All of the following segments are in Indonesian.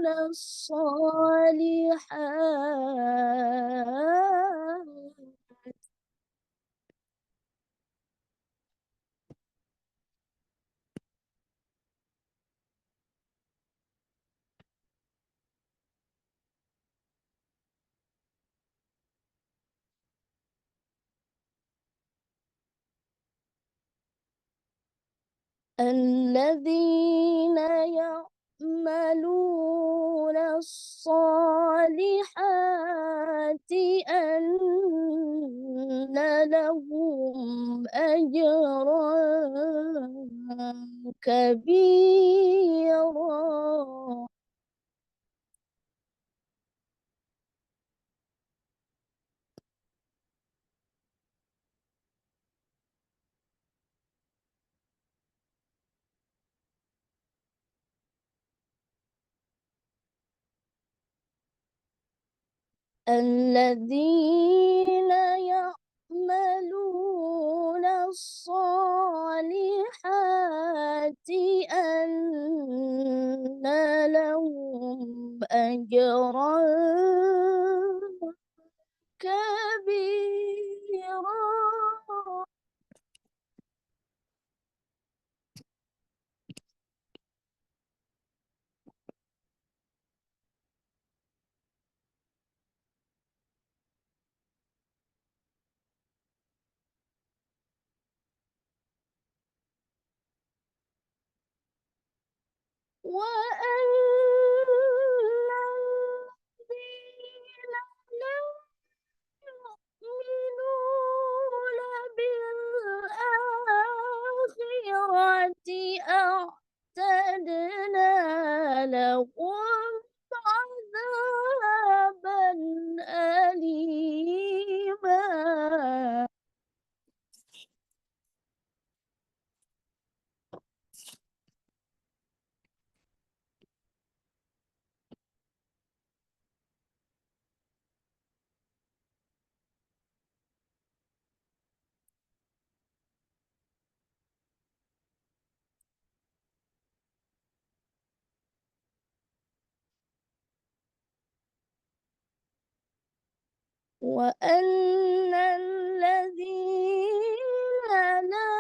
الصالحات الذين يعملون الصالحات أن لهم أجرا كبيرا الذين يعملون الصالحات أن لهم أجرا كبيرا وأن الذين لا يؤمنون بالآخرة أعتدنا لهم عذابا أليما وأن الذين لا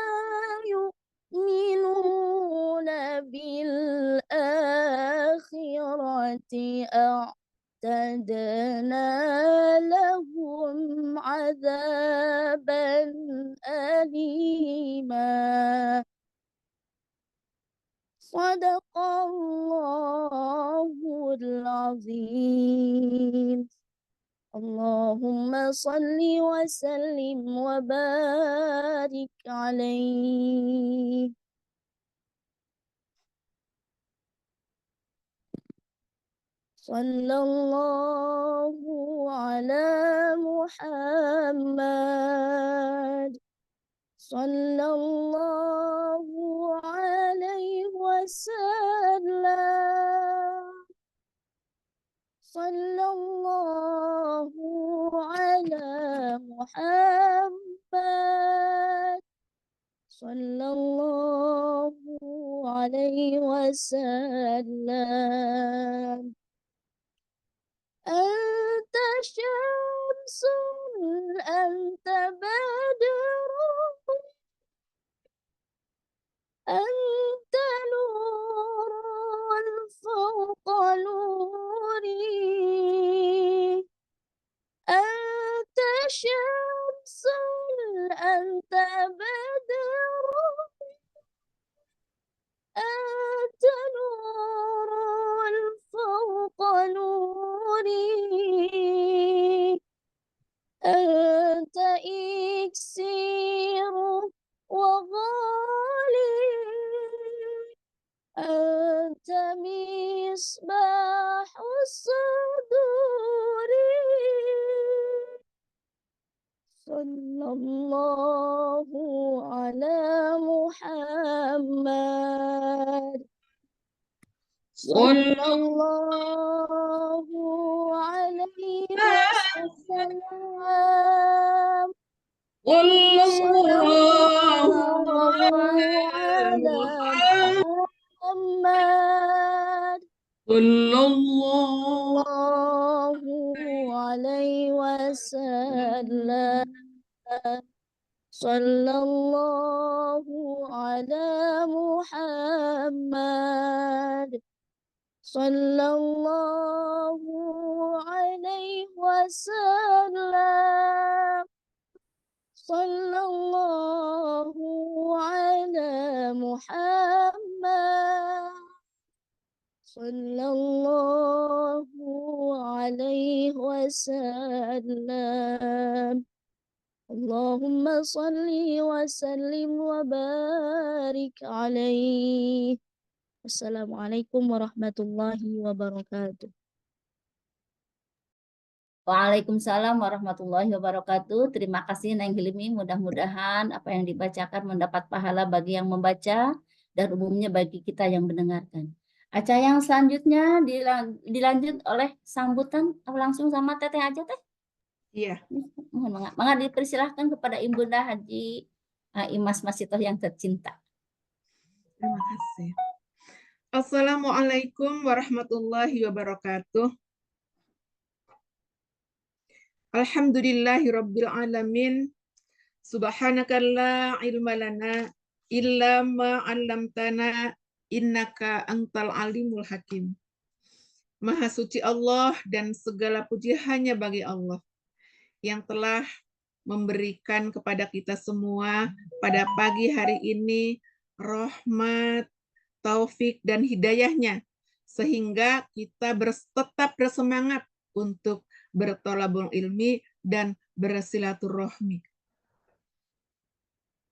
يؤمنون بالآخرة أعتدنا لهم عذابا أليما صدق الله العظيم اللهم صل وسلم وبارك عليه صلى الله على محمد صلى الله عليه وسلم صلى الله على محمد صلى الله عليه وسلم أنت شمس أنت بدر أنت نور فوق نوري أنت شمس أنت بدر أنت نور فوق نوري أنت إكسير وغالي أنت مصباح الصدور صلى الله على محمد صلى الله عليه وسلم صلى الله على محمد Sallallahu Allahu alaihi wasallam. Sallallahu ala Muhammad. Sallallahu alaihi wasallam. Sallallahu ala Muhammad. Sallallahu alaihi wasallam. Allahumma salli wa sallim wa barik alaihi. Assalamualaikum warahmatullahi wabarakatuh. Waalaikumsalam warahmatullahi wabarakatuh. Terima kasih Neng Hilmi. Mudah-mudahan apa yang dibacakan mendapat pahala bagi yang membaca dan umumnya bagi kita yang mendengarkan. Acara yang selanjutnya dilanjut oleh sambutan langsung sama Teteh aja Teh. Iya. Mohon mangga dipersilahkan kepada Ibunda Haji Imas Masitoh yang tercinta. Terima kasih. Assalamualaikum warahmatullahi wabarakatuh. Alhamdulillahi rabbil alamin. Subhanaka la ilma lana illa ma 'allamtana innaka antal alimul hakim. Maha suci Allah dan segala puji hanya bagi Allah yang telah memberikan kepada kita semua pada pagi hari ini rahmat, taufik, dan hidayahnya, sehingga kita tetap bersemangat untuk bertolabul ilmi dan bersilaturahmi.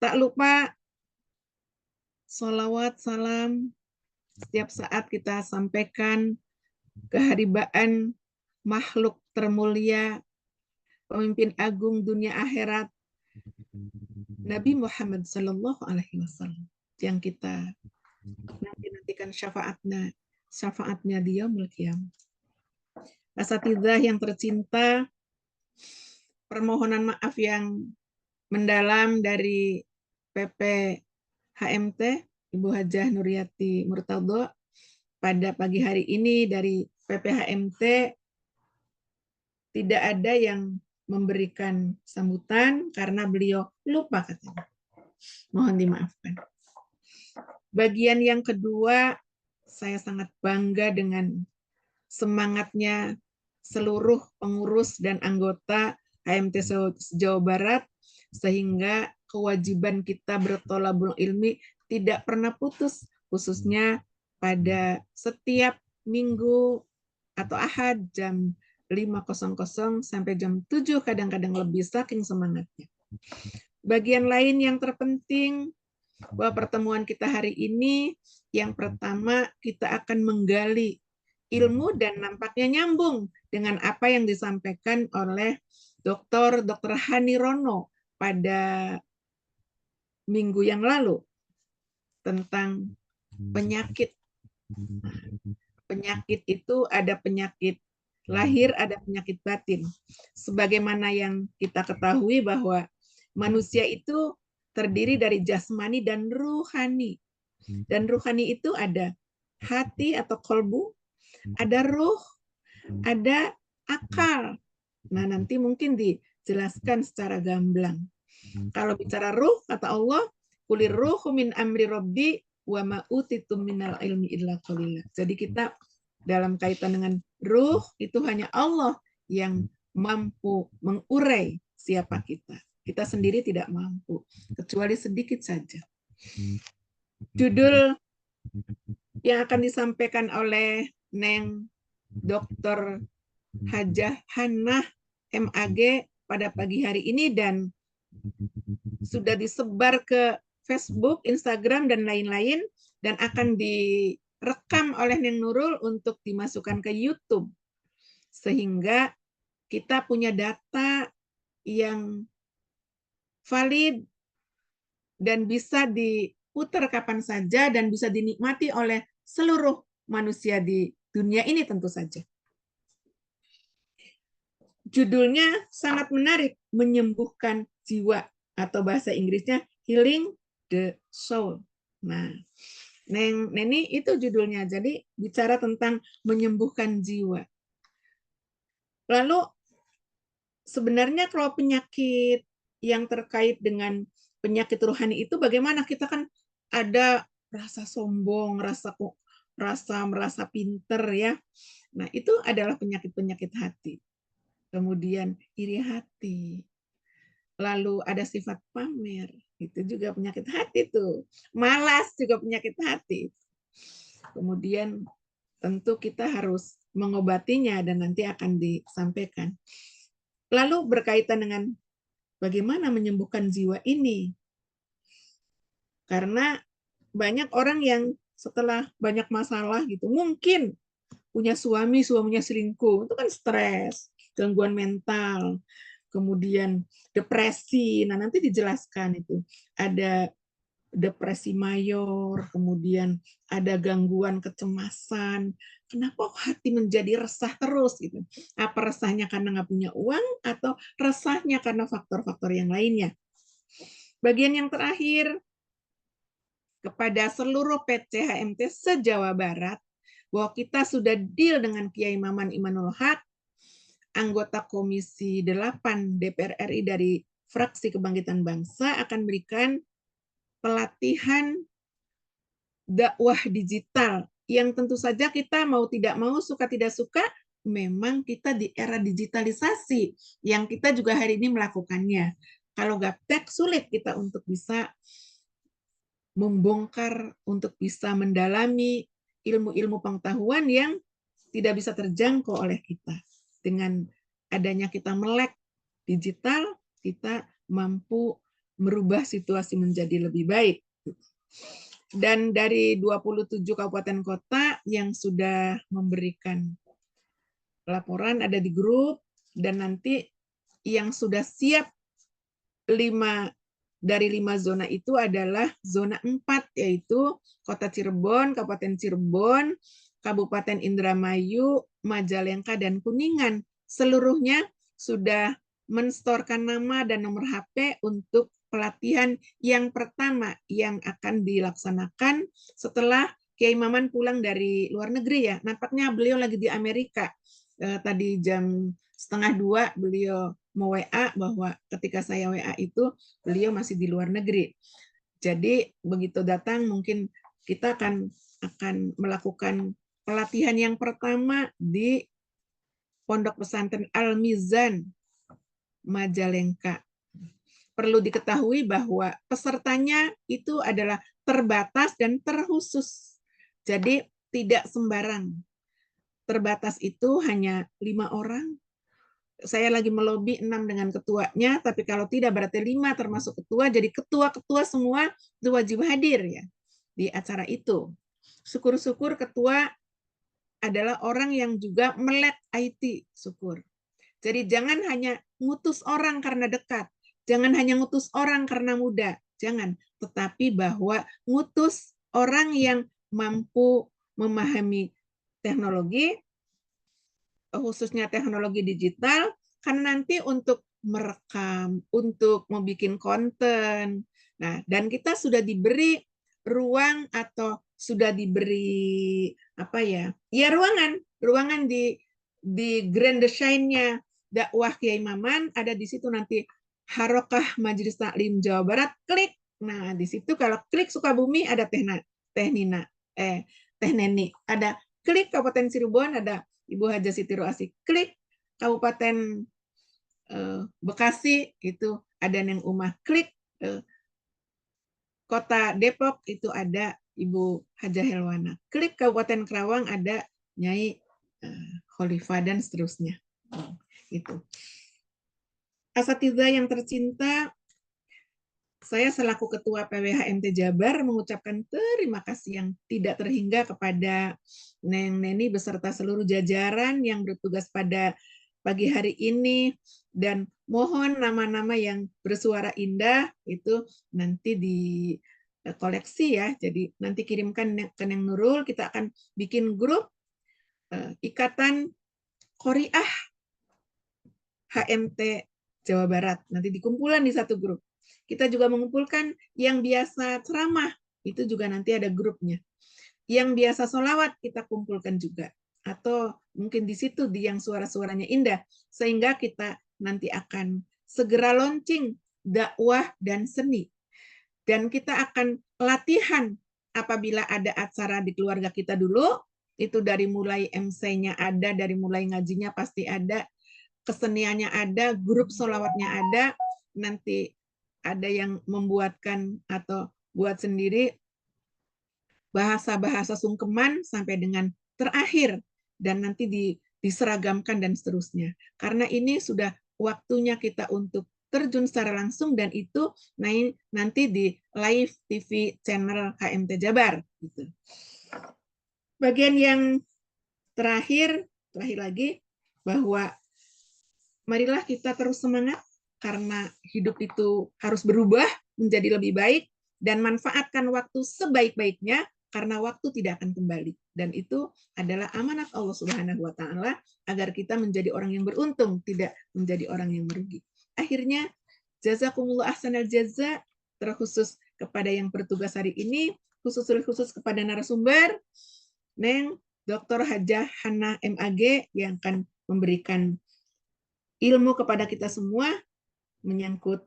Tak lupa sholawat, salam setiap saat kita sampaikan keharibaan makhluk termulia, pemimpin agung dunia akhirat, Nabi Muhammad Sallallahu Alaihi Wasallam, yang kita nantikan syafaatnya di yaumul qiyamah. Asatidzah yang tercinta, permohonan maaf yang mendalam dari PP HMT Ibu Hajah Nuriyati Murtado pada pagi hari ini. Dari PP HMT tidak ada yang memberikan sambutan karena beliau lupa katanya. Mohon dimaafkan. Bagian yang kedua, saya sangat bangga dengan semangatnya seluruh pengurus dan anggota HMT Jawa Barat, sehingga kewajiban kita bertolabul ilmi tidak pernah putus, khususnya pada setiap minggu atau ahad jam 5.00 sampai jam 7, kadang-kadang lebih, saking semangatnya. Bagian lain yang terpenting bahwa pertemuan kita hari ini, yang pertama kita akan menggali ilmu dan nampaknya nyambung dengan apa yang disampaikan oleh Dr. Hani Rono pada minggu yang lalu tentang penyakit. Penyakit itu ada penyakit lahir, ada penyakit batin. Sebagaimana yang kita ketahui bahwa manusia itu terdiri dari jasmani dan ruhani. Dan ruhani itu ada hati atau kolbu, ada ruh, ada akal. Nah, nanti mungkin dijelaskan secara gamblang. Kalau bicara ruh, kata Allah, kulir ruhu min amri rabbi wa ma utitum minal ilmi illa qalila. Jadi kita dalam kaitan dengan ruh, itu hanya Allah yang mampu mengurai siapa kita. Kita sendiri tidak mampu, kecuali sedikit saja. Judul yang akan disampaikan oleh Neng Dr. Hajah Hannah MAG pada pagi hari ini dan sudah disebar ke Facebook, Instagram, dan lain-lain, dan akan direkam oleh Neng Nurul untuk dimasukkan ke YouTube, sehingga kita punya data yang valid dan bisa diputar kapan saja dan bisa dinikmati oleh seluruh manusia di dunia ini tentu saja. Judulnya sangat menarik, menyembuhkan jiwa, atau bahasa Inggrisnya Healing the Soul. Nah, Neng Neni itu judulnya. Jadi bicara tentang menyembuhkan jiwa. Lalu sebenarnya kalau penyakit yang terkait dengan penyakit rohani itu bagaimana? Kita kan ada rasa sombong, rasa merasa pinter ya. Nah, itu adalah penyakit-penyakit hati. Kemudian iri hati. Lalu ada sifat pamer. Itu juga penyakit hati tuh. Malas juga penyakit hati. Kemudian tentu kita harus mengobatinya dan nanti akan disampaikan. Lalu berkaitan dengan bagaimana menyembuhkan jiwa ini. Karena banyak orang yang setelah banyak masalah gitu, mungkin punya suami, suaminya selingkuh, itu kan stres, gangguan mental, kemudian depresi. Nah, nanti dijelaskan itu. Ada depresi mayor, kemudian ada gangguan kecemasan. Kenapa hati menjadi resah terus gitu? Apa resahnya karena nggak punya uang atau resahnya karena faktor-faktor yang lainnya? Bagian yang terakhir, kepada seluruh PCHMT se-Jawa Barat, bahwa kita sudah deal dengan Kiai Maman Imanul Haq, anggota Komisi 8 DPR RI dari fraksi Kebangkitan Bangsa akan berikan pelatihan dakwah digital yang tentu saja kita mau tidak mau, suka tidak suka, memang kita di era digitalisasi yang kita juga hari ini melakukannya. Kalau gaptek sulit kita untuk bisa membongkar, untuk bisa mendalami ilmu-ilmu pengetahuan yang tidak bisa terjangkau oleh kita. Dengan adanya kita melek digital, kita mampu merubah situasi menjadi lebih baik. Dan dari 27 kabupaten kota yang sudah memberikan laporan ada di grup, dan nanti yang sudah siap 5 dari 5 zona itu adalah zona 4, yaitu Kota Cirebon, Kabupaten Cirebon, Kabupaten Indramayu, Majalengka, dan Kuningan. Seluruhnya sudah menstorkan nama dan nomor HP untuk pelatihan yang pertama yang akan dilaksanakan setelah Kiai Maman pulang dari luar negeri ya. Nampaknya beliau lagi di Amerika. Tadi jam 1:30 beliau mau WA bahwa ketika saya WA itu beliau masih di luar negeri. Jadi begitu datang mungkin kita akan melakukan pelatihan yang pertama di Pondok Pesantren Al-Mizan Majalengka. Perlu diketahui bahwa pesertanya itu adalah terbatas dan terkhusus. Jadi tidak sembarang. Terbatas itu hanya 5 orang. Saya lagi melobi 6 dengan ketuanya, tapi kalau tidak berarti 5 termasuk ketua, jadi ketua-ketua semua itu wajib hadir ya di acara itu. Syukur-syukur ketua adalah orang yang juga melek IT, syukur. Jadi jangan hanya ngutus orang karena dekat, jangan hanya ngutus orang karena muda, jangan, tetapi bahwa ngutus orang yang mampu memahami teknologi, khususnya teknologi digital, kan nanti untuk merekam, untuk membuat konten. Nah, dan kita sudah diberi ruang atau sudah diberi apa ya? Ya ruangan di Grand Design-nya dakwah Kiai Maman ada di situ nanti Harokah Majelis Taklim Jawa Barat, klik. Nah, di situ kalau klik Sukabumi ada Teh Neni, ada klik Kabupaten Cirebon ada Ibu Haja Siti Roasih, klik Kabupaten Bekasi itu ada Neng Umah, klik Kota Depok itu ada Ibu Haja Helwana, klik Kabupaten Kerawang ada Nyai Khalifah dan seterusnya. Itu. Asatidzah yang tercinta, saya selaku Ketua PWHMT Jabar mengucapkan terima kasih yang tidak terhingga kepada Neng Neni beserta seluruh jajaran yang bertugas pada pagi hari ini, dan mohon nama-nama yang bersuara indah itu nanti di koleksi ya. Jadi nanti kirimkan ke Neng Nurul, kita akan bikin grup Ikatan Qoriah HMT Jawa Barat. Nanti dikumpulan di satu grup. Kita juga mengumpulkan yang biasa ceramah itu juga nanti ada grupnya. Yang biasa sholawat kita kumpulkan juga. Atau mungkin di situ yang suara-suaranya indah. Sehingga kita nanti akan segera launching dakwah dan seni. Dan kita akan latihan apabila ada acara di keluarga kita dulu, itu dari mulai MC-nya ada, dari mulai ngajinya pasti ada, keseniannya ada, grup sholawatnya ada, nanti ada yang membuatkan atau buat sendiri bahasa-bahasa sungkeman sampai dengan terakhir, dan nanti diseragamkan dan seterusnya. Karena ini sudah waktunya kita untuk terjun secara langsung, dan itu nanti di live TV channel KMT Jabar. Gitu. Bagian yang terakhir lagi, bahwa marilah kita terus semangat, karena hidup itu harus berubah menjadi lebih baik, dan manfaatkan waktu sebaik-baiknya, karena waktu tidak akan kembali. Dan itu adalah amanat Allah Subhanahu wa Ta'ala, agar kita menjadi orang yang beruntung, tidak menjadi orang yang merugi. Akhirnya, jazakumullah ahsanal jaza, terkhusus kepada yang bertugas hari ini, khusus kepada narasumber, Neng Dr. Hajah Hana MAG, yang akan memberikan ilmu kepada kita semua menyangkut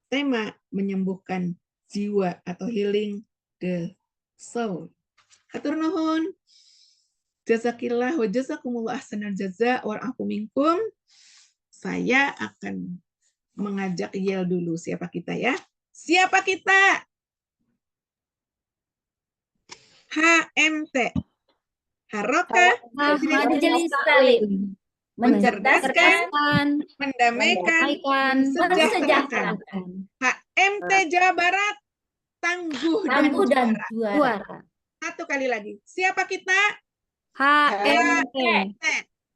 tema menyembuhkan jiwa atau healing the soul. Hatur nuhun. Jazakillah wa jazakumullah ahsanal jaza wa afu minkum. Saya akan mengajak yel dulu. Siapa kita ya? Siapa kita? HMT. Harokah Majelis Taklim. mencerdaskan, mendamaikan, mensejahterakan. HMT Jawa Barat, tangguh dan juara. Satu kali lagi. Siapa kita? HMT.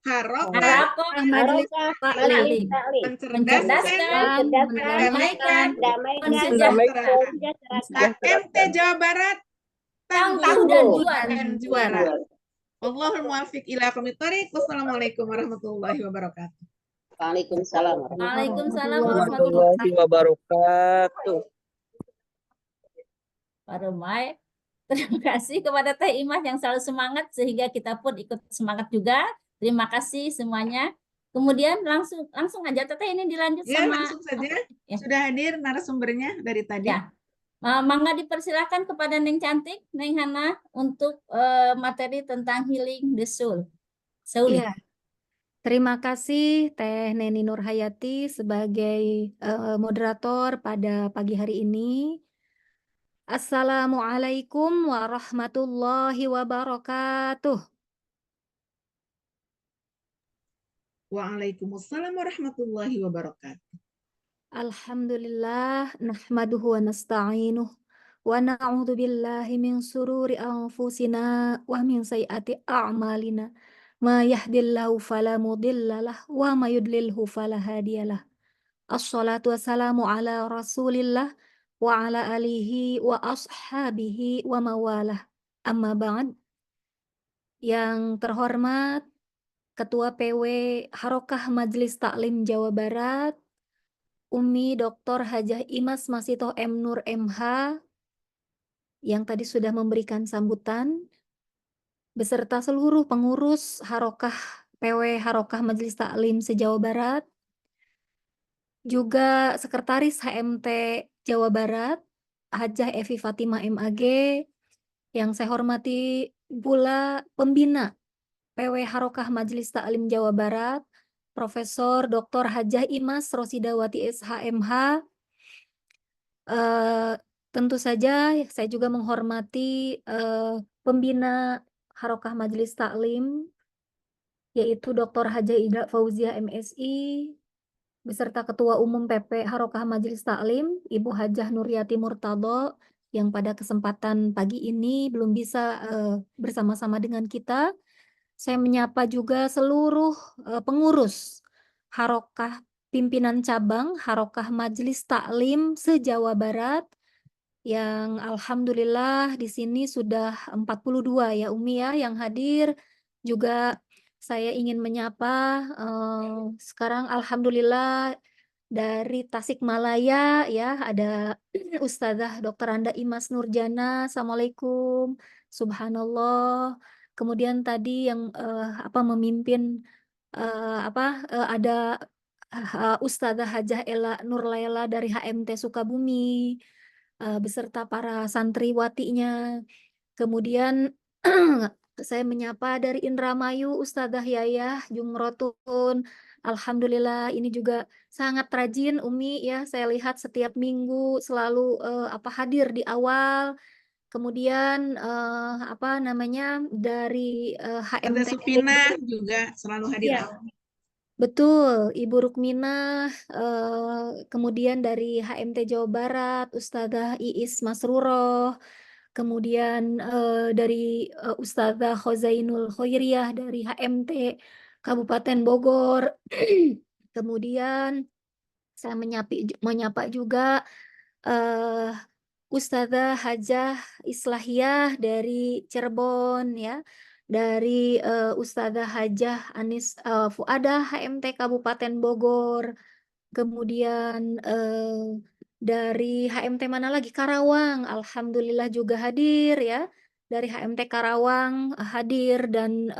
Harokah Majelis Taklim. mencerdaskan, mendamaikan, mensejahterakan. HMT Jawa Barat, tangguh dan juara. Allahul muwaffiq ila aqwamit thoriq. Wassalamualaikum warahmatullahi wabarakatuh. Waalaikumsalam. Waalaikumsalam Warahmatullahi wabarakatuh. Pak Romai. Terima kasih kepada Teh Imah yang selalu semangat, sehingga kita pun ikut semangat juga. Terima kasih semuanya. Kemudian langsung aja Teteh ini dilanjut Ya, sama langsung saja. Ya. Sudah hadir narasumbernya dari tadi. Ya. Mangga dipersilakan kepada Neng Cantik, Neng Hana untuk materi tentang healing the soul. Iya. Terima kasih Teh Neni Nurhayati sebagai moderator pada pagi hari ini. Assalamualaikum warahmatullahi wabarakatuh. Waalaikumsalam warahmatullahi wabarakatuh. Alhamdulillah, nahmaduhu wa nasta'inuh wa na'udzu billahi min sururi anfusina wa min sayyiati a'malina. Ma yahdillahu fala mudhillalah wa ma yudlilhu fala hadiyalah. Assalatu wassalamu ala Rasulillah wa ala alihi wa ashabihi wa mawalah. Amma ba'd. Yang terhormat Ketua PW Harokah Majelis Taklim Jawa Barat, Umi Dr. Hajah Imas Masitoh M. Nur MH, yang tadi sudah memberikan sambutan, beserta seluruh pengurus Harokah PW Harokah Majelis Taklim se-Jawa Barat, juga Sekretaris HMT Jawa Barat, Hajah Evi Fatimah MAG, yang saya hormati pula pembina PW Harokah Majelis Taklim Jawa Barat, Profesor Dr. Hajah Imas Rosidawati SHMH. Tentu saja saya juga menghormati pembina Harokah Majelis Taklim, yaitu Dr. Hajah Ida Fauzia MSI, beserta Ketua Umum PP Harokah Majelis Taklim, Ibu Hajah Nuryati Murtado, yang pada kesempatan pagi ini belum bisa bersama-sama dengan kita. Saya menyapa juga seluruh pengurus Harokah pimpinan cabang Harokah Majelis Taklim se-Jawa Barat, yang alhamdulillah di sini sudah 42 ya Umi ya yang hadir. Juga saya ingin menyapa sekarang alhamdulillah dari Tasikmalaya ya, ada Ustazah Dr. Anda Imas Nurjana. Assalamualaikum. Subhanallah. Kemudian tadi yang memimpin ada Ustazah Hajah Ela Nurlaila dari HMT Sukabumi beserta para santriwatinya. Kemudian saya menyapa dari Indramayu Ustazah Yayah Jumrotun. Alhamdulillah ini juga sangat rajin Umi ya. Saya lihat setiap minggu selalu hadir di awal. Kemudian dari Tante HMT Supina juga selalu hadir ya, awal. betul, Ibu Rukminah, kemudian dari HMT Jawa Barat, Ustazah Iis Masruroh, kemudian dari Ustazah Khozainul Khoiriyah dari HMT Kabupaten Bogor, kemudian saya menyapa juga eh, Ustazah Hajah Islahiyah dari Cirebon ya, dari Ustazah Hajah Anis Fuadah HMT Kabupaten Bogor, kemudian dari HMT mana lagi Karawang, Alhamdulillah juga hadir ya, dari HMT Karawang hadir dan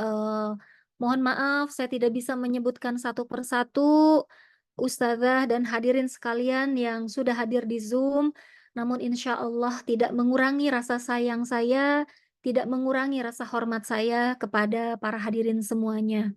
mohon maaf saya tidak bisa menyebutkan satu persatu Ustazah dan hadirin sekalian yang sudah hadir di Zoom. Namun insya Allah tidak mengurangi rasa sayang saya, tidak mengurangi rasa hormat saya kepada para hadirin semuanya.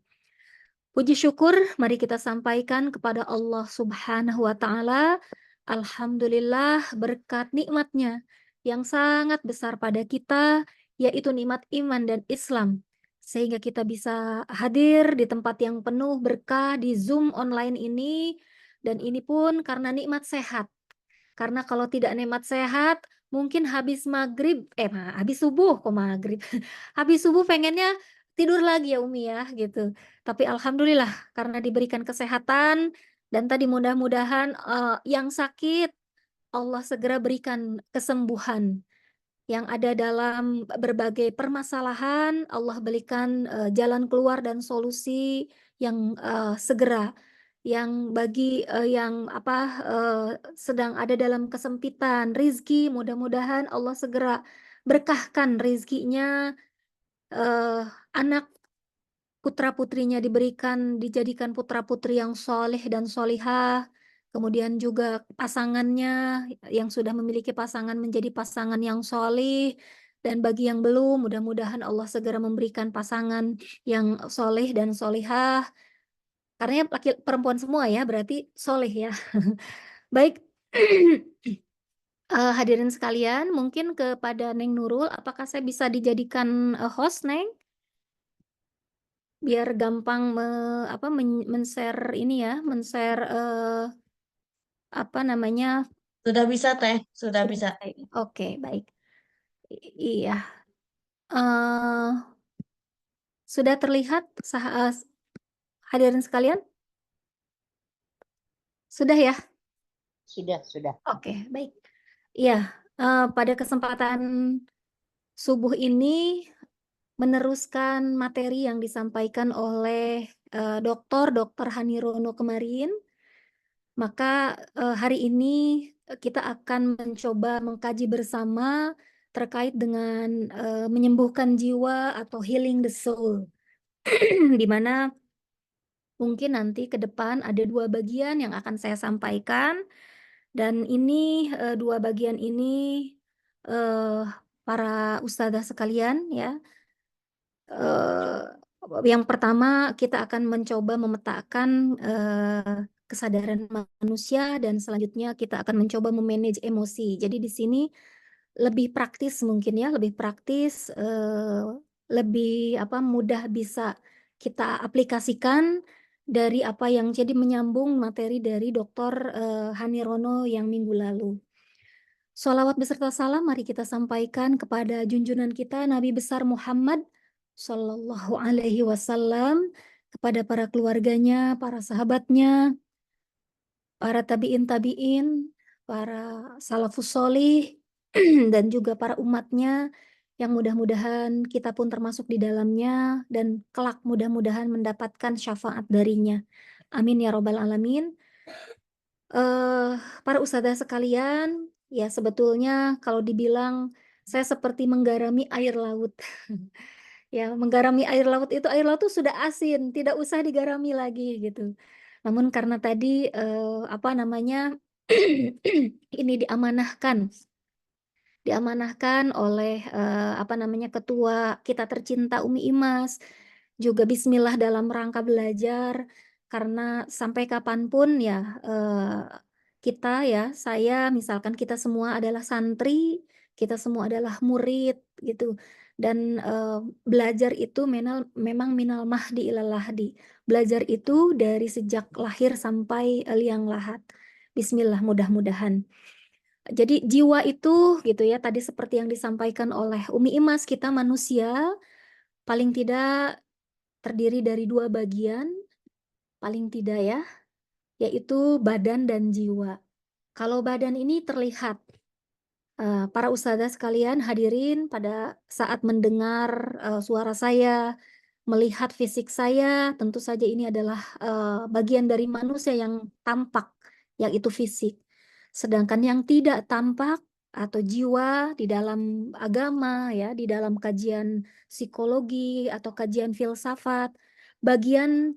Puji syukur mari kita sampaikan kepada Allah Subhanahu wa Ta'ala. Alhamdulillah berkat nikmatnya yang sangat besar pada kita, yaitu nikmat iman dan Islam. Sehingga kita bisa hadir di tempat yang penuh berkah di Zoom online ini. Dan ini pun karena nikmat sehat. Karena kalau tidak nikmat sehat, mungkin habis maghrib, habis subuh kok maghrib. Habis subuh pengennya tidur lagi ya Umi ya gitu. Tapi alhamdulillah karena diberikan kesehatan dan tadi mudah-mudahan yang sakit Allah segera berikan kesembuhan. Yang ada dalam berbagai permasalahan Allah berikan jalan keluar dan solusi yang segera. Yang bagi yang sedang ada dalam kesempitan rizki, mudah-mudahan Allah segera berkahkan rizkinya, anak putra-putrinya dijadikan putra-putri yang soleh dan solihah, kemudian juga pasangannya yang sudah memiliki pasangan menjadi pasangan yang soleh, dan bagi yang belum, mudah-mudahan Allah segera memberikan pasangan yang soleh dan solihah, karena laki perempuan semua ya, berarti soleh ya. Baik, hadirin sekalian, mungkin kepada Neng Nurul, apakah saya bisa dijadikan host, Neng? Biar gampang men-share ini ya, men-share Sudah bisa, Teh. Sudah bisa. Oke, baik. Iya. Sudah terlihat hadirin sekalian? Sudah ya? Sudah. Oke, baik. Iya, pada kesempatan subuh ini meneruskan materi yang disampaikan oleh Dr. Hanirono kemarin. Maka hari ini kita akan mencoba mengkaji bersama terkait dengan menyembuhkan jiwa atau healing the soul. Di mana mungkin nanti ke depan ada 2 bagian yang akan saya sampaikan. Dan ini 2 bagian ini para ustadzah sekalian ya. Yang pertama kita akan mencoba memetakan kesadaran manusia dan selanjutnya kita akan mencoba memanage emosi. Jadi di sini lebih praktis mungkin ya, lebih praktis, lebih mudah bisa kita aplikasikan dari apa yang jadi menyambung materi dari Dr. Hanirono yang minggu lalu. Sholawat beserta salam mari kita sampaikan kepada junjungan kita Nabi besar Muhammad Sallallahu Alaihi Wasallam, kepada para keluarganya, para sahabatnya, para tabiin, para salafus sholih, dan juga para umatnya yang mudah-mudahan kita pun termasuk di dalamnya dan kelak mudah-mudahan mendapatkan syafaat darinya. Amin ya robbal alamin. Para ustadzah sekalian, ya sebetulnya kalau dibilang saya seperti menggarami air laut. Ya, menggarami air laut itu, air laut tuh sudah asin, tidak usah digarami lagi gitu. Namun karena tadi, apa namanya, ini diamanahkan oleh, apa namanya, ketua kita tercinta Umi Imas, juga bismillah dalam rangka belajar, karena sampai kapanpun ya, kita ya, saya misalkan kita semua adalah santri, kita semua adalah murid gitu, dan, belajar itu memang minal mahdi ilal lahdi. Belajar itu dari sejak lahir sampai, liang lahat. Bismillah, mudah-mudahan. Jadi jiwa itu gitu ya, tadi seperti yang disampaikan oleh Umi Imas, kita manusia paling tidak terdiri dari 2 bagian, paling tidak ya, yaitu badan dan jiwa. Kalau badan ini terlihat, para ustadzah sekalian hadirin pada saat mendengar, suara saya, melihat fisik saya, tentu saja ini adalah, bagian dari manusia yang tampak, yaitu fisik. Sedangkan yang tidak tampak atau jiwa di dalam agama ya, di dalam kajian psikologi atau kajian filsafat, bagian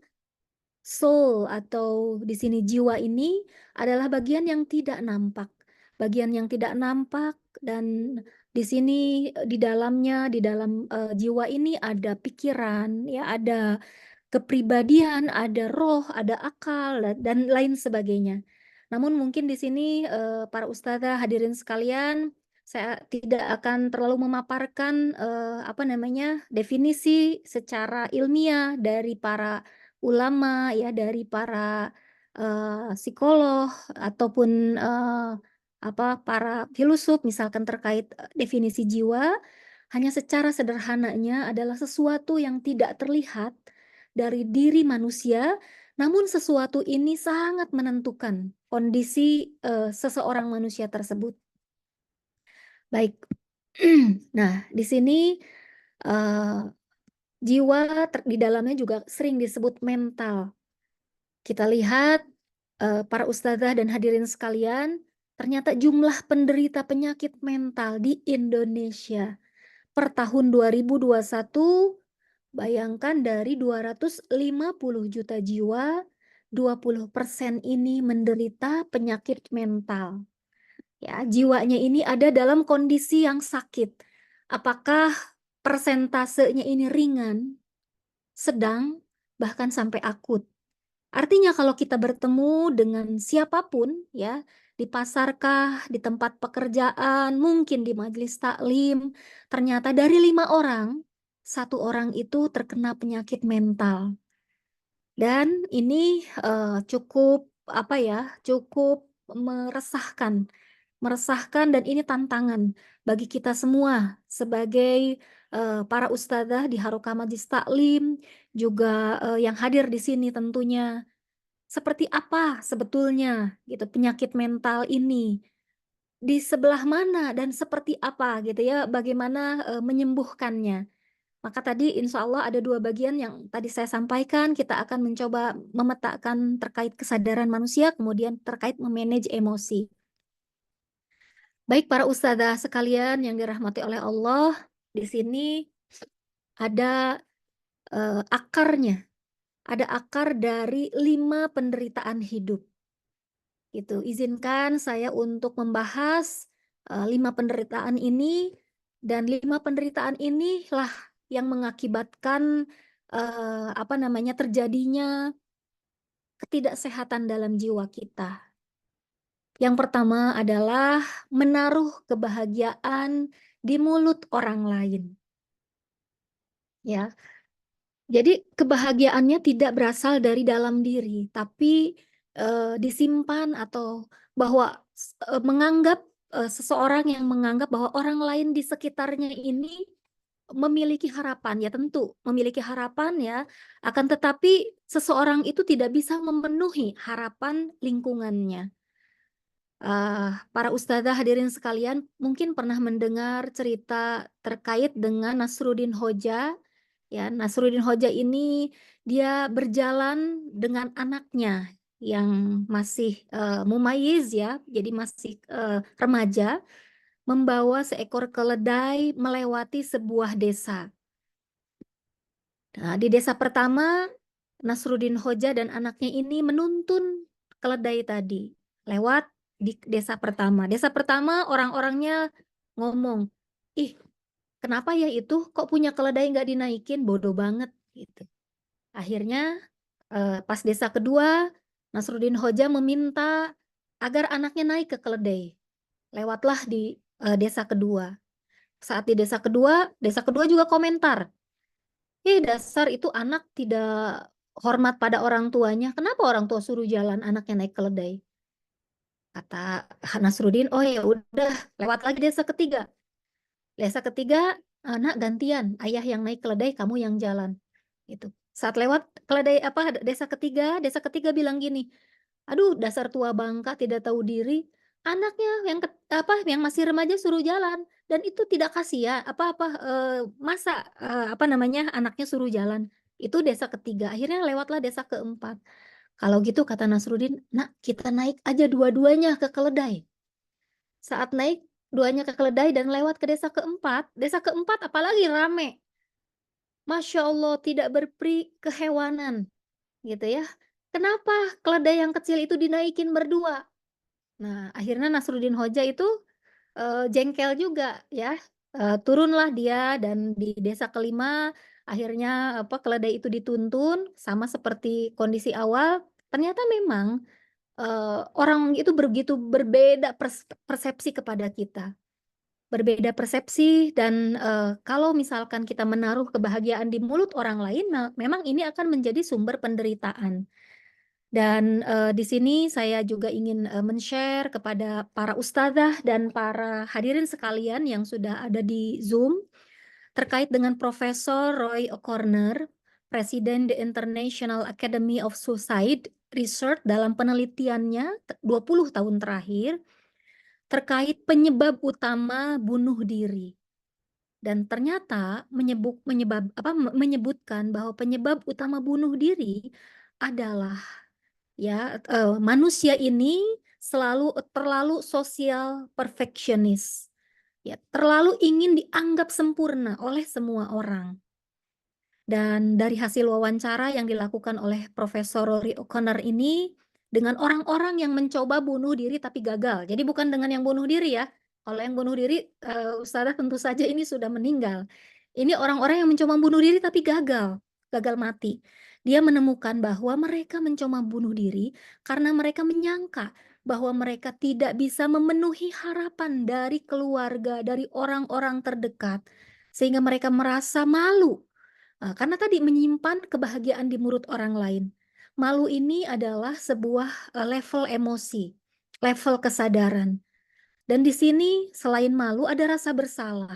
soul atau di sini jiwa ini adalah bagian yang tidak nampak. Bagian yang tidak nampak dan di sini di dalamnya, di dalam jiwa ini ada pikiran, ya ada kepribadian, ada roh, ada akal, dan lain sebagainya. Namun mungkin di sini para ustadzah hadirin sekalian, saya tidak akan terlalu memaparkan apa namanya definisi secara ilmiah dari para ulama ya, dari para psikolog ataupun apa para filsuf misalkan terkait definisi jiwa, hanya secara sederhananya adalah sesuatu yang tidak terlihat dari diri manusia, namun sesuatu ini sangat menentukan kondisi seseorang manusia tersebut. Baik. Nah, di sini jiwa di dalamnya juga sering disebut mental. Kita lihat para ustadzah dan hadirin sekalian, ternyata jumlah penderita penyakit mental di Indonesia per tahun 2021, bayangkan dari 250 juta jiwa, 20% ini menderita penyakit mental. Ya, jiwanya ini ada dalam kondisi yang sakit. Apakah persentasenya ini ringan, sedang, bahkan sampai akut? Artinya kalau kita bertemu dengan siapapun ya, di pasarkah, di tempat pekerjaan, mungkin di majelis taklim, ternyata dari 5 orang, 1 orang itu terkena penyakit mental. Dan ini cukup apa ya, cukup meresahkan dan ini tantangan bagi kita semua sebagai para ustadzah di Haroka Majelis Taklim, juga yang hadir di sini tentunya. Seperti apa sebetulnya gitu penyakit mental ini? Di sebelah mana dan seperti apa gitu ya, bagaimana menyembuhkannya? Maka tadi insya Allah ada 2 bagian yang tadi saya sampaikan, kita akan mencoba memetakan terkait kesadaran manusia, kemudian terkait memanage emosi. Baik para ustadzah sekalian yang dirahmati oleh Allah, di sini ada akarnya, ada akar dari 5 penderitaan hidup. Gitu. Izinkan saya untuk membahas 5 penderitaan ini, dan 5 penderitaan inilah yang mengakibatkan apa namanya terjadinya ketidaksehatan dalam jiwa kita. Yang pertama adalah menaruh kebahagiaan di mulut orang lain. Ya. Jadi kebahagiaannya tidak berasal dari dalam diri, tapi disimpan atau bahwa menganggap seseorang yang menganggap bahwa orang lain di sekitarnya ini memiliki harapan, ya tentu memiliki harapan ya, akan tetapi seseorang itu tidak bisa memenuhi harapan lingkungannya. Para ustadzah hadirin sekalian mungkin pernah mendengar cerita terkait dengan Nasruddin Hoja. Ya, Nasruddin Hoja ini dia berjalan dengan anaknya yang masih mumayyiz ya, jadi masih remaja, membawa seekor keledai melewati sebuah desa. Nah, di desa pertama, Nasruddin Hoja dan anaknya ini menuntun keledai tadi lewat di desa pertama. Desa pertama orang-orangnya ngomong, ih kenapa ya itu kok punya keledai nggak dinaikin, bodoh banget gitu. Akhirnya pas desa kedua, Nasruddin Hoja meminta agar anaknya naik ke keledai. Lewatlah di desa kedua. Saat di desa kedua juga komentar, dasar itu anak tidak hormat pada orang tuanya. Kenapa orang tua suruh jalan anaknya naik keledai? Kata Nasruddin, oh ya udah, lewat lagi desa ketiga. Desa ketiga, nak gantian, ayah yang naik keledai, kamu yang jalan. Gitu. Saat lewat keledai desa ketiga bilang gini, aduh dasar tua bangka tidak tahu diri, anaknya yang masih remaja suruh jalan dan itu tidak kasih ya masa anaknya suruh jalan. Itu desa ketiga. Akhirnya lewatlah desa keempat. Kalau gitu kata Nasruddin, nak kita naik aja dua-duanya ke keledai. Saat naik duanya ke keledai dan lewat ke desa keempat apalagi rame. Masya Allah, tidak berperi kehewanan gitu ya. Kenapa keledai yang kecil itu dinaikin berdua? Nah, akhirnya Nasruddin Hoja itu jengkel juga ya. Turunlah dia dan di desa kelima akhirnya keledai itu dituntun sama seperti kondisi awal. Ternyata memang orang itu begitu berbeda persepsi kepada kita. Berbeda persepsi dan kalau misalkan kita menaruh kebahagiaan di mulut orang lain, memang ini akan menjadi sumber penderitaan. Dan di sini saya juga ingin men-share kepada para ustadzah dan para hadirin sekalian yang sudah ada di Zoom terkait dengan Profesor Roy O'Connor, Presiden The International Academy of Suicide Research dalam penelitiannya 20 tahun terakhir terkait penyebab utama bunuh diri. Dan ternyata menyebutkan bahwa penyebab utama bunuh diri adalah manusia ini terlalu social perfectionist. Ya, terlalu ingin dianggap sempurna oleh semua orang. Dan dari hasil wawancara yang dilakukan oleh Profesor Rory O'Connor ini dengan orang-orang yang mencoba bunuh diri tapi gagal. Jadi bukan dengan yang bunuh diri ya. Kalau yang bunuh diri, Ustazah tentu saja ini sudah meninggal. Ini orang-orang yang mencoba bunuh diri tapi gagal mati. Dia menemukan bahwa mereka mencoba bunuh diri karena mereka menyangka bahwa mereka tidak bisa memenuhi harapan dari keluarga, dari orang-orang terdekat. Sehingga mereka merasa malu. Karena tadi menyimpan kebahagiaan di mulut orang lain. Malu ini adalah sebuah level emosi, level kesadaran. Dan di sini selain malu ada rasa bersalah.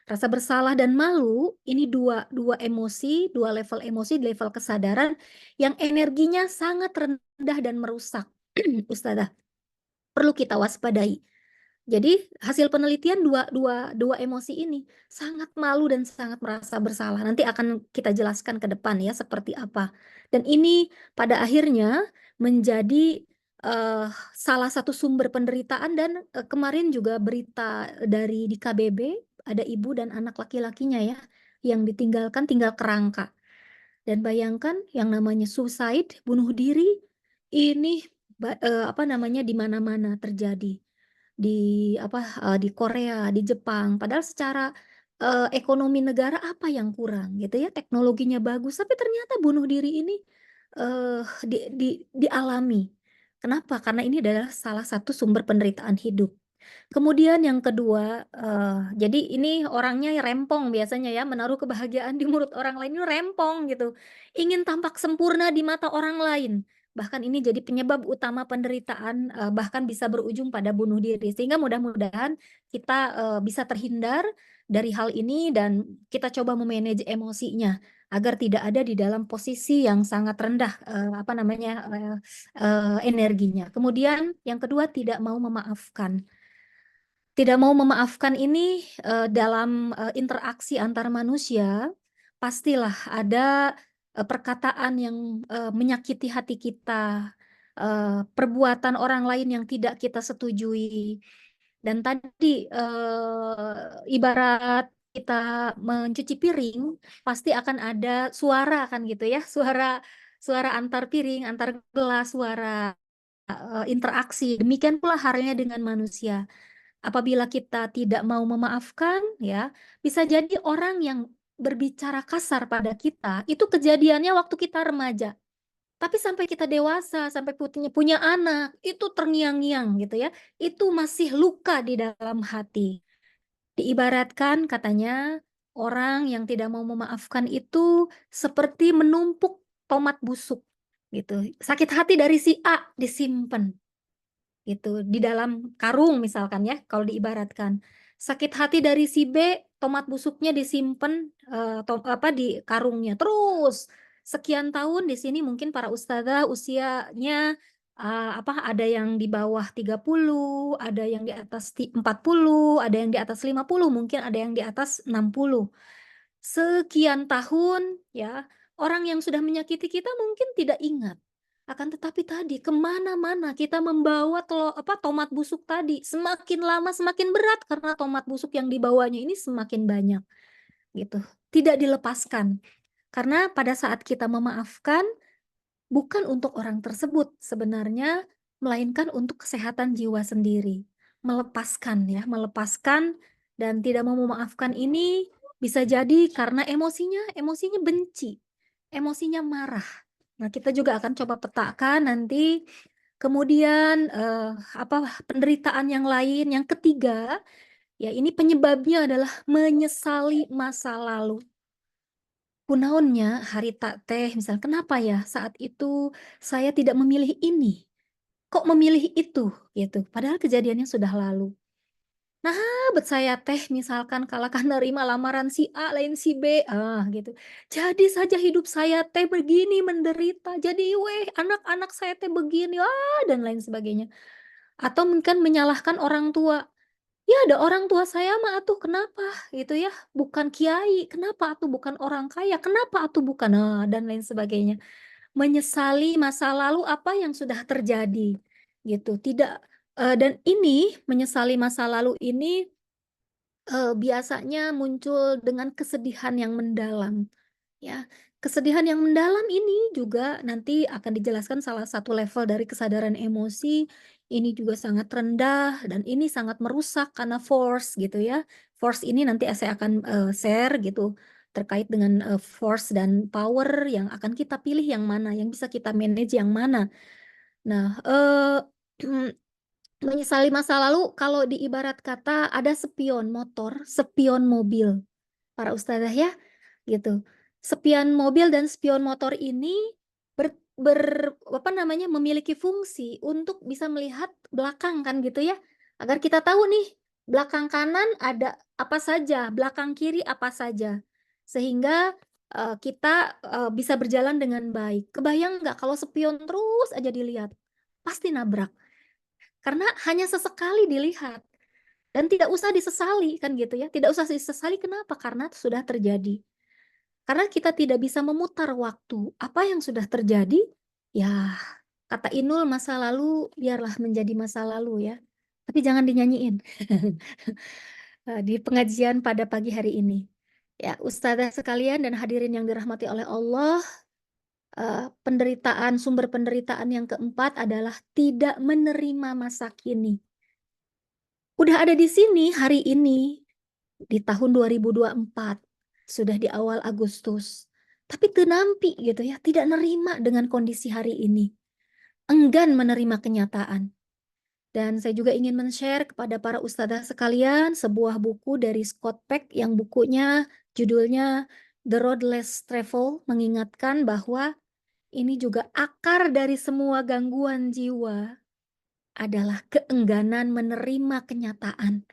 Rasa bersalah dan malu ini dua emosi, dua level emosi, level kesadaran yang energinya sangat rendah dan merusak. Ustazah, perlu kita waspadai. Jadi hasil penelitian dua emosi ini sangat malu dan sangat merasa bersalah. Nanti akan kita jelaskan ke depan ya seperti apa. Dan ini pada akhirnya menjadi salah satu sumber penderitaan dan kemarin juga berita di KBB ada ibu dan anak laki-lakinya ya yang ditinggalkan tinggal kerangka. Dan bayangkan yang namanya suicide, bunuh diri ini di mana-mana terjadi. Di Korea, di Jepang. Padahal secara ekonomi negara apa yang kurang gitu ya, teknologinya bagus, tapi ternyata bunuh diri ini dialami. Kenapa? Karena ini adalah salah satu sumber penderitaan hidup. Kemudian yang kedua, jadi ini orangnya rempong biasanya ya, menaruh kebahagiaan di mulut orang lain itu rempong gitu. Ingin tampak sempurna di mata orang lain. Bahkan ini jadi penyebab utama penderitaan, bahkan bisa berujung pada bunuh diri. Sehingga mudah-mudahan kita bisa terhindar dari hal ini dan kita coba memanage emosinya agar tidak ada di dalam posisi yang sangat rendah energinya. Kemudian yang kedua tidak mau memaafkan. Tidak mau memaafkan ini dalam interaksi antar manusia, pastilah ada perkataan yang menyakiti hati kita, perbuatan orang lain yang tidak kita setujui. Dan tadi ibarat kita mencuci piring, pasti akan ada suara kan gitu ya, suara antar piring, antar gelas, suara interaksi. Demikian pula halnya dengan manusia. Apabila kita tidak mau memaafkan, ya, bisa jadi orang yang berbicara kasar pada kita, itu kejadiannya waktu kita remaja. Tapi sampai kita dewasa, sampai punya anak, itu terngiang-ngiang gitu ya. Itu masih luka di dalam hati. Diibaratkan katanya orang yang tidak mau memaafkan itu seperti menumpuk tomat busuk gitu. Sakit hati dari si A disimpan gitu di dalam karung misalkan ya, kalau diibaratkan. Sakit hati dari si B, tomat busuknya disimpan di karungnya. Terus sekian tahun di sini mungkin para ustazah usianya ada yang di bawah 30, ada yang di atas 40, ada yang di atas 50, mungkin ada yang di atas 60. Sekian tahun ya, orang yang sudah menyakiti kita mungkin tidak ingat. Akan tetapi tadi kemana-mana kita membawa tomat busuk tadi, semakin lama semakin berat karena tomat busuk yang dibawanya ini semakin banyak gitu. Tidak dilepaskan. Karena pada saat kita memaafkan bukan untuk orang tersebut sebenarnya, melainkan untuk kesehatan jiwa sendiri. Melepaskan ya, melepaskan dan tidak mau memaafkan ini bisa jadi karena emosinya benci, emosinya marah. Nah, kita juga akan coba petakan nanti. Kemudian penderitaan yang lain, yang ketiga, ya ini penyebabnya adalah menyesali masa lalu. Kunaonnya harita teh, misal kenapa ya saat itu saya tidak memilih ini, kok memilih itu, gitu. Padahal kejadiannya sudah lalu. Nah, bet saya teh misalkan kalahkan nerima lamaran si A lain si B, gitu. Jadi saja hidup saya teh begini menderita, jadi weh anak-anak saya teh begini, dan lain sebagainya. Atau mungkin menyalahkan orang tua. Ya ada orang tua saya mah atuh kenapa gitu ya, bukan kiai, kenapa atuh bukan orang kaya, kenapa atuh bukan, dan lain sebagainya. Menyesali masa lalu apa yang sudah terjadi gitu. Dan ini menyesali masa lalu ini biasanya muncul dengan kesedihan yang mendalam, ya. Kesedihan yang mendalam ini juga nanti akan dijelaskan salah satu level dari kesadaran emosi, ini juga sangat rendah dan ini sangat merusak karena force gitu ya. Force ini nanti saya akan share gitu terkait dengan force dan power yang akan kita pilih yang mana, yang bisa kita manage yang mana. Nah, menyesali masa lalu kalau diibarat kata ada spion motor, spion mobil, para ustazah ya, gitu. Spion mobil dan spion motor ini memiliki fungsi untuk bisa melihat belakang kan gitu ya, agar kita tahu nih belakang kanan ada apa saja, belakang kiri apa saja, sehingga kita bisa berjalan dengan baik. Kebayang nggak kalau spion terus aja dilihat, pasti nabrak. Karena hanya sesekali dilihat dan tidak usah disesali kan gitu ya. Tidak usah disesali kenapa? Karena sudah terjadi. Karena kita tidak bisa memutar waktu. Apa yang sudah terjadi, ya kata Inul masa lalu biarlah menjadi masa lalu ya. Tapi jangan dinyanyiin. Di pengajian pada pagi hari ini. Ya, ustazah sekalian dan hadirin yang dirahmati oleh Allah, sumber penderitaan yang keempat adalah tidak menerima masa kini. Udah ada di sini hari ini, di tahun 2024, sudah di awal Agustus. Tapi teu nampi gitu ya, tidak nerima dengan kondisi hari ini. Enggan menerima kenyataan. Dan saya juga ingin men-share kepada para ustadzah sekalian sebuah buku dari Scott Peck yang bukunya judulnya The Road Less Traveled, mengingatkan bahwa ini juga akar dari semua gangguan jiwa adalah keengganan menerima kenyataan.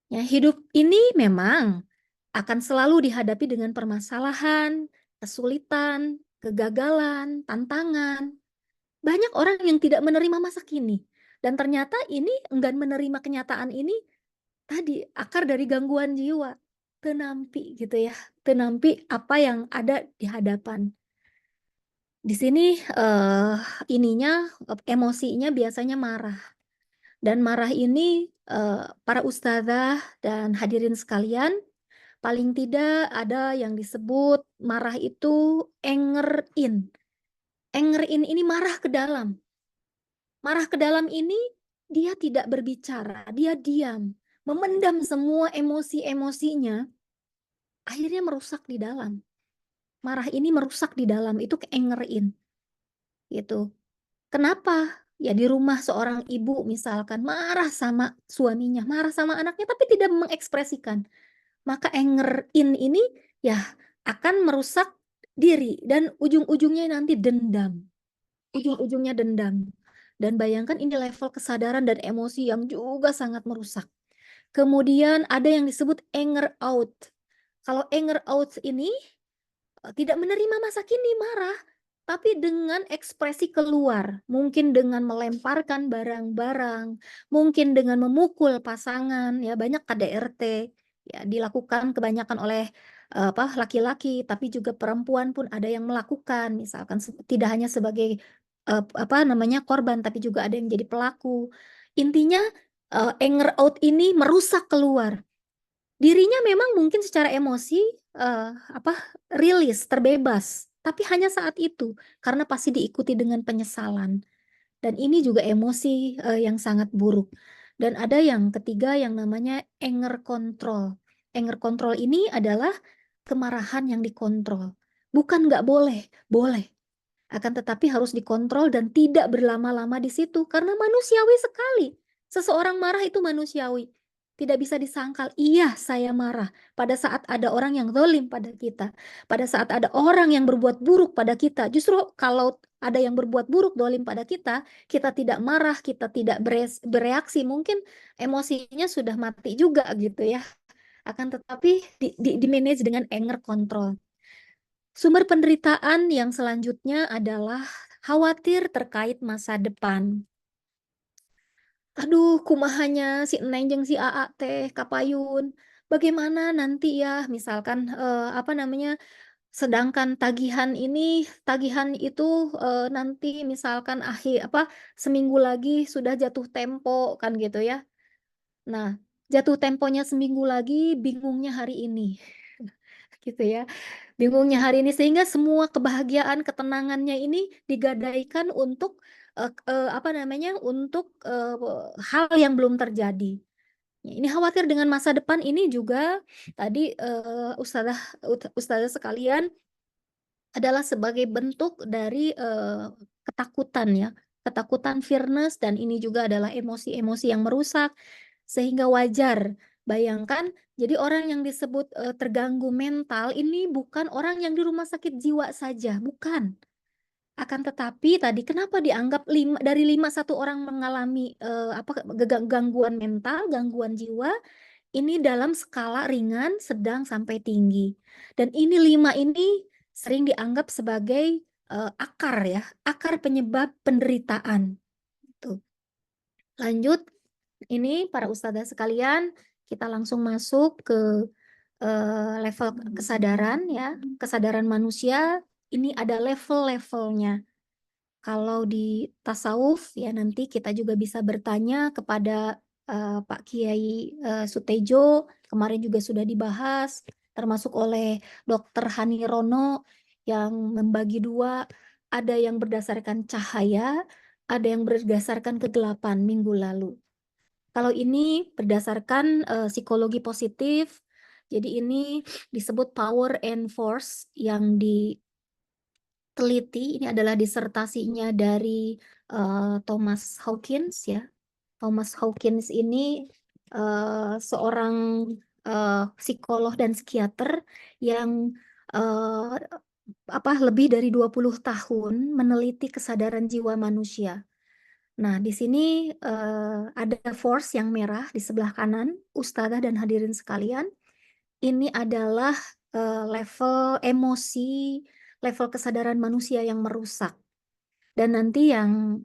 Ya, hidup ini memang akan selalu dihadapi dengan permasalahan, kesulitan, kegagalan, tantangan. Banyak orang yang tidak menerima masa kini. Dan ternyata ini enggan menerima kenyataan ini tadi akar dari gangguan jiwa. Tenampi gitu ya. Tenampi apa yang ada di hadapan. Di sini emosinya biasanya marah. Dan marah ini para ustadzah dan hadirin sekalian, paling tidak ada yang disebut marah itu anger in. Anger in ini marah ke dalam. Marah ke dalam ini dia tidak berbicara, dia diam, memendam semua emosi-emosinya, akhirnya merusak di dalam. Marah ini merusak di dalam, itu anger in. Gitu. Kenapa? Ya di rumah seorang ibu misalkan marah sama suaminya, marah sama anaknya tapi tidak mengekspresikan. Maka anger in ini ya akan merusak diri dan ujung-ujungnya nanti dendam. Ujung-ujungnya dendam. Dan bayangkan ini level kesadaran dan emosi yang juga sangat merusak. Kemudian ada yang disebut anger out. Kalau anger out ini tidak menerima masa kini marah, tapi dengan ekspresi keluar, mungkin dengan melemparkan barang-barang, mungkin dengan memukul pasangan, ya banyak KDRT ya dilakukan kebanyakan oleh laki-laki, tapi juga perempuan pun ada yang melakukan, misalkan tidak hanya sebagai korban, tapi juga ada yang jadi pelaku. Intinya anger out ini merusak keluar. Dirinya memang mungkin secara emosi rilis, terbebas, tapi hanya saat itu karena pasti diikuti dengan penyesalan. Dan ini juga emosi yang sangat buruk. Dan ada yang ketiga yang namanya anger control. Anger control ini adalah kemarahan yang dikontrol. Bukan nggak boleh, boleh. Akan tetapi harus dikontrol dan tidak berlama-lama di situ karena manusiawi sekali. Seseorang marah itu manusiawi. Tidak bisa disangkal, iya saya marah pada saat ada orang yang zalim pada kita. Pada saat ada orang yang berbuat buruk pada kita. Justru kalau ada yang berbuat buruk zalim pada kita tidak marah, kita tidak bereaksi. Mungkin emosinya sudah mati juga gitu ya. Akan tetapi di-manage dengan anger control. Sumber penderitaan yang selanjutnya adalah khawatir terkait masa depan. Aduh, kumahanya si Neng jeung si Aa teh kapayun. Bagaimana nanti ya, misalkan sedangkan tagihan itu nanti misalkan seminggu lagi sudah jatuh tempo kan gitu ya. Nah, jatuh temponya seminggu lagi, bingungnya hari ini. Gitu ya. Bingungnya hari ini sehingga semua kebahagiaan, ketenangannya ini digadaikan untuk hal yang belum terjadi. Ya, ini khawatir dengan masa depan ini juga tadi ustazah sekalian adalah sebagai bentuk dari ketakutan ya, ketakutan fearness, dan ini juga adalah emosi-emosi yang merusak sehingga wajar. Bayangkan, jadi orang yang disebut terganggu mental ini bukan orang yang di rumah sakit jiwa saja, bukan. Akan tetapi tadi kenapa dianggap dari 1 orang mengalami gangguan mental, gangguan jiwa, ini dalam skala ringan, sedang sampai tinggi. Dan ini 5 ini sering dianggap sebagai akar penyebab penderitaan. Tuh. Lanjut, ini para ustadzah sekalian, kita langsung masuk ke level kesadaran ya. Kesadaran manusia ini ada level-levelnya. Kalau di tasawuf ya nanti kita juga bisa bertanya kepada Pak Kiai Sutejo, kemarin juga sudah dibahas, termasuk oleh Dr. Hani Rono yang membagi 2, ada yang berdasarkan cahaya, ada yang berdasarkan kegelapan minggu lalu. Kalau ini berdasarkan psikologi positif, jadi ini disebut power and force yang diteliti. Ini adalah disertasinya dari Thomas Hawkins ya. Thomas Hawkins ini seorang psikolog dan psikiater yang lebih dari 20 tahun meneliti kesadaran jiwa manusia. Nah, di sini ada force yang merah di sebelah kanan, ustadzah dan hadirin sekalian. Ini adalah level emosi, level kesadaran manusia yang merusak. Dan nanti yang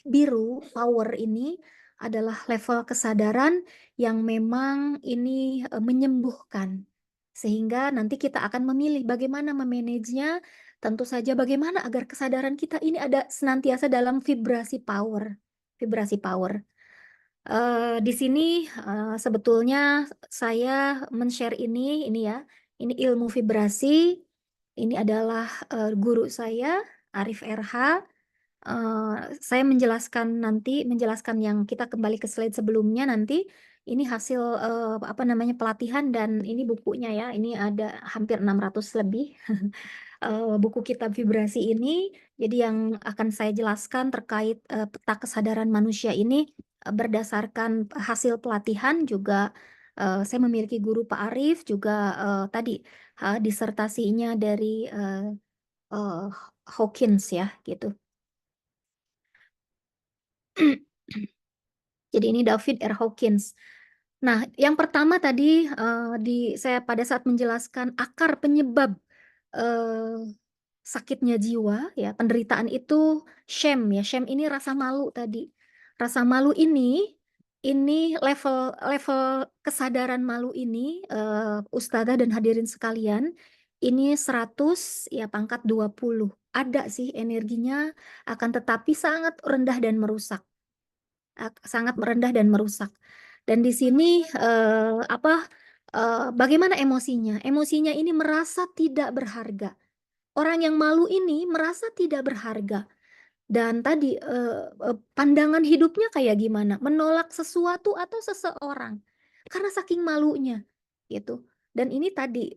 biru, power ini adalah level kesadaran yang memang ini menyembuhkan. Sehingga nanti kita akan memilih bagaimana memanagenya Tentu saja bagaimana agar kesadaran kita ini ada senantiasa dalam vibrasi power. Vibrasi power. Di sini sebetulnya saya men-share ini ya. Ini ilmu vibrasi. Ini adalah guru saya, Arif RH. Saya menjelaskan yang kita kembali ke slide sebelumnya nanti. Ini hasil pelatihan dan ini bukunya ya. Ini ada hampir 600 lebih buku kitab vibrasi ini. Jadi yang akan saya jelaskan terkait peta kesadaran manusia ini berdasarkan hasil pelatihan juga. Saya memiliki guru Pak Arif juga tadi disertasinya dari Hawkins ya gitu. Jadi ini David R. Hawkins. Nah, yang pertama tadi saya pada saat menjelaskan akar penyebab sakitnya jiwa ya, penderitaan itu shame ya. Shame ini rasa malu tadi. Rasa malu ini level kesadaran malu ini Ustazah dan hadirin sekalian, ini 100 ya pangkat 20. Ada sih energinya, akan tetapi sangat rendah dan merusak. Sangat merendah dan merusak. Dan di sini bagaimana emosinya? Emosinya ini merasa tidak berharga. Orang yang malu ini merasa tidak berharga. Dan tadi pandangan hidupnya kayak gimana? Menolak sesuatu atau seseorang karena saking malunya gitu. Dan ini tadi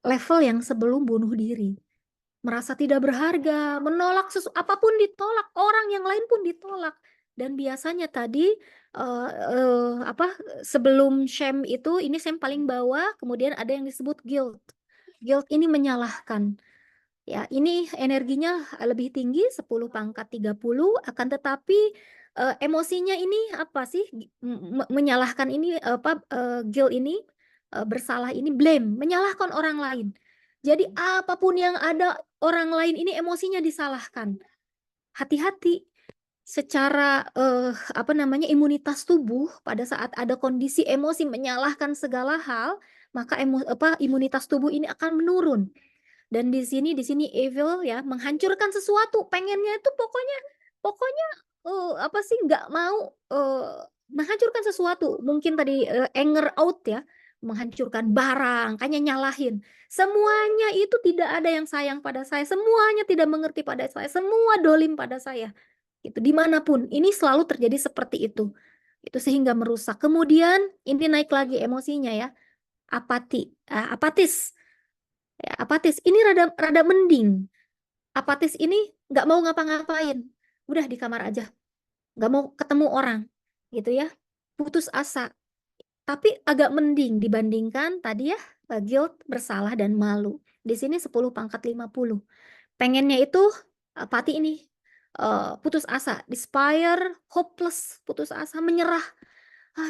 level yang sebelum bunuh diri. Merasa tidak berharga, menolak apapun ditolak, orang yang lain pun ditolak. Dan biasanya tadi sebelum shame itu, ini shame paling bawah, kemudian ada yang disebut guilt. Guilt ini menyalahkan. Ya, ini energinya lebih tinggi 10 pangkat 30, akan tetapi emosinya ini apa sih? Menyalahkan ini guilt ini bersalah ini blame, menyalahkan orang lain. Jadi apapun yang ada orang lain ini emosinya disalahkan. Hati-hati secara imunitas tubuh pada saat ada kondisi emosi menyalahkan segala hal, maka imunitas tubuh ini akan menurun. Dan di sini evil ya, menghancurkan sesuatu, pengennya itu pokoknya nggak mau menghancurkan sesuatu. Mungkin tadi anger out ya, menghancurkan barang, hanya nyalahin. Semuanya itu tidak ada yang sayang pada saya, semuanya tidak mengerti pada saya, semua dolim pada saya. Itu dimanapun, ini selalu terjadi seperti itu. Itu sehingga merusak. Kemudian ini naik lagi emosinya ya, apatis. Ya, apatis ini rada mending. Apatis ini nggak mau ngapa-ngapain, udah di kamar aja, nggak mau ketemu orang, gitu ya. Putus asa. Tapi agak mending dibandingkan tadi ya, guilt, bersalah dan malu. Di sini 10 pangkat 50. Pengennya itu apati ini, putus asa, despair, hopeless, putus asa, menyerah.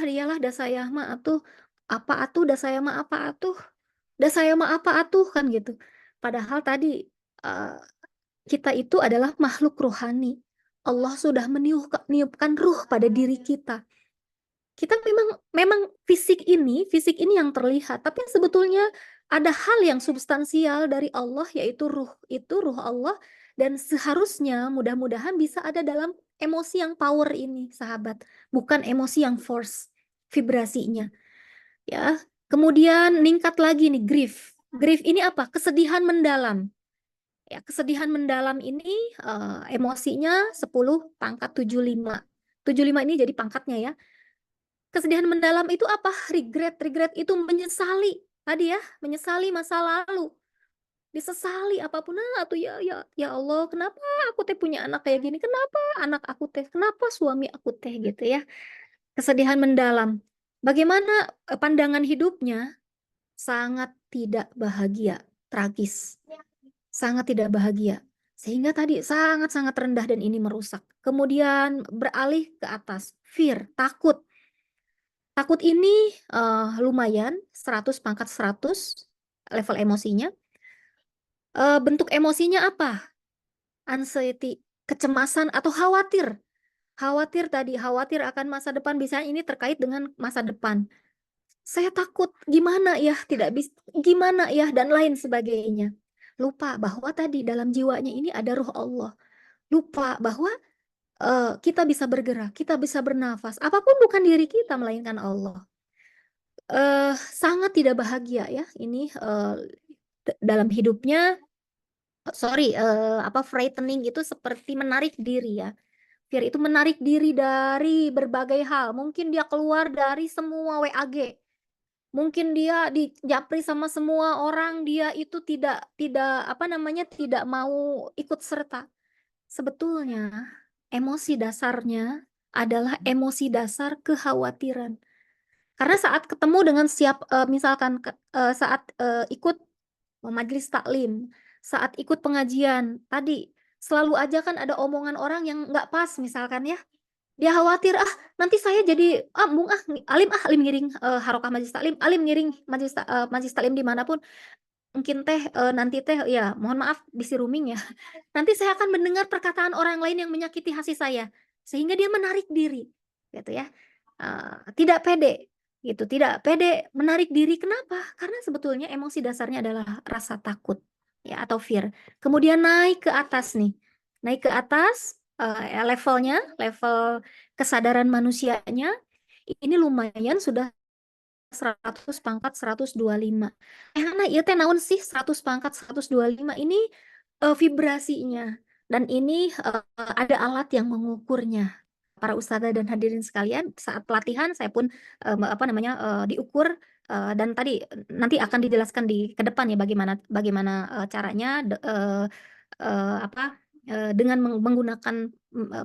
Dialah dah saya mah atuh, apa atuh dah saya mah apa atuh. Dah saya mah apa atuh kan gitu. Padahal tadi kita itu adalah makhluk rohani. Allah sudah meniupkan ruh pada diri kita. Kita memang fisik ini yang terlihat, tapi sebetulnya ada hal yang substansial dari Allah, yaitu ruh. Itu ruh Allah, dan seharusnya mudah-mudahan bisa ada dalam emosi yang power ini, sahabat. Bukan emosi yang force vibrasinya. Ya. Kemudian meningkat lagi nih grief. Grief ini apa? Kesedihan mendalam. Ya, kesedihan mendalam ini emosinya 10 pangkat 75. 75 ini jadi pangkatnya ya. Kesedihan mendalam itu apa? Regret. Regret itu menyesali. Tadi ya, menyesali masa lalu. Disesali apapun atau ya Allah, kenapa aku teh punya anak kayak gini? Kenapa anak aku teh? Kenapa suami aku teh gitu ya? Kesedihan mendalam. Bagaimana pandangan hidupnya? Sangat tidak bahagia, tragis. Sangat tidak bahagia. Sehingga tadi sangat-sangat rendah dan ini merusak. Kemudian beralih ke atas, fear, takut. Takut ini lumayan, 100 pangkat 100 level emosinya. Bentuk emosinya apa? Anxiety, kecemasan atau khawatir. Khawatir tadi, khawatir akan masa depan, bisa ini terkait dengan masa depan. Saya takut, gimana ya, tidak bisa, gimana ya, dan lain sebagainya. lupa bahwa tadi dalam jiwanya ini ada ruh Allah, lupa bahwa kita bisa bergerak, kita bisa bernafas, apapun bukan diri kita melainkan Allah. Sangat tidak bahagia ya ini dalam hidupnya. Frightening itu seperti menarik diri ya. Fear itu menarik diri dari berbagai hal. Mungkin dia keluar dari semua WAG. Mungkin dia dijapri sama semua orang, dia itu tidak mau ikut serta. Sebetulnya emosi dasarnya adalah emosi dasar kekhawatiran. Karena saat ketemu dengan saat ikut majelis taklim, saat ikut pengajian, tadi selalu aja kan ada omongan orang yang nggak pas misalkan ya. Dia khawatir, nanti saya jadi alim ngiring harokah majelis taklim, alim ngiring majelis taklim dimanapun. Mungkin nanti ya mohon maaf bisi rooming ya. Nanti saya akan mendengar perkataan orang lain yang menyakiti hati saya, sehingga dia menarik diri, gitu ya. Tidak pede, gitu. Tidak pede menarik diri. Kenapa? Karena sebetulnya emosi dasarnya adalah rasa takut, ya, atau fear. Kemudian naik ke atas nih, naik ke atas level kesadaran manusianya ini lumayan sudah 100 pangkat 125. Karena ieu teh naon sih 100 pangkat 125 ini vibrasinya, dan ini ada alat yang mengukurnya. Para ustadzah dan hadirin sekalian, saat pelatihan saya pun diukur, dan tadi nanti akan dijelaskan ke depan ya bagaimana caranya dengan menggunakan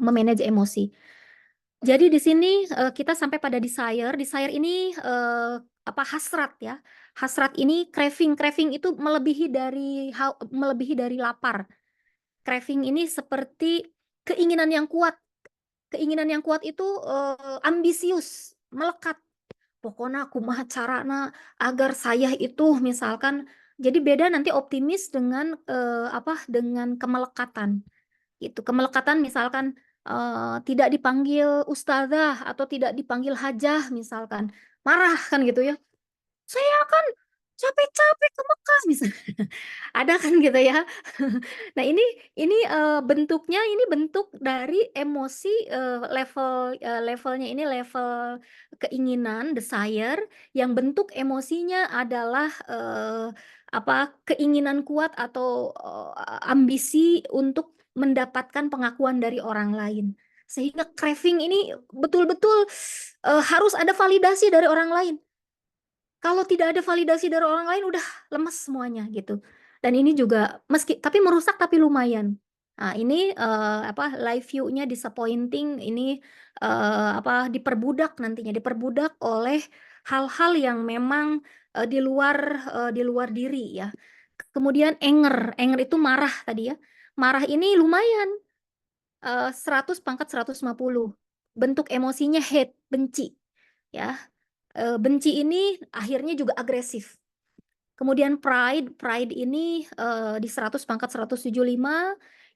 memanage emosi. Jadi di sini kita sampai pada desire. Desire ini hasrat ya. Hasrat ini craving itu melebihi dari lapar. Craving ini seperti keinginan yang kuat. Keinginan yang kuat itu ambisius, melekat. Pokoknya kumaha carana agar saya itu misalkan, jadi beda nanti optimis dengan dengan kemelekatan. Itu kemelekatan misalkan tidak dipanggil ustazah atau tidak dipanggil hajah misalkan, marah kan gitu ya. Saya akan capek-capek ke Mekah misalnya. Ada kan gitu ya. Nah, ini bentuknya ini bentuk dari emosi levelnya ini level keinginan, desire, yang bentuk emosinya adalah keinginan kuat atau ambisi untuk mendapatkan pengakuan dari orang lain. Sehingga craving ini betul-betul harus ada validasi dari orang lain. Kalau tidak ada validasi dari orang lain udah lemes semuanya gitu. Dan ini juga tapi merusak tapi lumayan. Nah, ini live view-nya disappointing, ini diperbudak nantinya, diperbudak oleh hal-hal yang memang di luar diri ya. Kemudian anger itu marah tadi ya. Marah ini lumayan 100 pangkat 150. Bentuk emosinya hate, benci ya. Benci ini akhirnya juga agresif. Kemudian pride ini di 100 pangkat 175.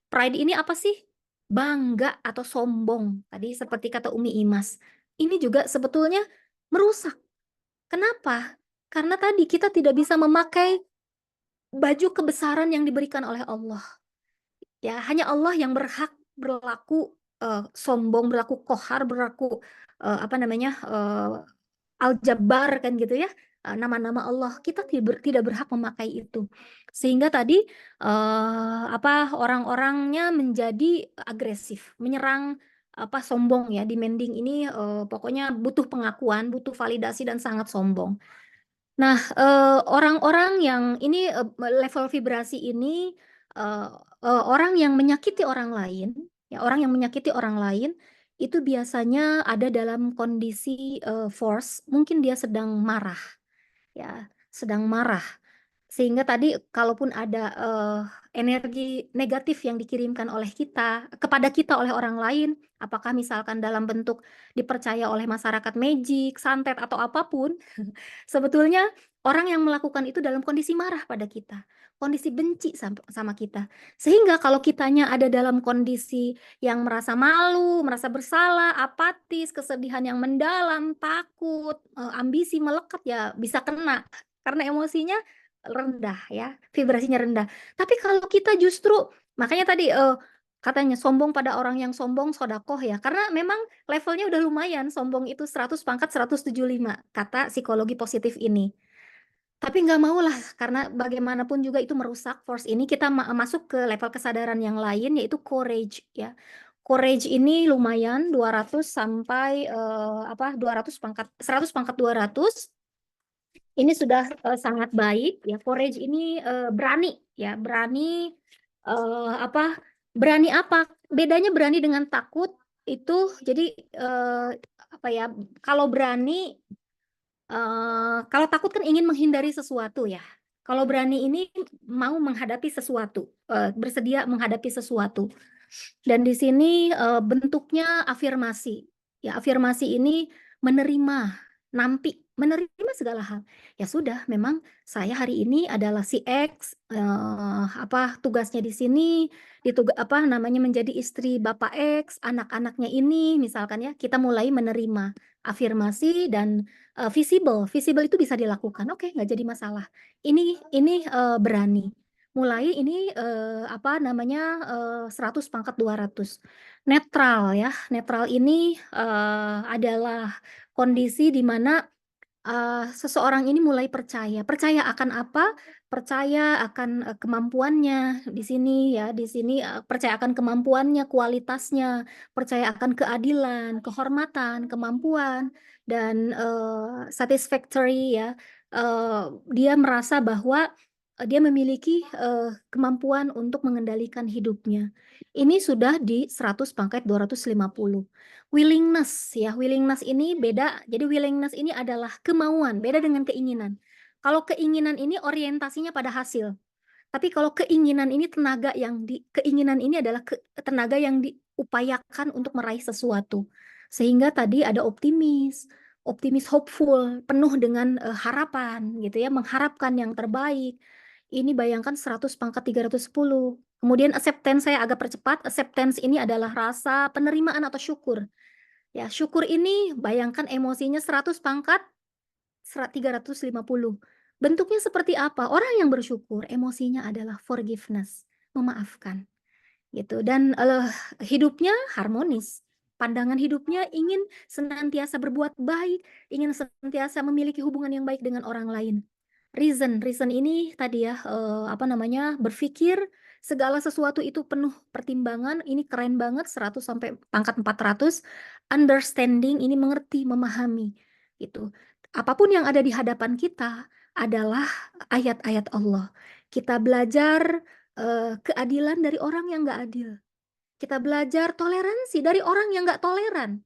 Pride ini apa sih? Bangga atau sombong. Tadi seperti kata Umi Imas. Ini juga sebetulnya merusak. Kenapa? Karena tadi kita tidak bisa memakai baju kebesaran yang diberikan oleh Allah. Ya, hanya Allah yang berhak berlaku sombong, berlaku kohar, berlaku Al-Jabbar kan gitu ya, nama-nama Allah. Kita tidak berhak memakai itu, sehingga tadi orang-orangnya menjadi agresif, menyerang sombong ya, demanding ini pokoknya butuh pengakuan, butuh validasi dan sangat sombong. Nah, orang-orang yang ini level vibrasi ini orang yang menyakiti orang lain, ya, orang yang menyakiti orang lain itu biasanya ada dalam kondisi force, mungkin dia sedang marah, ya, sedang marah. Sehingga tadi kalaupun ada energi negatif yang dikirimkan oleh kita kepada kita oleh orang lain, apakah misalkan dalam bentuk dipercaya oleh masyarakat magic, santet atau apapun, sebetulnya orang yang melakukan itu dalam kondisi marah pada kita, kondisi benci sama kita. Sehingga kalau kitanya ada dalam kondisi yang merasa malu, merasa bersalah, apatis, kesedihan yang mendalam, takut, ambisi melekat, ya bisa kena. Karena emosinya rendah ya, vibrasinya rendah. Tapi kalau kita justru, makanya tadi katanya sombong pada orang yang sombong sodakoh ya, karena memang levelnya udah lumayan, sombong itu 100 pangkat 175 kata psikologi positif ini. Tapi nggak mau lah, karena bagaimanapun juga itu merusak force ini. Kita masuk ke level kesadaran yang lain, yaitu courage ya. Courage ini lumayan 200 sampai 200 pangkat 100 pangkat 200. Ini sudah sangat baik ya. Courage ini berani ya, berani berani apa? Bedanya berani dengan takut itu jadi kalau berani kalau takut kan ingin menghindari sesuatu ya. Kalau berani ini mau menghadapi sesuatu, bersedia menghadapi sesuatu. Dan di sini bentuknya afirmasi. Ya, afirmasi ini menerima, nampi, menerima segala hal. Ya sudah, memang saya hari ini adalah si X, tugasnya di sini, menjadi istri Bapak X, anak-anaknya ini, misalkan ya, kita mulai menerima afirmasi dan visible. Visible itu bisa dilakukan. Oke, nggak jadi masalah. Ini berani. Mulai ini 100 pangkat 200. Netral ya. Netral ini adalah kondisi di mana seseorang ini mulai percaya. Percaya akan apa? Percaya akan kemampuannya di sini ya. Di sini percaya akan kemampuannya, kualitasnya, percaya akan keadilan, kehormatan, kemampuan dan satisfactory ya. Dia merasa bahwa dia memiliki kemampuan untuk mengendalikan hidupnya. Ini sudah di 100 pangkat 250. Willingness ya, willingness ini beda. Jadi willingness ini adalah kemauan, beda dengan keinginan. Kalau keinginan ini orientasinya pada hasil. Tapi kalau keinginan ini keinginan ini adalah tenaga yang diupayakan untuk meraih sesuatu. Sehingga tadi ada optimis hopeful, penuh dengan harapan gitu ya, mengharapkan yang terbaik. Ini bayangkan 100 pangkat 310. Kemudian acceptance, saya agak percepat. Acceptance ini adalah rasa penerimaan atau syukur. Ya, syukur ini bayangkan emosinya 100 pangkat 350. Bentuknya seperti apa? Orang yang bersyukur, emosinya adalah forgiveness, memaafkan. Gitu. Dan hidupnya harmonis. Pandangan hidupnya ingin senantiasa berbuat baik, ingin senantiasa memiliki hubungan yang baik dengan orang lain. Reason ini tadi ya, berpikir segala sesuatu itu penuh pertimbangan. Ini keren banget, 100 sampai pangkat 400. Understanding ini mengerti, memahami. Gitu. Apapun yang ada di hadapan kita adalah ayat-ayat Allah. Kita belajar keadilan dari orang yang nggak adil. Kita belajar toleransi dari orang yang nggak toleran.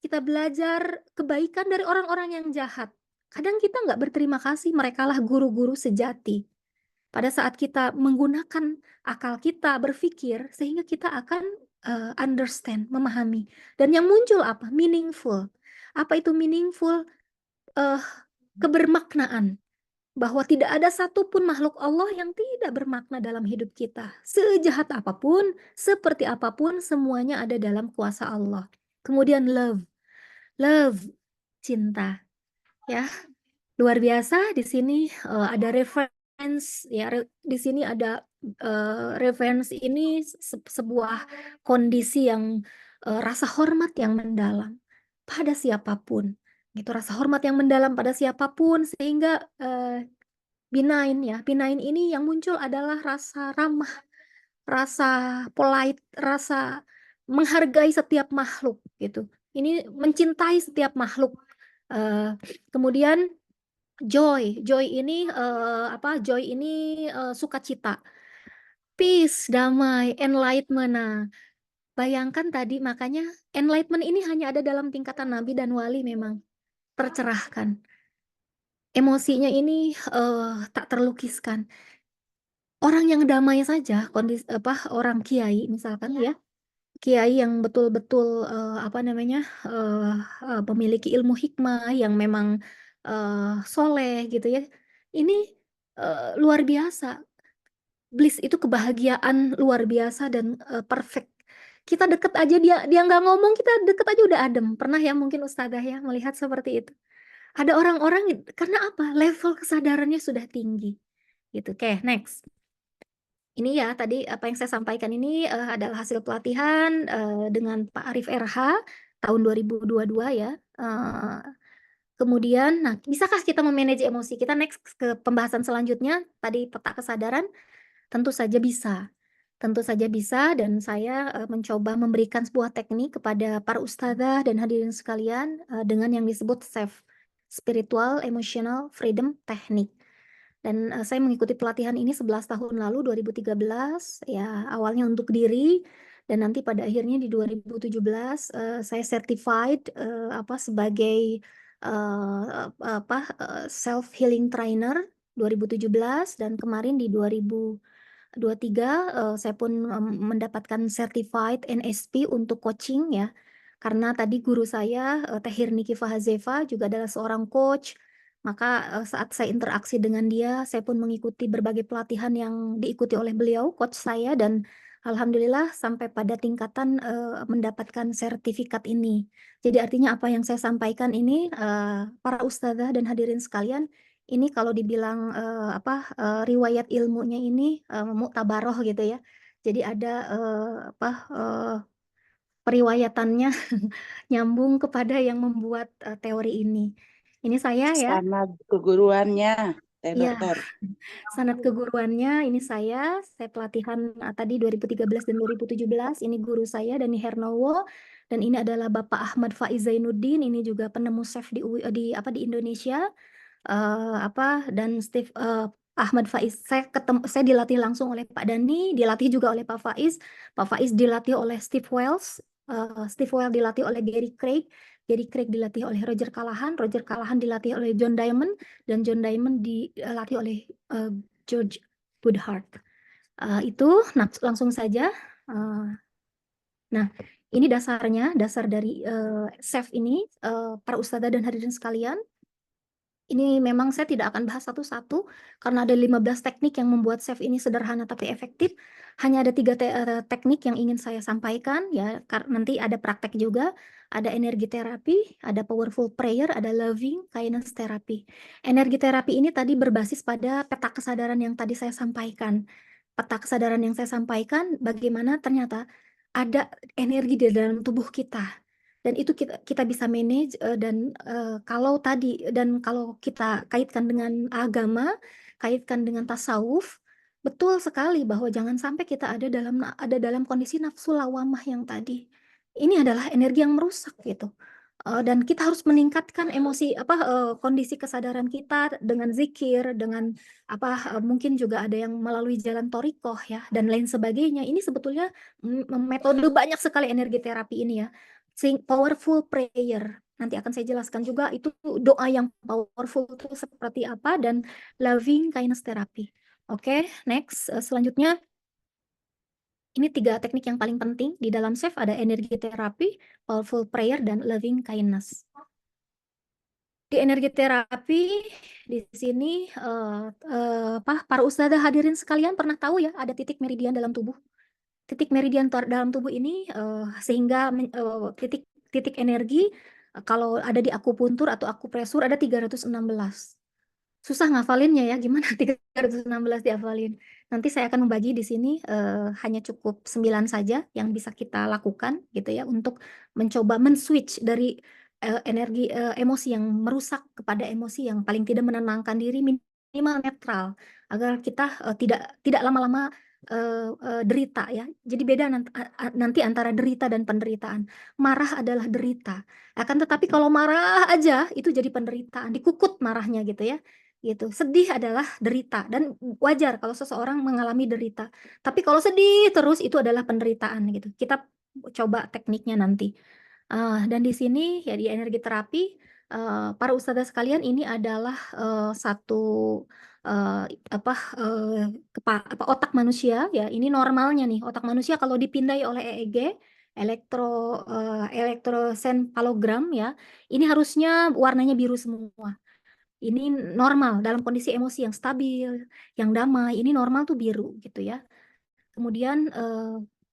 Kita belajar kebaikan dari orang-orang yang jahat. Kadang kita nggak berterima kasih, merekalah guru-guru sejati. Pada saat kita menggunakan akal kita berpikir, sehingga kita akan understand, memahami. Dan yang muncul apa? Meaningful. Apa itu meaningful? Kebermaknaan. Bahwa tidak ada satupun makhluk Allah yang tidak bermakna dalam hidup kita. Sejahat apapun, seperti apapun, semuanya ada dalam kuasa Allah. Kemudian love, cinta. Ya, luar biasa. Di sini ada reference ya, di sini ada reference ini sebuah kondisi yang rasa hormat yang mendalam pada siapapun. Gitu, rasa hormat yang mendalam pada siapapun, sehingga benign ya. Benign ini yang muncul adalah rasa ramah, rasa polite, rasa menghargai setiap makhluk gitu. Ini mencintai setiap makhluk. Kemudian joy ini sukacita. Peace, damai, enlightenment. Nah, bayangkan tadi, makanya enlightenment ini hanya ada dalam tingkatan nabi dan wali, memang tercerahkan. Emosinya ini tak terlukiskan. Orang yang damai saja, orang kiai misalkan ya, kiai yang betul-betul memiliki ilmu hikmah yang memang soleh gitu ya, ini luar biasa. Bliss itu kebahagiaan luar biasa dan perfect. Kita deket aja, dia nggak ngomong, kita deket aja udah adem. Pernah ya mungkin Ustazah ya melihat seperti itu. Ada orang-orang, karena apa? Level kesadarannya sudah tinggi. gitu. Oke, next. Ini ya tadi apa yang saya sampaikan ini adalah hasil pelatihan dengan Pak Arif RH tahun 2022 ya. Kemudian, nah, bisakah kita memanage emosi? Kita next ke pembahasan selanjutnya. Tadi peta kesadaran, tentu saja bisa. Tentu saja bisa, dan saya mencoba memberikan sebuah teknik kepada para ustadzah dan hadirin sekalian dengan yang disebut SEF, Spiritual Emotional Freedom Technique. Dan saya mengikuti pelatihan ini 11 tahun lalu, 2013, ya awalnya untuk diri, dan nanti pada akhirnya di 2017 saya certified sebagai self healing trainer 2017, dan kemarin di 2023 saya pun mendapatkan certified NSP untuk coaching ya, karena tadi guru saya Teh Hirniki Fahazeva juga adalah seorang coach. Maka saat saya interaksi dengan dia, saya pun mengikuti berbagai pelatihan yang diikuti oleh beliau, coach saya, dan alhamdulillah sampai pada tingkatan mendapatkan sertifikat ini. Jadi artinya apa yang saya sampaikan ini, para ustadzah dan hadirin sekalian, ini kalau dibilang riwayat ilmunya ini muktabaroh gitu ya. Jadi ada periwayatannya nyambung kepada yang membuat teori ini. Ini saya ya. Sanad keguruannya, Teh Iya, Dokter. sanad keguruannya ini saya pelatihan tadi 2013 dan 2017, ini guru saya Dani Hernowo, dan ini adalah Bapak Ahmad Faiz Zainuddin, ini juga penemu chef di Indonesia. Dan Steve Ahmad Faiz, saya dilatih langsung oleh Pak Dani, dilatih juga oleh Pak Faiz dilatih oleh Steve Wells, Steve Wells dilatih oleh Gary Craig dilatih oleh Roger Callahan dilatih oleh John Diamond, dan John Diamond dilatih oleh George Goodhart. Itu langsung saja. Nah, ini dasar dari chef ini, para ustadzah dan hadirin sekalian. Ini memang saya tidak akan bahas satu-satu karena ada 15 teknik yang membuat chef ini sederhana tapi efektif. Hanya ada 3 teknik yang ingin saya sampaikan ya. Nanti ada praktek juga, ada energi terapi, ada powerful prayer, ada loving kindness terapi. Energi terapi ini tadi berbasis pada peta kesadaran yang tadi saya sampaikan. Peta kesadaran yang saya sampaikan bagaimana ternyata ada energi di dalam tubuh kita. Dan itu kita bisa manage kalau kita kaitkan dengan agama, kaitkan dengan tasawuf, betul sekali bahwa jangan sampai kita ada dalam kondisi nafsu lawamah yang tadi. Ini adalah energi yang merusak gitu. Dan kita harus meningkatkan kondisi kesadaran kita dengan zikir, dengan mungkin juga ada yang melalui jalan thoriqoh ya dan lain sebagainya. Ini sebetulnya metode banyak sekali energi terapi ini ya. Powerful prayer. Nanti akan saya jelaskan juga itu doa yang powerful itu seperti apa, dan loving kindness therapy. Oke, next. Selanjutnya, ini 3 teknik yang paling penting di dalam chef, ada energi terapi, powerful prayer, dan loving kindness. Di energi terapi di sini para ustadzah hadirin sekalian pernah tahu ya ada titik meridian dalam tubuh. Titik meridian dalam tubuh ini sehingga titik energi kalau ada di akupuntur atau akupresur ada 316. Susah ngafalinnya ya, gimana 316 dihafalin. Nanti saya akan membagi di sini hanya cukup 9 saja yang bisa kita lakukan gitu ya untuk mencoba men-switch dari emosi yang merusak kepada emosi yang paling tidak menenangkan diri, minimal netral, agar kita tidak lama-lama derita ya. Jadi beda nanti antara derita dan penderitaan. Marah adalah derita. Akan tetapi kalau marah aja itu jadi penderitaan, dikukut marahnya gitu ya. Gitu. Sedih adalah derita dan wajar kalau seseorang mengalami derita. Tapi kalau sedih terus itu adalah penderitaan gitu. Kita coba tekniknya nanti. Dan di sini ya di energi terapi para ustadzah sekalian ini adalah satu otak manusia ya. Ini normalnya nih otak manusia kalau dipindai oleh EEG elektrosenfalogram ya. Ini harusnya warnanya biru semua. Ini normal dalam kondisi emosi yang stabil, yang damai. Ini normal tuh biru gitu ya. Kemudian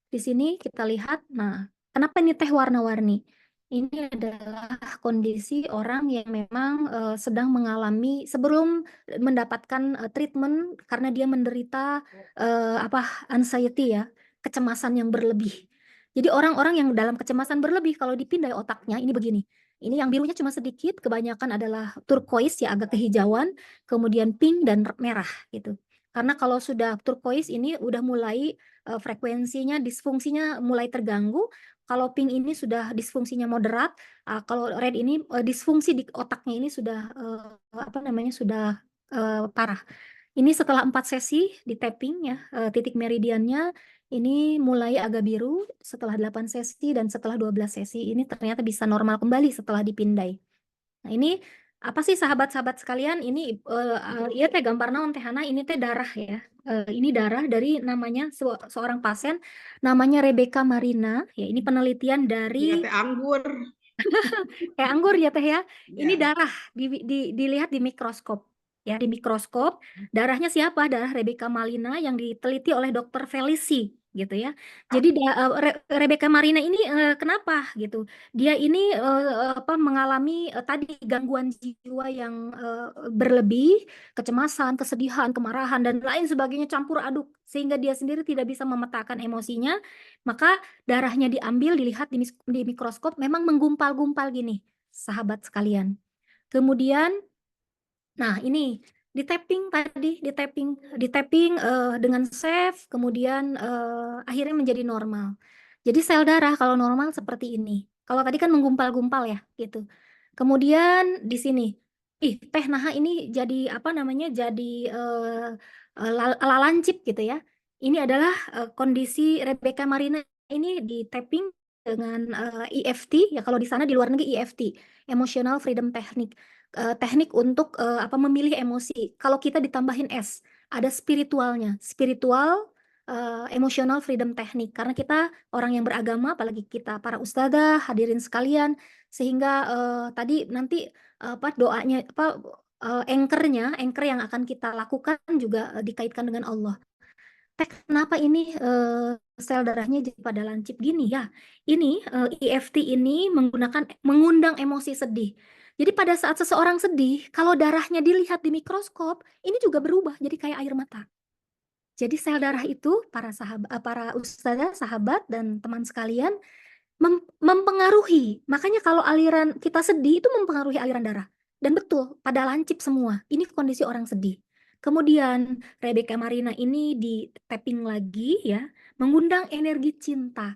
di sini kita lihat, nah kenapa ini teh warna-warni? Ini adalah kondisi orang yang memang sedang mengalami sebelum mendapatkan treatment karena dia menderita anxiety ya, kecemasan yang berlebih. Jadi orang-orang yang dalam kecemasan berlebih kalau dipindai otaknya ini begini. Ini yang birunya cuma sedikit, kebanyakan adalah turquoise ya agak kehijauan, kemudian pink dan merah gitu. Karena kalau sudah turquoise ini udah mulai frekuensinya, disfungsinya mulai terganggu. Kalau pink ini sudah disfungsinya moderat, kalau red ini disfungsi di otaknya ini sudah sudah parah. Ini setelah 4 sesi di tapping ya, titik meridiannya ini mulai agak biru setelah 8 sesi dan setelah 12 sesi ini ternyata bisa normal kembali setelah dipindai. Nah, ini apa sih sahabat-sahabat sekalian? Ini iya teh gambar naon teh Hana, ini teh darah ya. Ini darah dari namanya seorang pasien namanya Rebecca Marina ya. Ini penelitian dari Teh anggur. kayak anggur ya teh ya. Ini Ya. darah dilihat di mikroskop ya, di mikroskop darahnya siapa? Darah Rebecca Marina yang diteliti oleh Dr. Felici gitu ya. Jadi Rebecca Marina ini kenapa gitu? Dia ini mengalami tadi gangguan jiwa yang berlebih, kecemasan, kesedihan, kemarahan dan lain sebagainya campur aduk sehingga dia sendiri tidak bisa memetakan emosinya. Maka darahnya diambil, dilihat di mikroskop memang menggumpal-gumpal gini, sahabat sekalian. Kemudian, nah ini di tapping tadi, di tapping dengan safe, kemudian akhirnya menjadi normal. Jadi sel darah kalau normal seperti ini. Kalau tadi kan menggumpal-gumpal ya, gitu. Kemudian di sini, teh nah ini jadi apa namanya? Jadi lalancip gitu ya. Ini adalah kondisi Rebecca Marina ini di tapping dengan EFT ya, kalau di sana di luar negeri EFT, Emotional Freedom Technique, teknik untuk memilih emosi. Kalau kita ditambahin S, ada spiritualnya, spiritual emotional freedom technique, karena kita orang yang beragama, apalagi kita para ustadzah hadirin sekalian, sehingga tadi nanti doanya anchor yang akan kita lakukan juga dikaitkan dengan Allah. Kenapa ini sel darahnya jadi pada lancip gini ya? Ini EFT ini mengundang emosi sedih. Jadi pada saat seseorang sedih, kalau darahnya dilihat di mikroskop, ini juga berubah jadi kayak air mata. Jadi sel darah itu para ustadzah, sahabat dan teman sekalian mempengaruhi. Makanya kalau aliran kita sedih itu mempengaruhi aliran darah. Dan betul, pada lancip semua. Ini kondisi orang sedih. Kemudian Rebecca Marina ini di tapping lagi ya, mengundang energi cinta.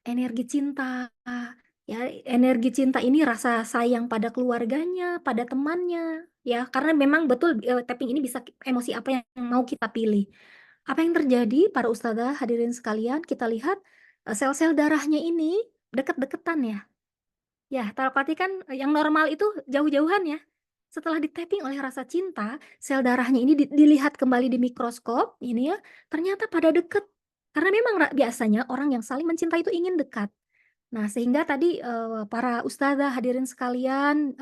Energi cinta ya, energi cinta ini rasa sayang pada keluarganya, pada temannya ya, karena memang betul tapping ini bisa emosi apa yang mau kita pilih. Apa yang terjadi para ustadzah hadirin sekalian, kita lihat sel-sel darahnya ini deket-deketan ya. Ya, telepati kan yang normal itu jauh-jauhan ya. Setelah di-tapping oleh rasa cinta, sel darahnya ini dilihat kembali di mikroskop, ini ya, ternyata pada deket. Karena memang biasanya orang yang saling mencintai itu ingin dekat. Nah, sehingga tadi para ustadzah hadirin sekalian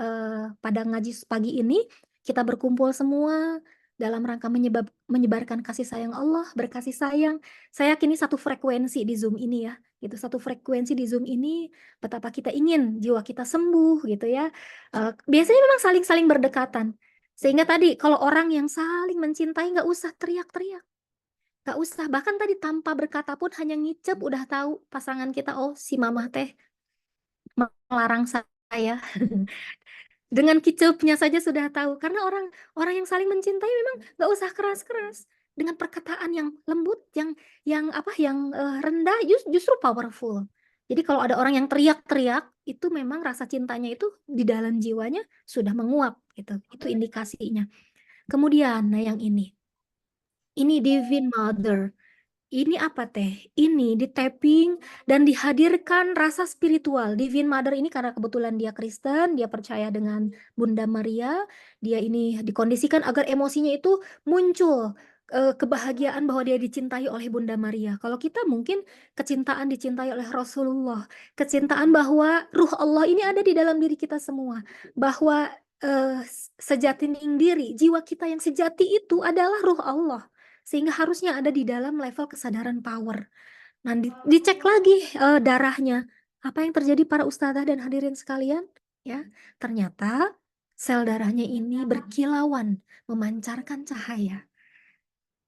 pada ngaji pagi ini, kita berkumpul semua dalam rangka menyebarkan kasih sayang Allah, berkasih sayang. Saya yakin ini satu frekuensi di Zoom ini ya. Gitu, satu frekuensi di Zoom ini betapa kita ingin jiwa kita sembuh gitu ya. Biasanya memang saling-saling berdekatan. Sehingga tadi kalau orang yang saling mencintai nggak usah teriak-teriak. Nggak usah, bahkan tadi tanpa berkata pun hanya ngicep udah tahu pasangan kita, oh si mamah teh melarang saya. Dengan kicepnya saja sudah tahu. Karena orang yang saling mencintai memang nggak usah keras-keras. Dengan perkataan yang lembut, yang rendah, justru powerful. Jadi kalau ada orang yang teriak-teriak, itu memang rasa cintanya itu di dalam jiwanya sudah menguap gitu. Itu indikasinya. Kemudian, nah yang ini Divine Mother. Ini apa teh? Ini di tapping dan dihadirkan rasa spiritual. Divine Mother ini karena kebetulan dia Kristen, dia percaya dengan Bunda Maria. Dia ini dikondisikan agar emosinya itu muncul kebahagiaan bahwa dia dicintai oleh Bunda Maria. Kalau kita mungkin kecintaan dicintai oleh Rasulullah. Kecintaan bahwa ruh Allah ini ada di dalam diri kita semua. Bahwa sejati diri, jiwa kita yang sejati itu adalah ruh Allah. Sehingga harusnya ada di dalam level kesadaran power. Nah, dicek lagi darahnya. Apa yang terjadi para ustadzah dan hadirin sekalian? Ya, ternyata sel darahnya ini berkilauan, memancarkan cahaya.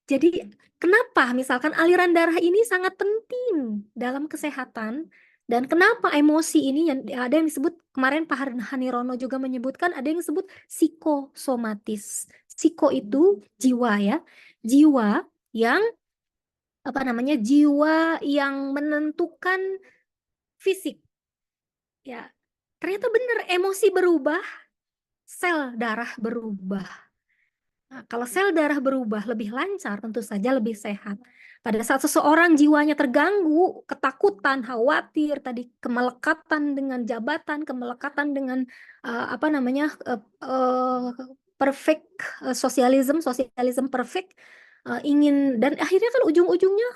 Jadi kenapa misalkan aliran darah ini sangat penting dalam kesehatan dan kenapa emosi ini yang ada yang disebut kemarin Pak Hanirono juga menyebutkan ada yang disebut psikosomatis. Psiko itu jiwa ya. Jiwa yang apa namanya? Jiwa yang menentukan fisik. Ya. Ternyata benar emosi berubah, sel darah berubah. Nah, kalau sel darah berubah lebih lancar, tentu saja lebih sehat. Pada saat seseorang jiwanya terganggu, ketakutan, khawatir, tadi kemelekatan dengan jabatan, kemelekatan dengan apa namanya perfect sosialisme perfect, ingin dan akhirnya kan ujung-ujungnya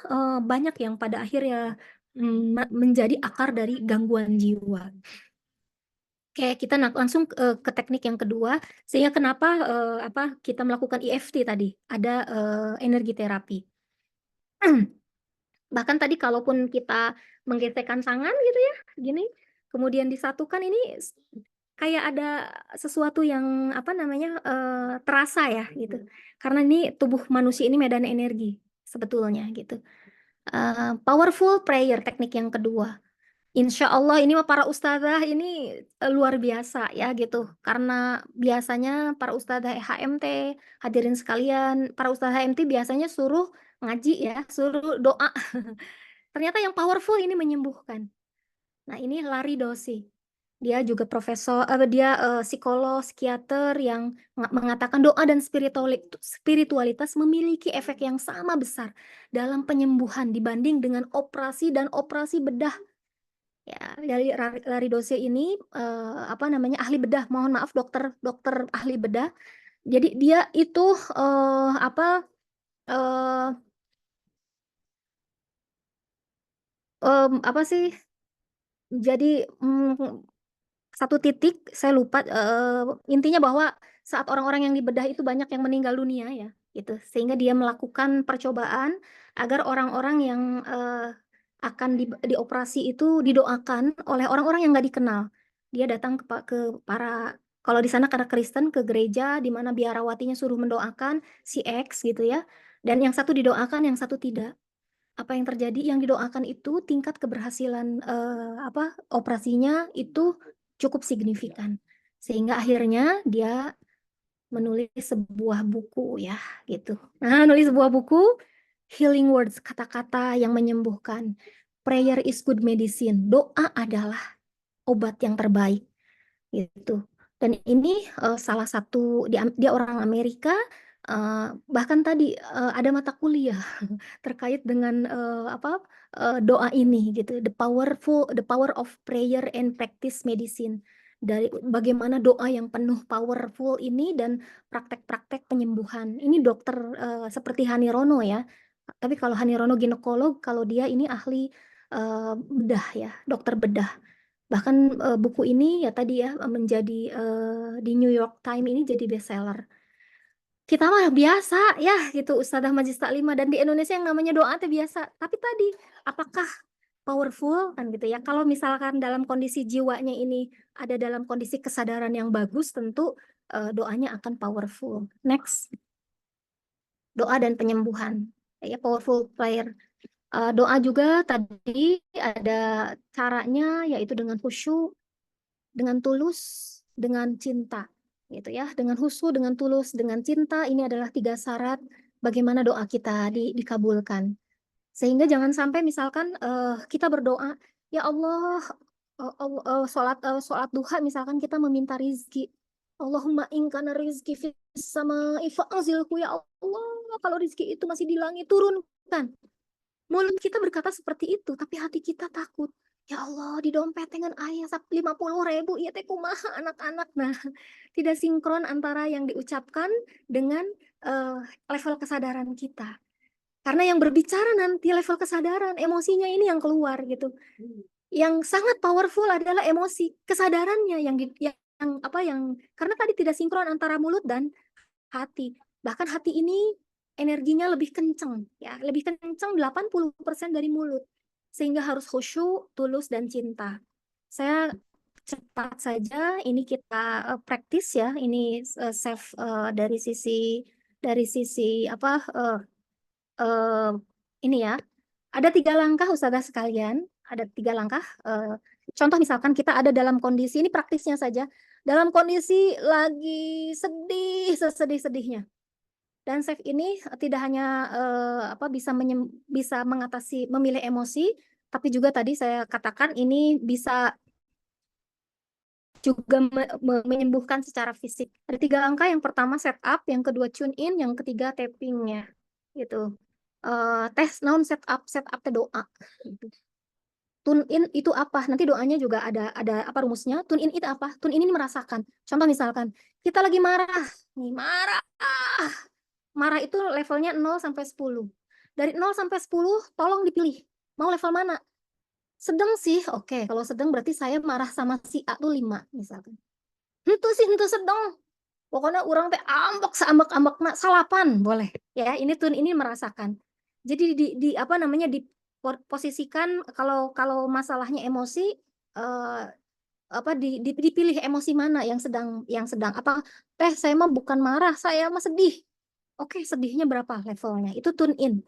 banyak yang pada akhirnya menjadi akar dari gangguan jiwa. Oke, kita langsung ke teknik yang kedua. Sehingga kenapa kita melakukan EFT tadi, ada energi terapi. Bahkan tadi kalaupun kita menggesekkan tangan gitu ya, gini, kemudian disatukan ini kayak ada sesuatu yang apa namanya terasa ya gitu. Karena ini tubuh manusia ini medan energi sebetulnya gitu. Powerful prayer teknik yang kedua. Insya Allah ini para ustadzah ini luar biasa ya gitu. Karena biasanya para ustadzah HMT, hadirin sekalian, para ustadzah HMT biasanya suruh ngaji ya, suruh doa. Ternyata yang powerful ini menyembuhkan. Nah ini Larry Dossey. Dia juga profesor, dia psikolog, psikiater yang mengatakan doa dan spiritualitas memiliki efek yang sama besar dalam penyembuhan dibanding dengan operasi dan operasi bedah. Ya, dari Larry Dossey ini apa namanya ahli bedah, mohon maaf dokter ahli bedah. Jadi dia itu apa sih? Jadi satu titik saya lupa intinya bahwa saat orang-orang yang dibedah itu banyak yang meninggal dunia ya gitu sehingga dia melakukan percobaan agar orang-orang yang akan dioperasi itu didoakan oleh orang-orang yang nggak dikenal. Dia datang ke para kalau di sana karena Kristen ke gereja di mana biarawatinya suruh mendoakan si X gitu ya dan yang satu didoakan yang satu tidak. Apa yang terjadi? Yang didoakan itu tingkat keberhasilan operasinya itu cukup signifikan. Sehingga akhirnya dia menulis sebuah buku ya gitu. Nah, nulis sebuah buku Healing Words, kata-kata yang menyembuhkan. Prayer is good medicine. Doa adalah obat yang terbaik gitu. Dan ini salah satu dia orang Amerika bahkan tadi ada mata kuliah terkait dengan doa ini gitu, the power of prayer and practice medicine, dari bagaimana doa yang penuh powerful ini dan praktek-praktek penyembuhan. Ini dokter seperti Hanirono ya, tapi kalau Hanirono ginekolog, kalau dia ini ahli bedah ya, dokter bedah. Bahkan buku ini ya tadi ya menjadi di New York Times ini jadi bestseller. Kita mah biasa ya gitu Ustadzah Majlis Taklimah dan di Indonesia yang namanya doa itu biasa. Tapi tadi apakah powerful kan gitu ya. Kalau misalkan dalam kondisi jiwanya ini ada dalam kondisi kesadaran yang bagus tentu doanya akan powerful. Next. Doa dan penyembuhan. Ya powerful prayer. Doa juga tadi ada caranya yaitu dengan khusyuk, dengan tulus, dengan cinta. Gitu ya, dengan khusyuk, dengan tulus, dengan cinta, ini adalah 3 syarat bagaimana doa kita dikabulkan. Sehingga jangan sampai misalkan kita berdoa, ya Allah, sholat duha misalkan kita meminta rizki. Allahumma ingkana rizki fis sama'i fa'azilku ya Allah, kalau rizki itu masih di langit turunkan. Mulut kita berkata seperti itu, tapi hati kita takut. Ya Allah, di dompet dengan ayah 50.000, ya teh kumaha anak-anak. Nah, tidak sinkron antara yang diucapkan dengan level kesadaran kita. Karena yang berbicara nanti level kesadaran, emosinya ini yang keluar gitu. Yang sangat powerful adalah emosi, kesadarannya yang karena tadi tidak sinkron antara mulut dan hati. Bahkan hati ini energinya lebih kenceng ya, lebih kenceng 80% dari mulut. sehingga harus khusyuk, tulus, dan cinta. Saya cepat saja, ini kita praktis ya, ini save dari sisi apa ini ya. Ada 3 langkah Ustazah sekalian, ada 3 langkah. Contoh misalkan kita ada dalam kondisi, ini praktisnya saja, dalam kondisi lagi sedih, sesedih-sedihnya. Dan save ini tidak hanya bisa mengatasi, memilih emosi, tapi juga tadi saya katakan ini bisa juga menyembuhkan secara fisik. Ada 3 langkah, yang pertama setup, yang kedua tune in, yang ketiga tappingnya. Gitu. Tes naon setup teh doa. Gitu. Tune in itu apa? Nanti doanya juga ada apa rumusnya. Tune in itu apa? Tune in ini merasakan. Contoh misalkan kita lagi marah, nih marah. Marah itu levelnya 0 sampai 10. Dari 0 sampai 10 tolong dipilih. Mau level mana? Sedang sih, oke. Kalau sedang berarti saya marah sama si A tuh 5 misalkan. Itu sih itu sedang. Pokoknya orang teh ambek seambek-ambekna salapan boleh. Ya, ini tune ini merasakan. Jadi di apa namanya diposisikan kalau masalahnya emosi dipilih emosi mana yang sedang apa teh saya mah bukan marah, saya mah sedih. Oke, sedihnya berapa levelnya? Itu tune in.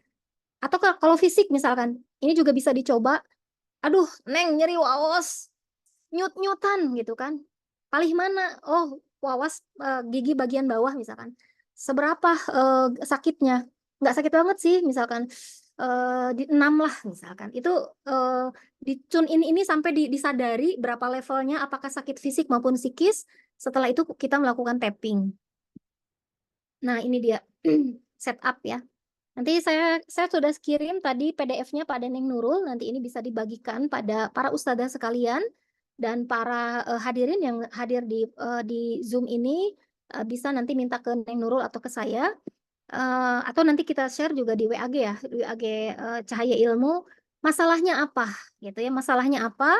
Atau kalau fisik misalkan, ini juga bisa dicoba. Aduh, Neng nyeri waos. Nyut-nyutan gitu kan. Palih mana? Oh, wawas gigi bagian bawah misalkan. Seberapa sakitnya? Nggak sakit banget sih misalkan di 6 lah misalkan. Itu di tune in ini sampai disadari berapa levelnya, apakah sakit fisik maupun psikis. Setelah itu kita melakukan tapping. Nah, ini dia setup ya. Nanti saya sudah kirim tadi PDF-nya pada Neng Nurul. Nanti ini bisa dibagikan pada para ustadzah sekalian dan para hadirin yang hadir di Zoom ini bisa nanti minta ke Neng Nurul atau ke saya. Atau nanti kita share juga di WAG ya, di WAG Cahaya Ilmu. Masalahnya apa? Gitu ya, masalahnya apa?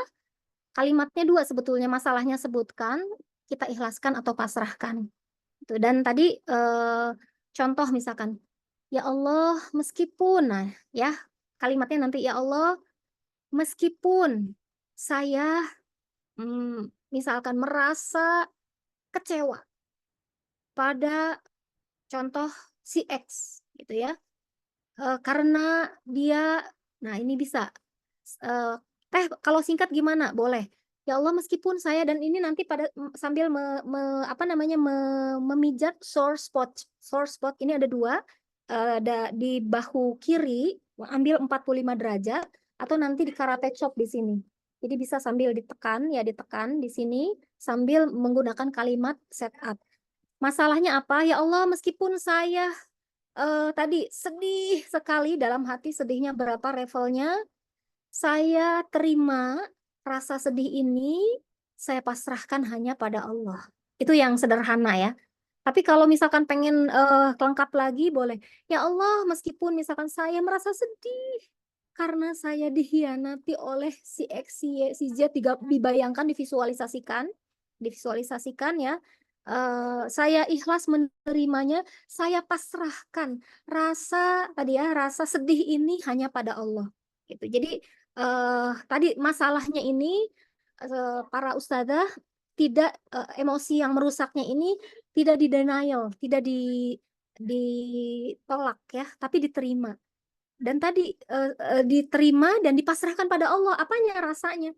Kalimatnya 2 sebetulnya, masalahnya sebutkan, kita ikhlaskan atau pasrahkan. Dan tadi contoh misalkan, ya Allah meskipun, nah ya kalimatnya nanti ya Allah meskipun saya misalkan merasa kecewa pada contoh si X gitu ya, karena dia, nah ini bisa teh kalau singkat gimana boleh. Ya Allah meskipun saya, dan ini nanti pada sambil memijat sore spot ini ada 2, ada di bahu kiri ambil 45 derajat atau nanti di karate chop di sini. Jadi bisa sambil ditekan di sini sambil menggunakan kalimat setup. Masalahnya apa? Ya Allah meskipun saya tadi sedih sekali dalam hati, sedihnya berapa levelnya, saya terima rasa sedih ini, saya pasrahkan hanya pada Allah. Itu yang sederhana ya. Tapi kalau misalkan pengen lengkap lagi boleh. Ya Allah, meskipun misalkan saya merasa sedih karena saya dikhianati oleh si X, si Y, si Z, dibayangkan, divisualisasikan ya. Saya ikhlas menerimanya, saya pasrahkan rasa sedih ini hanya pada Allah. Gitu. Jadi tadi masalahnya ini para ustadzah tidak emosi yang merusaknya ini tidak di-denial, tidak ditolak ya, tapi diterima. Dan tadi diterima dan dipasrahkan pada Allah. Apanya rasanya?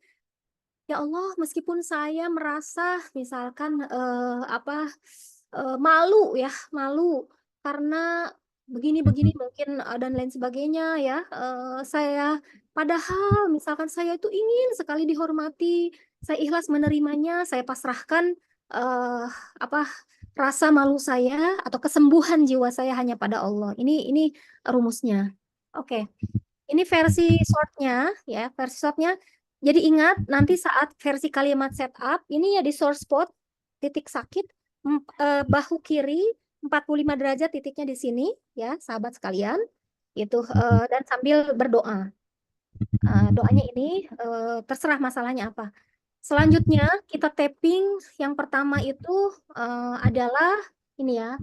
Ya Allah, meskipun saya merasa misalkan malu karena begini mungkin dan lain sebagainya ya. Saya padahal misalkan saya itu ingin sekali dihormati, saya ikhlas menerimanya, saya pasrahkan rasa malu saya atau kesembuhan jiwa saya hanya pada Allah. Ini rumusnya. Oke. Ini versi shortnya ya, Jadi ingat nanti saat versi kalimat setup ini ya di sore spot, titik sakit bahu kiri 45 derajat, titiknya di sini ya sahabat sekalian. Itu dan sambil berdoa. Doanya ini terserah masalahnya apa. Selanjutnya kita tapping. Yang pertama itu adalah ini ya.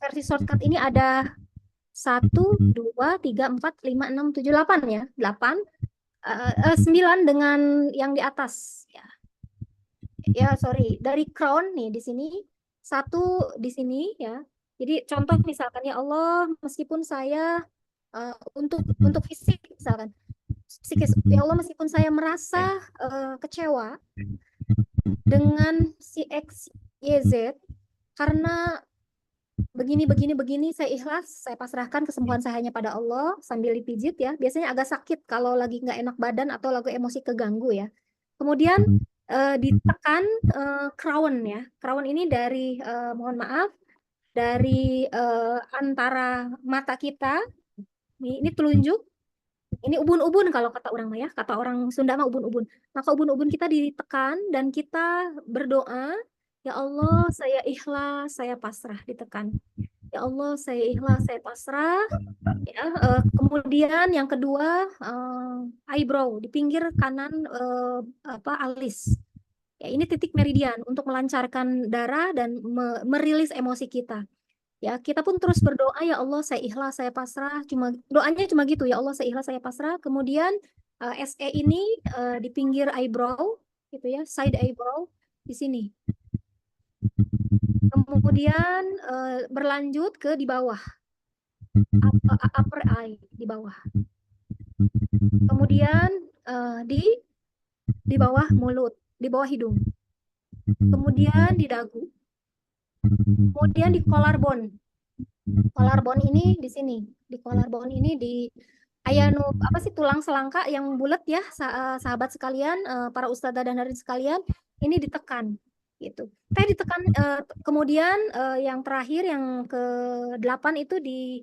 Versi shortcut ini ada 1, 2, 3, 4, 5, 6, 7, 8 ya. 8. 9 dengan yang di atas ya. Ya, sorry, dari crown nih di sini, 1 di sini ya. Jadi contoh misalkan ya Allah, meskipun saya untuk fisik misalkan, psikis, ya Allah meskipun saya merasa kecewa dengan si X, Y, Z karena begini, saya ikhlas, saya pasrahkan kesembuhan saya hanya pada Allah sambil dipijit ya. Biasanya agak sakit kalau lagi nggak enak badan atau lagi emosi keganggu ya. Kemudian ditekan crown ya. Crown ini dari mohon maaf dari antara mata kita. Ini telunjuk. Ini ubun-ubun kalau kata orang mah ya, kata orang Sunda mah ubun-ubun. Maka ubun-ubun kita ditekan dan kita berdoa, ya Allah saya ikhlas, saya pasrah, ditekan. Ya Allah saya ikhlas, saya pasrah. Ya, kemudian yang kedua eyebrow di pinggir kanan alis. Ya, ini titik meridian untuk melancarkan darah dan merilis emosi kita. Ya, kita pun terus berdoa, ya Allah saya ikhlas, saya pasrah. Doanya cuma gitu, ya Allah saya ikhlas, saya pasrah. Kemudian SE ini di pinggir eyebrow, gitu ya, side eyebrow di sini. Kemudian berlanjut ke di bawah, upper eye di bawah. Kemudian di bawah mulut, di bawah hidung. Kemudian di dagu. Kemudian di collarbone. Collarbone ini di sini. Di collarbone ini di apa sih tulang selangka yang bulat ya, sahabat sekalian, para ustadzah dan hadirin sekalian, ini ditekan gitu. Saya ditekan kemudian yang terakhir yang ke-8 itu di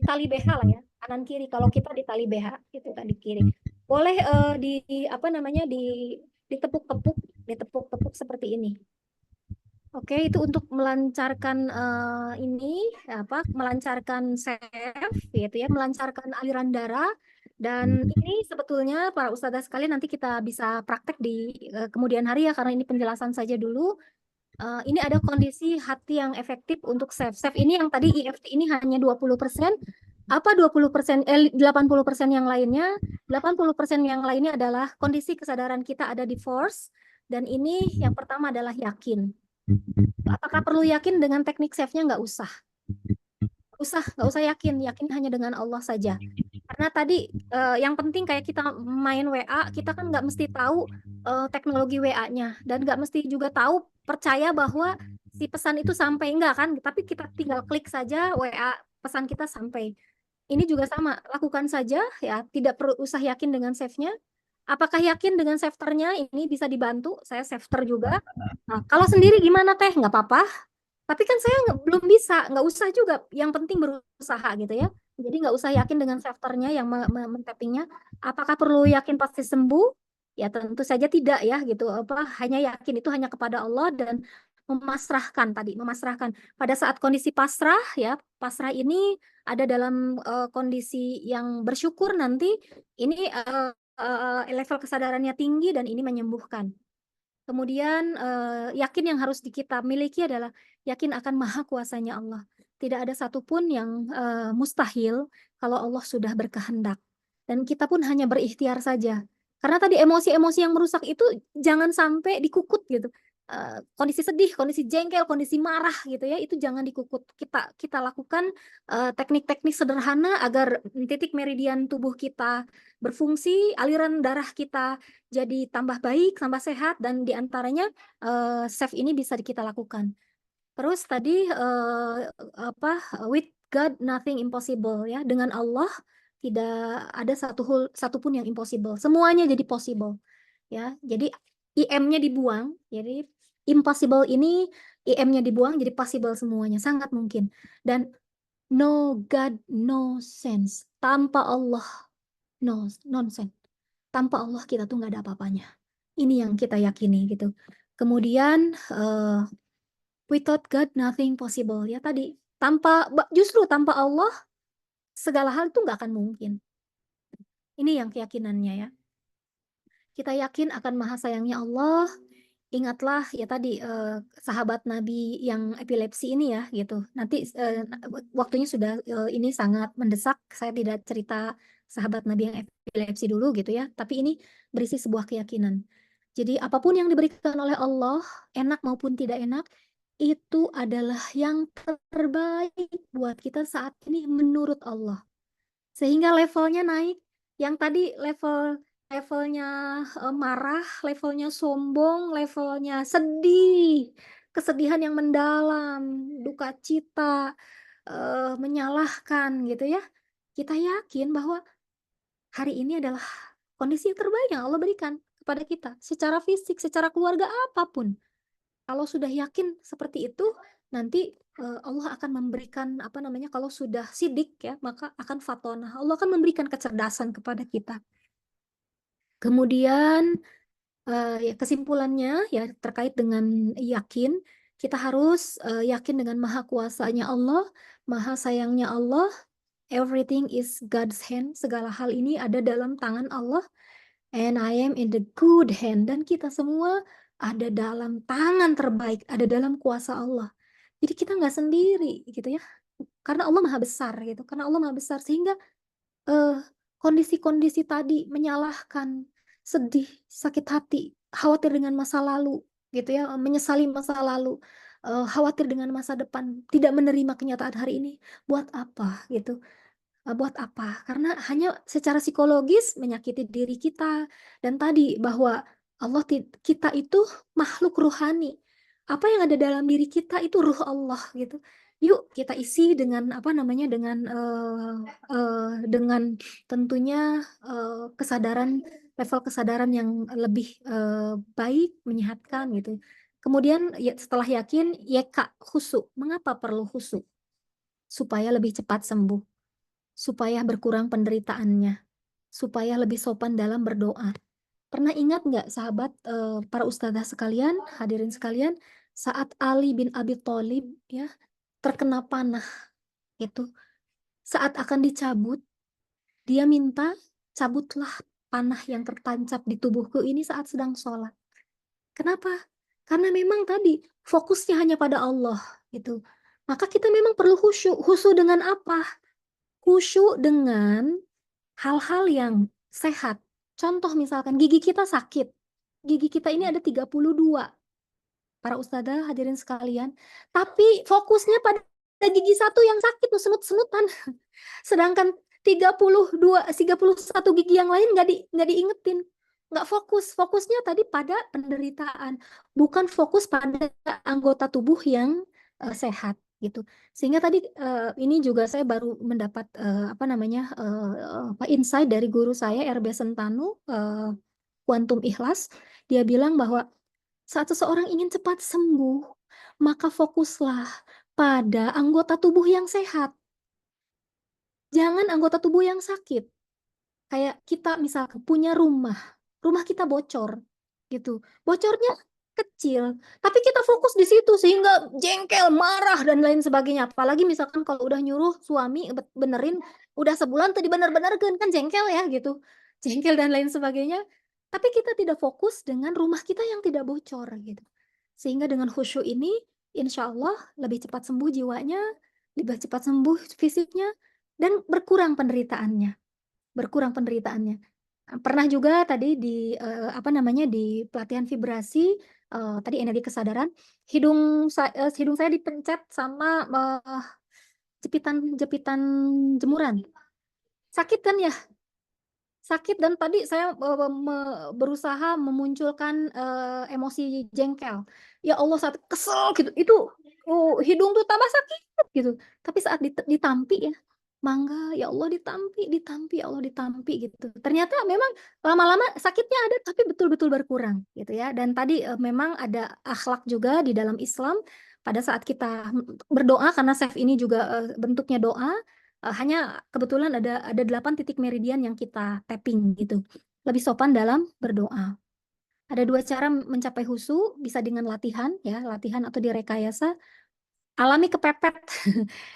tali BH lah ya, kanan kiri. Kalau kita di tali BH itu kan di kiri. Boleh di apa namanya ditepuk-tepuk seperti ini. Oke, itu untuk melancarkan melancarkan sef, gitu ya, melancarkan aliran darah. Dan ini sebetulnya para ustadzah sekalian nanti kita bisa praktek di kemudian hari ya, karena ini penjelasan saja dulu. Ini ada kondisi hati yang efektif untuk sef. Sef ini yang tadi EFT ini hanya 20%. Apa 20%, 80% yang lainnya? 80% yang lainnya adalah kondisi kesadaran kita ada di force. Dan ini yang pertama adalah yakin. Apakah perlu yakin dengan teknik save-nya? Nggak usah. Nggak usah yakin hanya dengan Allah saja. Karena tadi yang penting kayak kita main WA, kita kan nggak mesti tahu teknologi WA-nya, dan nggak mesti juga tahu percaya bahwa si pesan itu sampai enggak kan, tapi kita tinggal klik saja WA pesan kita sampai. Ini juga sama, lakukan saja ya, tidak perlu usah yakin dengan save-nya. Apakah yakin dengan safeternya? Ini bisa dibantu, saya safeter juga. Nah, kalau sendiri gimana teh? Nggak apa-apa. Tapi kan saya belum bisa, nggak usah juga. Yang penting berusaha gitu ya. Jadi nggak usah yakin dengan safeternya yang men-tappingnya. Apakah perlu yakin pasti sembuh? Ya tentu saja tidak ya gitu. Hanya yakin itu hanya kepada Allah dan memasrahkan tadi, memasrahkan. Pada saat kondisi pasrah ya, pasrah ini ada dalam kondisi yang bersyukur nanti. Ini level kesadarannya tinggi dan ini menyembuhkan. Kemudian yakin yang harus kita miliki adalah yakin akan maha kuasanya Allah. Tidak ada satupun yang mustahil kalau Allah sudah berkehendak. Dan kita pun hanya berikhtiar saja. Karena tadi emosi-emosi yang merusak itu jangan sampai dikukut gitu. Kondisi sedih, kondisi jengkel, kondisi marah gitu ya, itu jangan dikukut. Kita lakukan teknik-teknik sederhana agar titik meridian tubuh kita berfungsi, aliran darah kita jadi tambah baik, tambah sehat, dan diantaranya save ini bisa kita lakukan. Terus tadi with God nothing impossible ya, dengan Allah tidak ada satupun yang impossible, semuanya jadi possible ya. Jadi IM-nya dibuang, jadi impossible ini IM-nya dibuang, jadi possible semuanya, sangat mungkin. Dan no God, no sense. Tanpa Allah, no nonsense. Tanpa Allah kita tuh nggak ada apa-apanya. Ini yang kita yakini gitu. Kemudian without God nothing possible ya tadi. Justru tanpa Allah segala hal itu nggak akan mungkin. Ini yang keyakinannya ya. Kita yakin akan maha sayangnya Allah. Ingatlah ya tadi sahabat Nabi yang epilepsi ini ya gitu. Nanti waktunya sudah ini sangat mendesak. Saya tidak cerita sahabat Nabi yang epilepsi dulu gitu ya, tapi ini berisi sebuah keyakinan. Jadi apapun yang diberikan oleh Allah, enak maupun tidak enak, itu adalah yang terbaik buat kita saat ini menurut Allah. Sehingga levelnya naik, yang tadi levelnya marah, levelnya sombong, levelnya sedih, kesedihan yang mendalam, duka cita, menyalahkan gitu ya. Kita yakin bahwa hari ini adalah kondisi yang terbaik yang Allah berikan kepada kita, secara fisik, secara keluarga, apapun. Kalau sudah yakin seperti itu, nanti Allah akan memberikan apa namanya, kalau sudah sidik ya, maka akan fatonah. Allah akan memberikan kecerdasan kepada kita. Kemudian ya kesimpulannya ya terkait dengan yakin, kita harus yakin dengan maha kuasanya Allah, maha sayangnya Allah. Everything is God's hand. Segala hal ini ada dalam tangan Allah. And I am in the good hand. Dan kita semua ada dalam tangan terbaik, ada dalam kuasa Allah. Jadi kita nggak sendiri gitu ya. Karena Allah maha besar gitu. Karena Allah maha besar sehingga kondisi-kondisi tadi menyalahkan, sedih, sakit hati, khawatir dengan masa lalu gitu ya, menyesali masa lalu, khawatir dengan masa depan, tidak menerima kenyataan hari ini. Buat apa gitu? Buat apa? Karena hanya secara psikologis menyakiti diri kita. Dan tadi bahwa kita itu makhluk ruhani. Apa yang ada dalam diri kita itu ruh Allah gitu. Yuk kita isi dengan apa namanya, dengan tentunya kesadaran, level kesadaran yang lebih baik, menyehatkan gitu. Kemudian ya, setelah yakin, yeka khusyuk. Mengapa perlu khusyuk? Supaya lebih cepat sembuh, supaya berkurang penderitaannya, supaya lebih sopan dalam berdoa. Pernah ingat nggak sahabat, para ustadzah sekalian, hadirin sekalian, saat Ali bin Abi Thalib ya terkena panah itu, saat akan dicabut, dia minta, cabutlah panah yang tertancap di tubuhku ini saat sedang sholat. Kenapa? Karena memang tadi fokusnya hanya pada Allah gitu. Maka kita memang perlu khusyuk. Khusyuk dengan apa? Khusyuk dengan hal-hal yang sehat. Contoh misalkan gigi kita sakit. Gigi kita ini ada 32. Para ustadzah hadirin sekalian. Tapi fokusnya pada gigi satu yang sakit tuh, semut-semutan. Sedangkan 31 gigi yang lain nggak diingetin. Nggak fokus. Fokusnya tadi pada penderitaan. Bukan fokus pada anggota tubuh yang sehat gitu. Sehingga tadi ini juga saya baru mendapat apa namanya insight dari guru saya RB Sentanu, Quantum Ikhlas. Dia bilang bahwa saat seseorang ingin cepat sembuh, maka fokuslah pada anggota tubuh yang sehat. Jangan anggota tubuh yang sakit. Kayak kita misalkan punya rumah kita bocor gitu. Bocornya kecil, tapi kita fokus di situ sehingga jengkel, marah dan lain sebagainya. Apalagi misalkan kalau udah nyuruh suami benerin, udah sebulan tadi bener-bener kan jengkel ya gitu. Jengkel dan lain sebagainya. Tapi kita tidak fokus dengan rumah kita yang tidak bocor gitu. Sehingga dengan khusyuk ini insya Allah lebih cepat sembuh jiwanya, lebih cepat sembuh fisiknya, dan berkurang penderitaannya. Pernah juga tadi di apa namanya, di pelatihan vibrasi, tadi energi kesadaran, hidung saya dipencet sama jepitan jemuran. Sakit kan ya? Sakit, dan tadi saya berusaha memunculkan emosi jengkel. Ya Allah, saat kesel gitu, itu hidung tuh tambah sakit gitu. Tapi saat ditampi ya, mangga ya Allah, ditampi ya Allah, ditampi gitu. Ternyata memang lama-lama sakitnya ada tapi betul-betul berkurang gitu ya. Dan tadi memang ada akhlak juga di dalam Islam pada saat kita berdoa, karena Saif ini juga bentuknya doa. Hanya kebetulan ada 8 titik meridian yang kita tapping gitu. Lebih sopan dalam berdoa. Ada 2 cara mencapai husu, bisa dengan latihan ya, latihan atau direkayasa. Alami kepepet.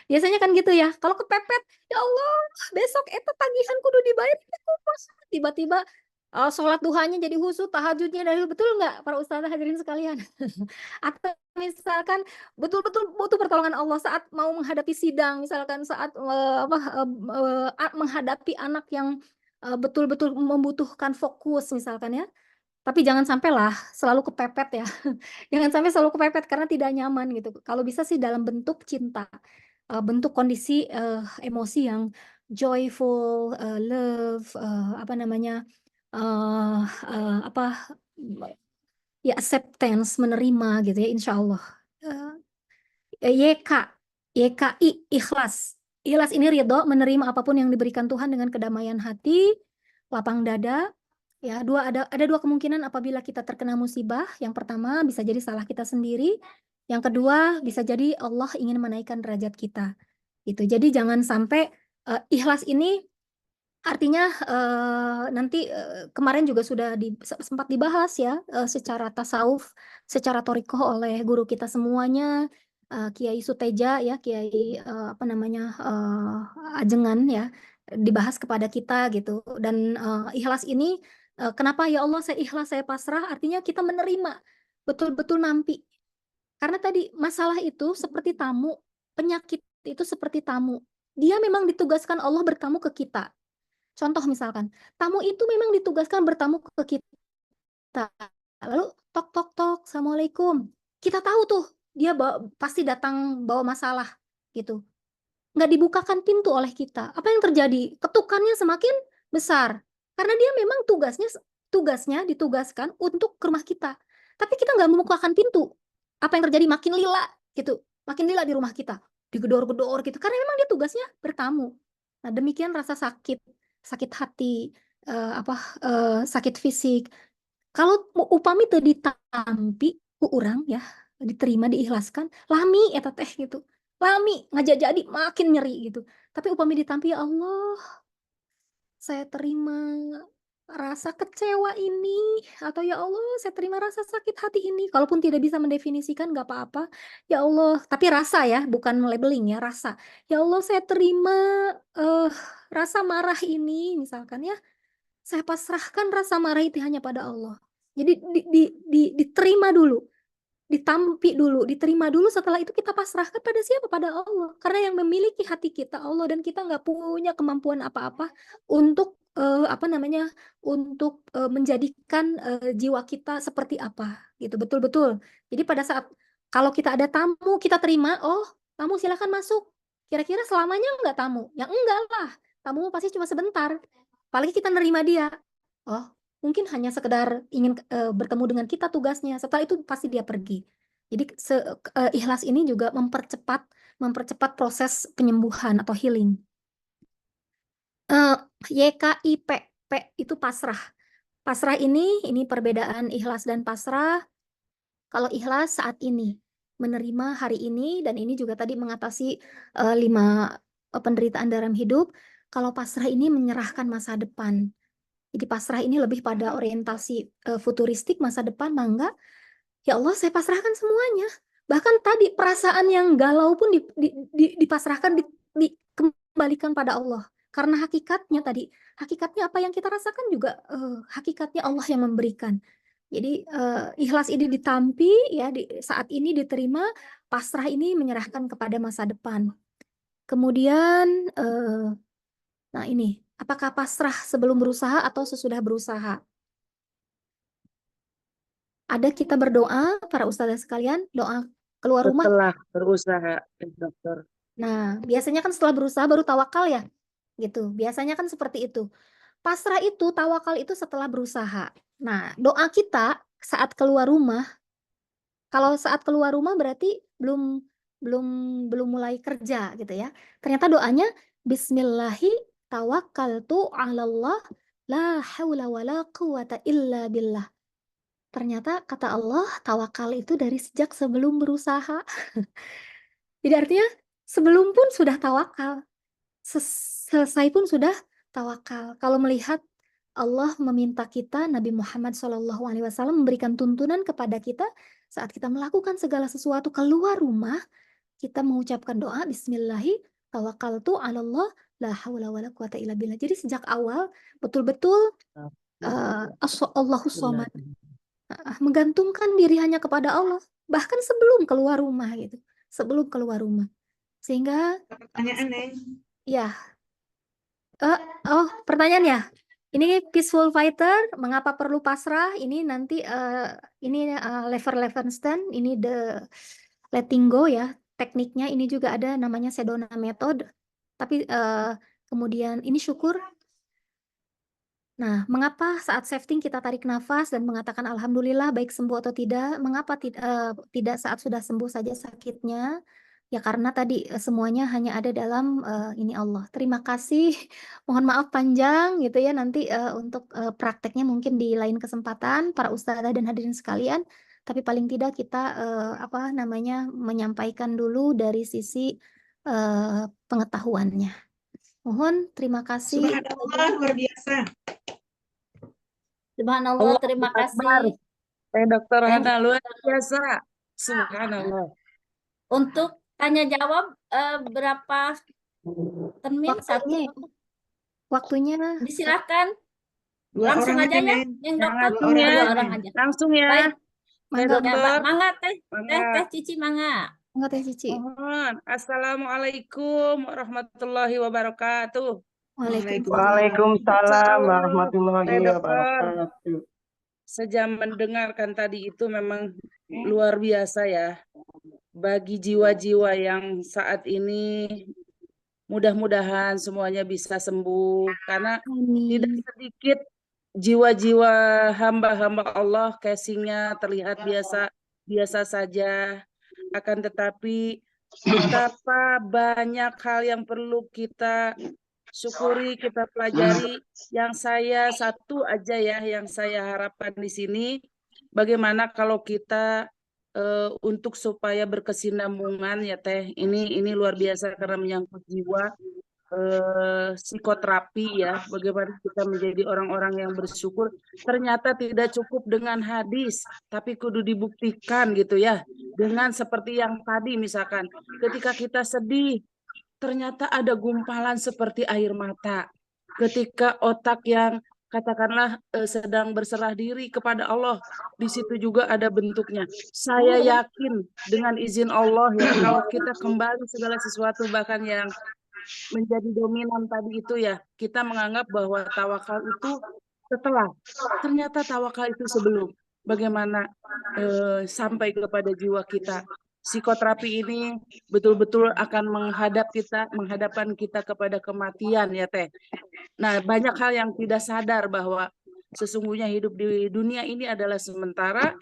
Biasanya kan gitu ya. Kalau kepepet, ya Allah, besok eta tagihan kudu dibayar. Tiba-tiba sholat duhanya jadi khusyuk, tahajudnya dari betul nggak para ustazah hadirin sekalian? Atau misalkan betul-betul butuh pertolongan Allah saat mau menghadapi sidang, misalkan saat menghadapi anak yang betul-betul membutuhkan fokus misalkan ya. Tapi jangan sampailah selalu kepepet ya. Jangan sampai selalu kepepet karena tidak nyaman gitu. Kalau bisa sih dalam bentuk cinta, bentuk kondisi emosi yang joyful, love, apa namanya, apa ya acceptance, menerima gitu ya, insya Allah. YKI, ikhlas. Ikhlas ini ridho, menerima apapun yang diberikan Tuhan dengan kedamaian hati, lapang dada. Ya, ada dua kemungkinan apabila kita terkena musibah. Yang pertama bisa jadi salah kita sendiri. Yang kedua bisa jadi Allah ingin menaikkan derajat kita. Gitu. Jadi jangan sampai ikhlas ini artinya nanti kemarin juga sudah sempat dibahas ya secara tasawuf, secara thoriqoh oleh guru kita semuanya, Kiai Suteja ya, Kiai apa namanya Ajengan ya, dibahas kepada kita gitu. Dan ikhlas ini kenapa ya Allah saya ikhlas, saya pasrah, artinya kita menerima, betul-betul nampi. Karena tadi masalah itu seperti tamu, penyakit itu seperti tamu. Dia memang ditugaskan Allah bertamu ke kita. Contoh misalkan, tamu itu memang ditugaskan bertamu ke kita. Lalu tok tok tok, Assalamualaikum. Kita tahu tuh dia pasti datang bawa masalah gitu. Nggak dibukakan pintu oleh kita. Apa yang terjadi? Ketukannya semakin besar. Karena dia memang tugasnya ditugaskan untuk ke rumah kita. Tapi kita nggak membukakan pintu. Apa yang terjadi? Makin lila gitu. Makin lila di rumah kita. Digedor-gedor gitu. Karena memang dia tugasnya bertamu. Nah, demikian rasa sakit hati, sakit fisik. Kalau upami teu ditampi ku urang ya, diterima, diikhlaskan, lami eta teh gitu. Lami ngajak-jadi makin nyeri gitu. Tapi upami ditampi, ya Allah, saya terima rasa kecewa ini, atau ya Allah saya terima rasa sakit hati ini. Kalaupun tidak bisa mendefinisikan nggak apa-apa. Ya Allah, tapi rasa ya, bukan labeling ya, rasa. Ya Allah saya terima rasa marah ini misalkan ya. Saya pasrahkan rasa marah itu hanya pada Allah. Jadi diterima dulu, ditampi dulu, diterima dulu, setelah itu kita pasrahkan pada siapa? Pada Allah. Karena yang memiliki hati kita Allah, dan kita nggak punya kemampuan apa-apa untuk untuk menjadikan jiwa kita seperti apa gitu. Betul-betul. Jadi pada saat kalau kita ada tamu, kita terima, oh tamu silakan masuk. Kira-kira selamanya nggak tamu? Ya enggak lah. Tamu pasti cuma sebentar. Apalagi kita nerima dia. Oh, mungkin hanya sekedar ingin bertemu dengan kita tugasnya. Setelah itu pasti dia pergi. Jadi ikhlas ini juga mempercepat proses penyembuhan atau healing. YKIP, P itu pasrah. Pasrah ini perbedaan ikhlas dan pasrah. Kalau ikhlas saat ini, menerima hari ini, dan ini juga tadi mengatasi 5 penderitaan dalam hidup. Kalau pasrah ini menyerahkan masa depan. Jadi pasrah ini lebih pada orientasi futuristik, masa depan, mangga. Ya Allah, saya pasrahkan semuanya. Bahkan tadi perasaan yang galau pun dipasrahkan, dikembalikan pada Allah. Karena hakikatnya apa yang kita rasakan juga hakikatnya Allah yang memberikan. Jadi ikhlas ini ditampi ya, saat ini diterima, pasrah ini menyerahkan kepada masa depan. Kemudian nah ini, apakah pasrah sebelum berusaha atau sesudah berusaha? Ada kita berdoa, para ustazah sekalian, doa keluar rumah. Setelah berusaha, dokter. Nah, biasanya kan setelah berusaha baru tawakal ya, gitu. Biasanya kan seperti itu. Pasrah itu, tawakal itu setelah berusaha. Nah, doa kita saat keluar rumah, kalau saat keluar rumah berarti belum mulai kerja gitu ya. Ternyata doanya Bismillahi tawakkaltu 'alallah la haula wala quwata illa billah. Ternyata kata Allah, tawakal itu dari sejak sebelum berusaha. Jadi artinya sebelum pun sudah tawakal, selesai pun sudah tawakal. Kalau melihat Allah meminta kita, Nabi Muhammad SAW memberikan tuntunan kepada kita saat kita melakukan segala sesuatu keluar rumah, kita mengucapkan doa Bismillahi tawakkaltu 'alallah la haula wala quwata illa billah. Jadi sejak awal betul-betul Allahus Somad. Menggantungkan diri hanya kepada Allah, bahkan sebelum keluar rumah gitu, sebelum keluar rumah. Sehingga Pertanyaan, Neng. ya, pertanyaan ya. Ini peaceful fighter, mengapa perlu pasrah? Ini nanti ini Lever Levenstein, ini the letting go ya. Tekniknya ini juga ada namanya Sedona method. Tapi kemudian ini syukur. Nah, mengapa saat shifting kita tarik nafas dan mengatakan alhamdulillah baik sembuh atau tidak? Mengapa tidak saat sudah sembuh saja sakitnya? Ya karena tadi semuanya hanya ada dalam ini Allah. Terima kasih. Mohon maaf panjang gitu ya nanti untuk prakteknya mungkin di lain kesempatan para ustadzah dan hadirin sekalian. Tapi paling tidak kita menyampaikan dulu dari sisi pengetahuannya. Mohon terima kasih. Subhanallah, luar biasa. Subhanallah, Allah terima Akbar. kasih. Dokter Hana luar biasa. Subhanallah. Untuk tanya jawab berapa termin? Waktunya ya? Satu. Waktunya Disilakan. Dua Langsung orang aja ya, Neng. yang dokter. Langsung ya. Dua orang aja. Langsung ya. Baik. Teh mangga, Ya, dokter. Mangga teh Mangga. Cici mangga. mangga Teh Cici. Mohon. Assalamualaikum warahmatullahi wabarakatuh. Waalaikumsalam. Waalaikumsalam warahmatullahi Teh dokter. wabarakatuh. Sejam mendengarkan tadi itu memang luar biasa ya. Bagi jiwa-jiwa yang saat ini mudah-mudahan semuanya bisa sembuh. Karena tidak Amin. sedikit jiwa-jiwa hamba-hamba Allah casingnya terlihat biasa saja. Akan tetapi betapa banyak hal yang perlu kita syukuri, kita pelajari. Yang saya satu aja ya, yang saya harapkan di sini, bagaimana kalau kita untuk supaya berkesinambungan ya Teh, ini luar biasa karena menyangkut jiwa, psikoterapi ya, bagaimana kita menjadi orang-orang yang bersyukur. Ternyata tidak cukup dengan hadis, tapi kudu dibuktikan gitu ya, dengan seperti yang tadi misalkan, ketika kita sedih, ternyata ada gumpalan seperti air mata. Ketika otak yang katakanlah sedang berserah diri kepada Allah, di situ juga ada bentuknya. Saya yakin dengan izin Allah ya, kalau kita kembali segala sesuatu bahkan yang menjadi dominan tadi itu ya, kita menganggap bahwa tawakal itu setelah, ternyata tawakal itu sebelum. Bagaimana sampai kepada jiwa kita. Psikoterapi ini betul-betul akan menghadapkan kita kepada kematian ya Teh. Nah, banyak hal yang tidak sadar bahwa sesungguhnya hidup di dunia ini adalah sementara.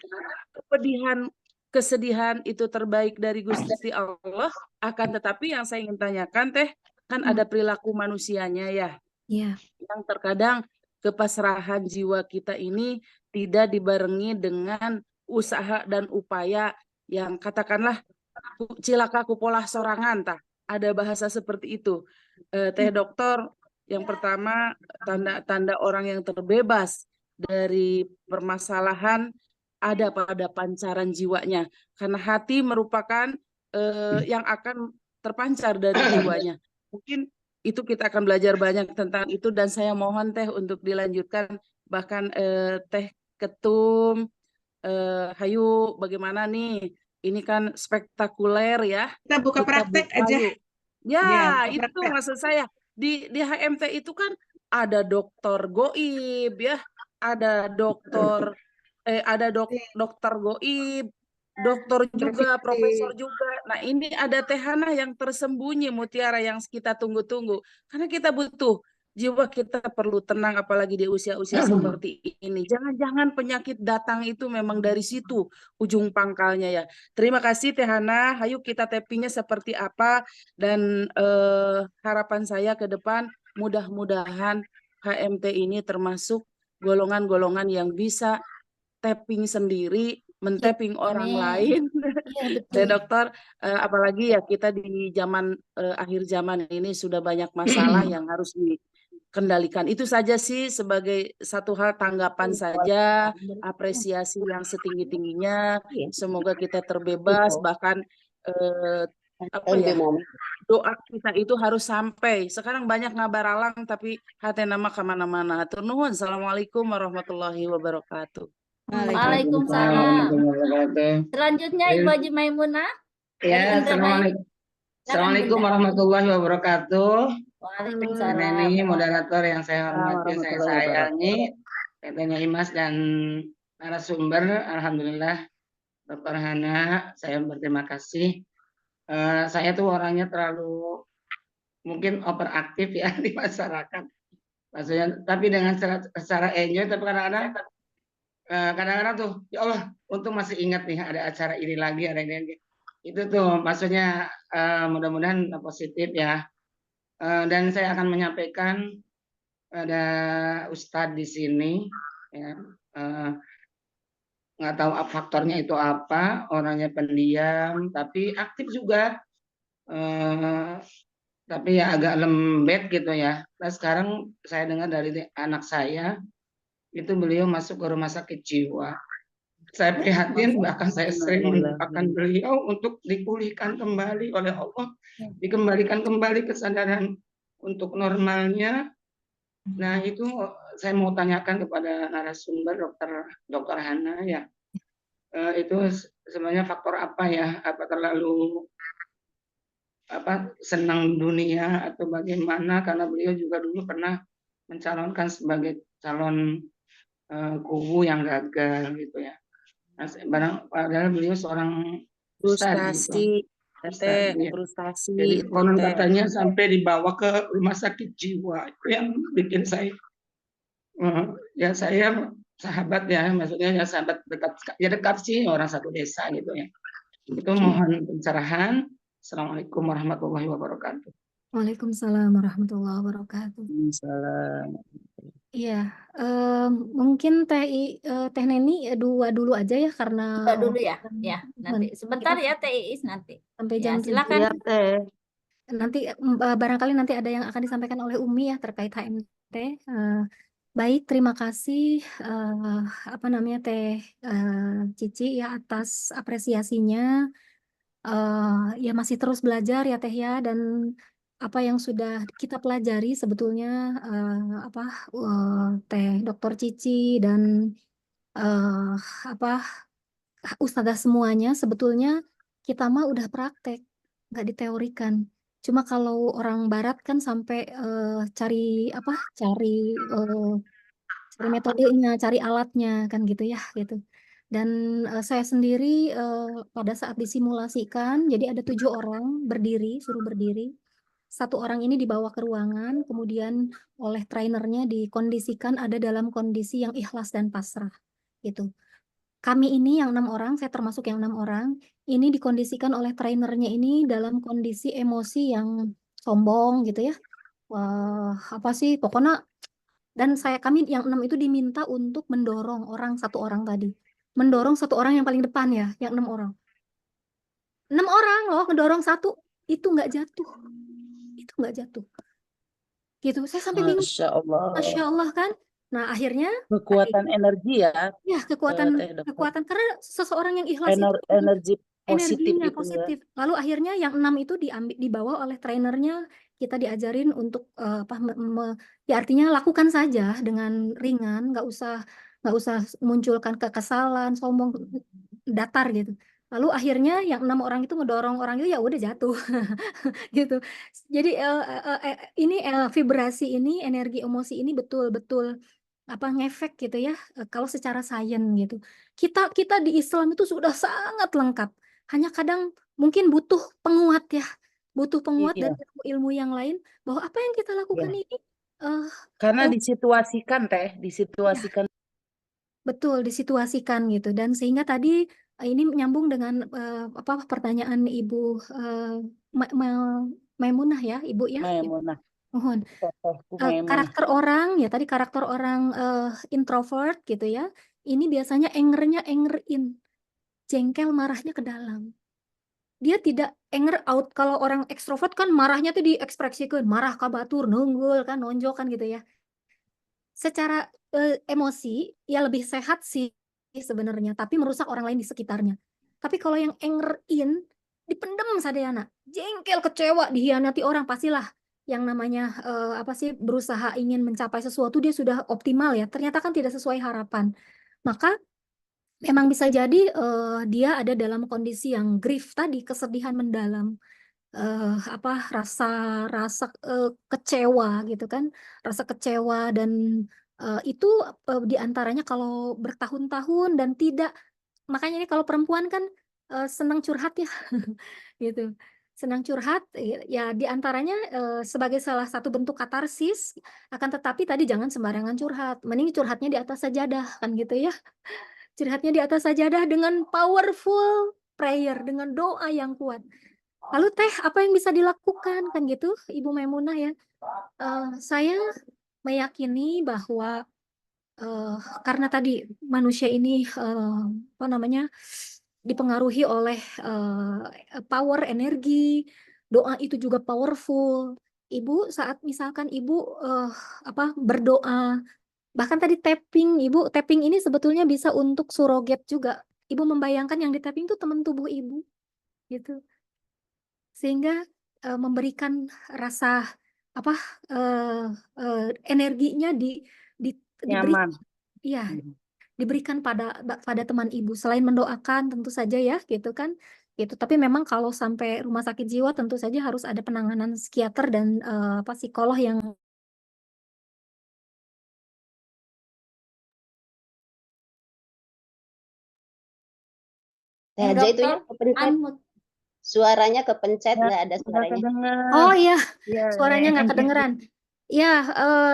Kesedihan itu terbaik dari Gusti Allah. Akan tetapi yang saya ingin tanyakan Teh, kan ada perilaku manusianya ya. Iya. Yang terkadang kepasrahan jiwa kita ini tidak dibarengi dengan usaha dan upaya yang katakanlah cilaka kupolah sorangan tah. Ada bahasa seperti itu. Teh dokter, yang pertama tanda-tanda orang yang terbebas dari permasalahan ada pada pancaran jiwanya. Karena hati merupakan yang akan terpancar dari jiwanya. Mungkin itu kita akan belajar banyak tentang itu dan saya mohon Teh untuk dilanjutkan. Bahkan Teh Ketum, Hayu bagaimana nih? Ini kan spektakuler ya. Kita buka praktek aja. Yuk. Ya, Ya, itu maksud saya. Di HMT itu kan ada dokter goib ya, ada dokter dokter goib, dokter juga, profesor juga. Nah, ini ada Teh Hana yang tersembunyi, mutiara yang kita tunggu-tunggu. Karena kita butuh, jiwa kita perlu tenang apalagi di usia-usia seperti ini. Jangan-jangan penyakit datang itu memang dari situ ujung pangkalnya ya. Terima kasih Teh Hana. Ayo kita tappingnya seperti apa dan harapan saya ke depan mudah-mudahan HMT ini termasuk golongan-golongan yang bisa tapping sendiri, men-tapping orang lain. Iya, betul. Dan dokter, apalagi ya kita di zaman akhir zaman ini sudah banyak masalah yang harus dikendalikan. Itu saja sih sebagai satu hal tanggapan saja, apresiasi yang setinggi-tingginya. Semoga kita terbebas, bahkan doa kita itu harus sampai. Sekarang banyak ngabaralang tapi hati nama kemana-mana. Hatur nuhun. Assalamualaikum warahmatullahi wabarakatuh. Waalaikumsalam. warahmatullahi wabarakatuh. Selanjutnya Ibu Haji Maimunah dari Ya, Indramayu. Assalamualaikum Bunda. warahmatullahi wabarakatuh. Waalaikumsalam. Ini moderator yang saya hormati, saya Warahmatullahi sayangi, Tetenya Imas dan narasumber. Alhamdulillah, Dr. Hana, saya berterima kasih. Saya tuh orangnya terlalu mungkin overaktif ya di masyarakat. Maksudnya, tapi dengan secara enjoy, tapi kadang-kadang tuh, ya Allah, untung masih ingat nih ada acara ini lagi, ada ini lagi. Itu tuh maksudnya mudah-mudahan positif ya. Dan saya akan menyampaikan ada Ustadz di sini, ya, nggak tahu faktornya itu apa, orangnya pendiam tapi aktif juga, tapi ya agak lembek gitu ya. Nah sekarang saya dengar dari anak saya itu beliau masuk ke rumah sakit jiwa. Saya prihatin, bahkan saya sering mendoakan beliau untuk dipulihkan kembali oleh Allah, dikembalikan kembali kesadaran untuk normalnya. Nah itu saya mau tanyakan kepada narasumber Dr. Hana ya, itu sebenarnya faktor apa ya? Apa terlalu senang dunia atau bagaimana? Karena beliau juga dulu pernah mencalonkan sebagai calon kubu yang gagal gitu ya. Nah, padahal beliau seorang ustadz gitu. Frustasi. Jadi konon katanya sampai dibawa ke rumah sakit jiwa, itu yang bikin saya ya saya sahabat ya, maksudnya ya sahabat dekat sih, orang satu desa gitu ya. Itu mohon pencerahan. Assalamualaikum warahmatullahi wabarakatuh. Waalaikumsalam warahmatullahi wabarakatuh. Salam. Iya, mungkin Teh Neni dua dulu aja ya karena Udah dulu ya. Ya, nanti sebentar ya Teh Iis nanti. sampai Ya, jam 7. silakan. Nanti barangkali nanti ada yang akan disampaikan oleh Umi ya terkait HMT. Baik, terima kasih Teh Cici ya atas apresiasinya. Ya masih terus belajar ya Teh ya, dan apa yang sudah kita pelajari sebetulnya Teh Dr. Cici dan Ustazah semuanya sebetulnya kita mah udah praktek, nggak diteorikan. Cuma kalau orang Barat kan sampai cari metodenya, cari alatnya kan gitu ya gitu. Dan saya sendiri pada saat disimulasikan, jadi ada 7 orang suruh berdiri. 1 orang ini dibawa ke ruangan, kemudian oleh trainernya dikondisikan ada dalam kondisi yang ikhlas dan pasrah gitu. Kami ini yang 6 orang, saya termasuk yang 6 orang, ini dikondisikan oleh trainernya ini dalam kondisi emosi yang sombong gitu ya. Wah, pokoknya, dan kami yang 6 itu diminta untuk mendorong 1 orang tadi. Mendorong 1 orang yang paling depan ya, yang 6 orang. 6 orang loh, ngedorong 1, itu nggak jatuh. Itu nggak jatuh. Gitu, saya sampai bingung. Masya Allah. Masya Allah kan. Nah akhirnya Kekuatan energi ya. ya kekuatan karena seseorang yang ikhlas itu Energi positif energinya itu positif. Lalu akhirnya yang 6 itu dibawa oleh trainernya, kita diajarin untuk ya artinya lakukan saja dengan ringan, nggak usah munculkan kekesalan, sombong, datar gitu. Lalu akhirnya yang 6 orang itu ngedorong orang itu ya udah jatuh gitu. Jadi ini vibrasi ini, energi emosi ini betul-betul ngefek gitu ya, kalau secara sains gitu. Kita di Islam itu sudah sangat lengkap. Hanya kadang mungkin butuh penguat ya, butuh penguat Iya. dan ilmu yang lain bahwa apa yang kita lakukan ini karena disituasikan disituasikan. betul disituasikan gitu. Dan sehingga tadi ini menyambung dengan pertanyaan Ibu Maimunah ya, Ibu ya. Maimunah. Mohon. Karakter orang ya tadi karakter orang introvert gitu ya. Ini biasanya anger in, jengkel marahnya ke dalam. Dia tidak anger out. Kalau orang ekstrovert kan marahnya tuh diekspresikan, marah kabatur, nunggul kan, nonjol kan gitu ya. Secara emosi ya lebih sehat sih sebenarnya, tapi merusak orang lain di sekitarnya. Tapi kalau yang anger in, dipendem saja anak, jengkel, kecewa, dihianati orang, pastilah yang namanya apa sih, berusaha ingin mencapai sesuatu dia sudah optimal ya, ternyata kan tidak sesuai harapan. Maka memang bisa jadi dia ada dalam kondisi yang grief tadi, kesedihan mendalam, apa, rasa rasa kecewa gitu kan, rasa kecewa, dan itu diantaranya kalau bertahun-tahun dan tidak, makanya ini kalau perempuan kan senang curhat ya gitu, senang curhat ya, diantaranya sebagai salah satu bentuk katarsis. Akan tetapi tadi jangan sembarangan curhat, mending curhatnya di atas sajadah kan gitu ya, curhatnya di atas sajadah dengan powerful prayer, dengan doa yang kuat. Lalu Teh, apa yang bisa dilakukan kan gitu, Ibu Maimunah ya? Saya meyakini bahwa karena tadi manusia ini apa namanya, dipengaruhi oleh power energi, doa itu juga powerful. Ibu saat misalkan Ibu apa, berdoa, bahkan tadi tapping, Ibu tapping ini sebetulnya bisa untuk suroget juga. Ibu membayangkan yang di tapping itu teman tubuh Ibu gitu. Sehingga memberikan rasa apa, energinya diberi, Nyaman. ya, diberikan pada teman Ibu, selain mendoakan tentu saja ya gitu kan, gitu. Tapi memang kalau sampai rumah sakit jiwa tentu saja harus ada penanganan psikiater dan apa, psikolog yang Teh Haja itunya Dokter, kepencet, unmute. suaranya kepencet, Ya, nggak ada nggak suaranya. kedengar. oh iya, Ya, suaranya nggak kedengeran. Ya,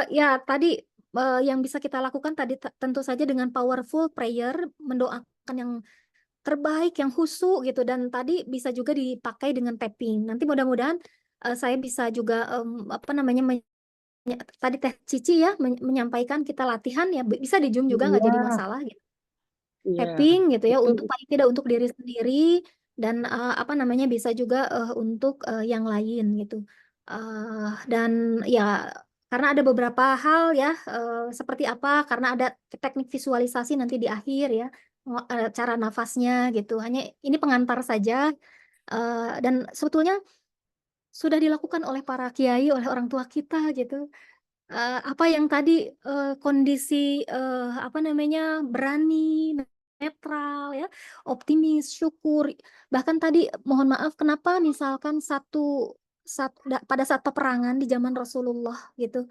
ya tadi yang bisa kita lakukan tadi tentu saja dengan powerful prayer, mendoakan yang terbaik, yang khusyuk gitu, dan tadi bisa juga dipakai dengan tapping. Nanti mudah-mudahan saya bisa juga apa namanya, tadi Teh Cici ya menyampaikan kita latihan ya, bisa di Zoom juga nggak jadi Iya, masalah gitu. iya. Tapping gitu ya, Itu untuk paling tidak untuk diri sendiri, dan apa namanya, bisa juga untuk yang lain gitu. Dan ya karena ada beberapa hal ya, seperti apa, karena ada teknik visualisasi nanti di akhir ya, cara nafasnya gitu. Hanya ini pengantar saja, dan sebetulnya sudah dilakukan oleh para kiai, oleh orang tua kita gitu. Apa yang tadi kondisi apa namanya, berani, netral ya, optimis, syukur. Bahkan tadi mohon maaf, kenapa misalkan pada saat peperangan di zaman Rasulullah gitu,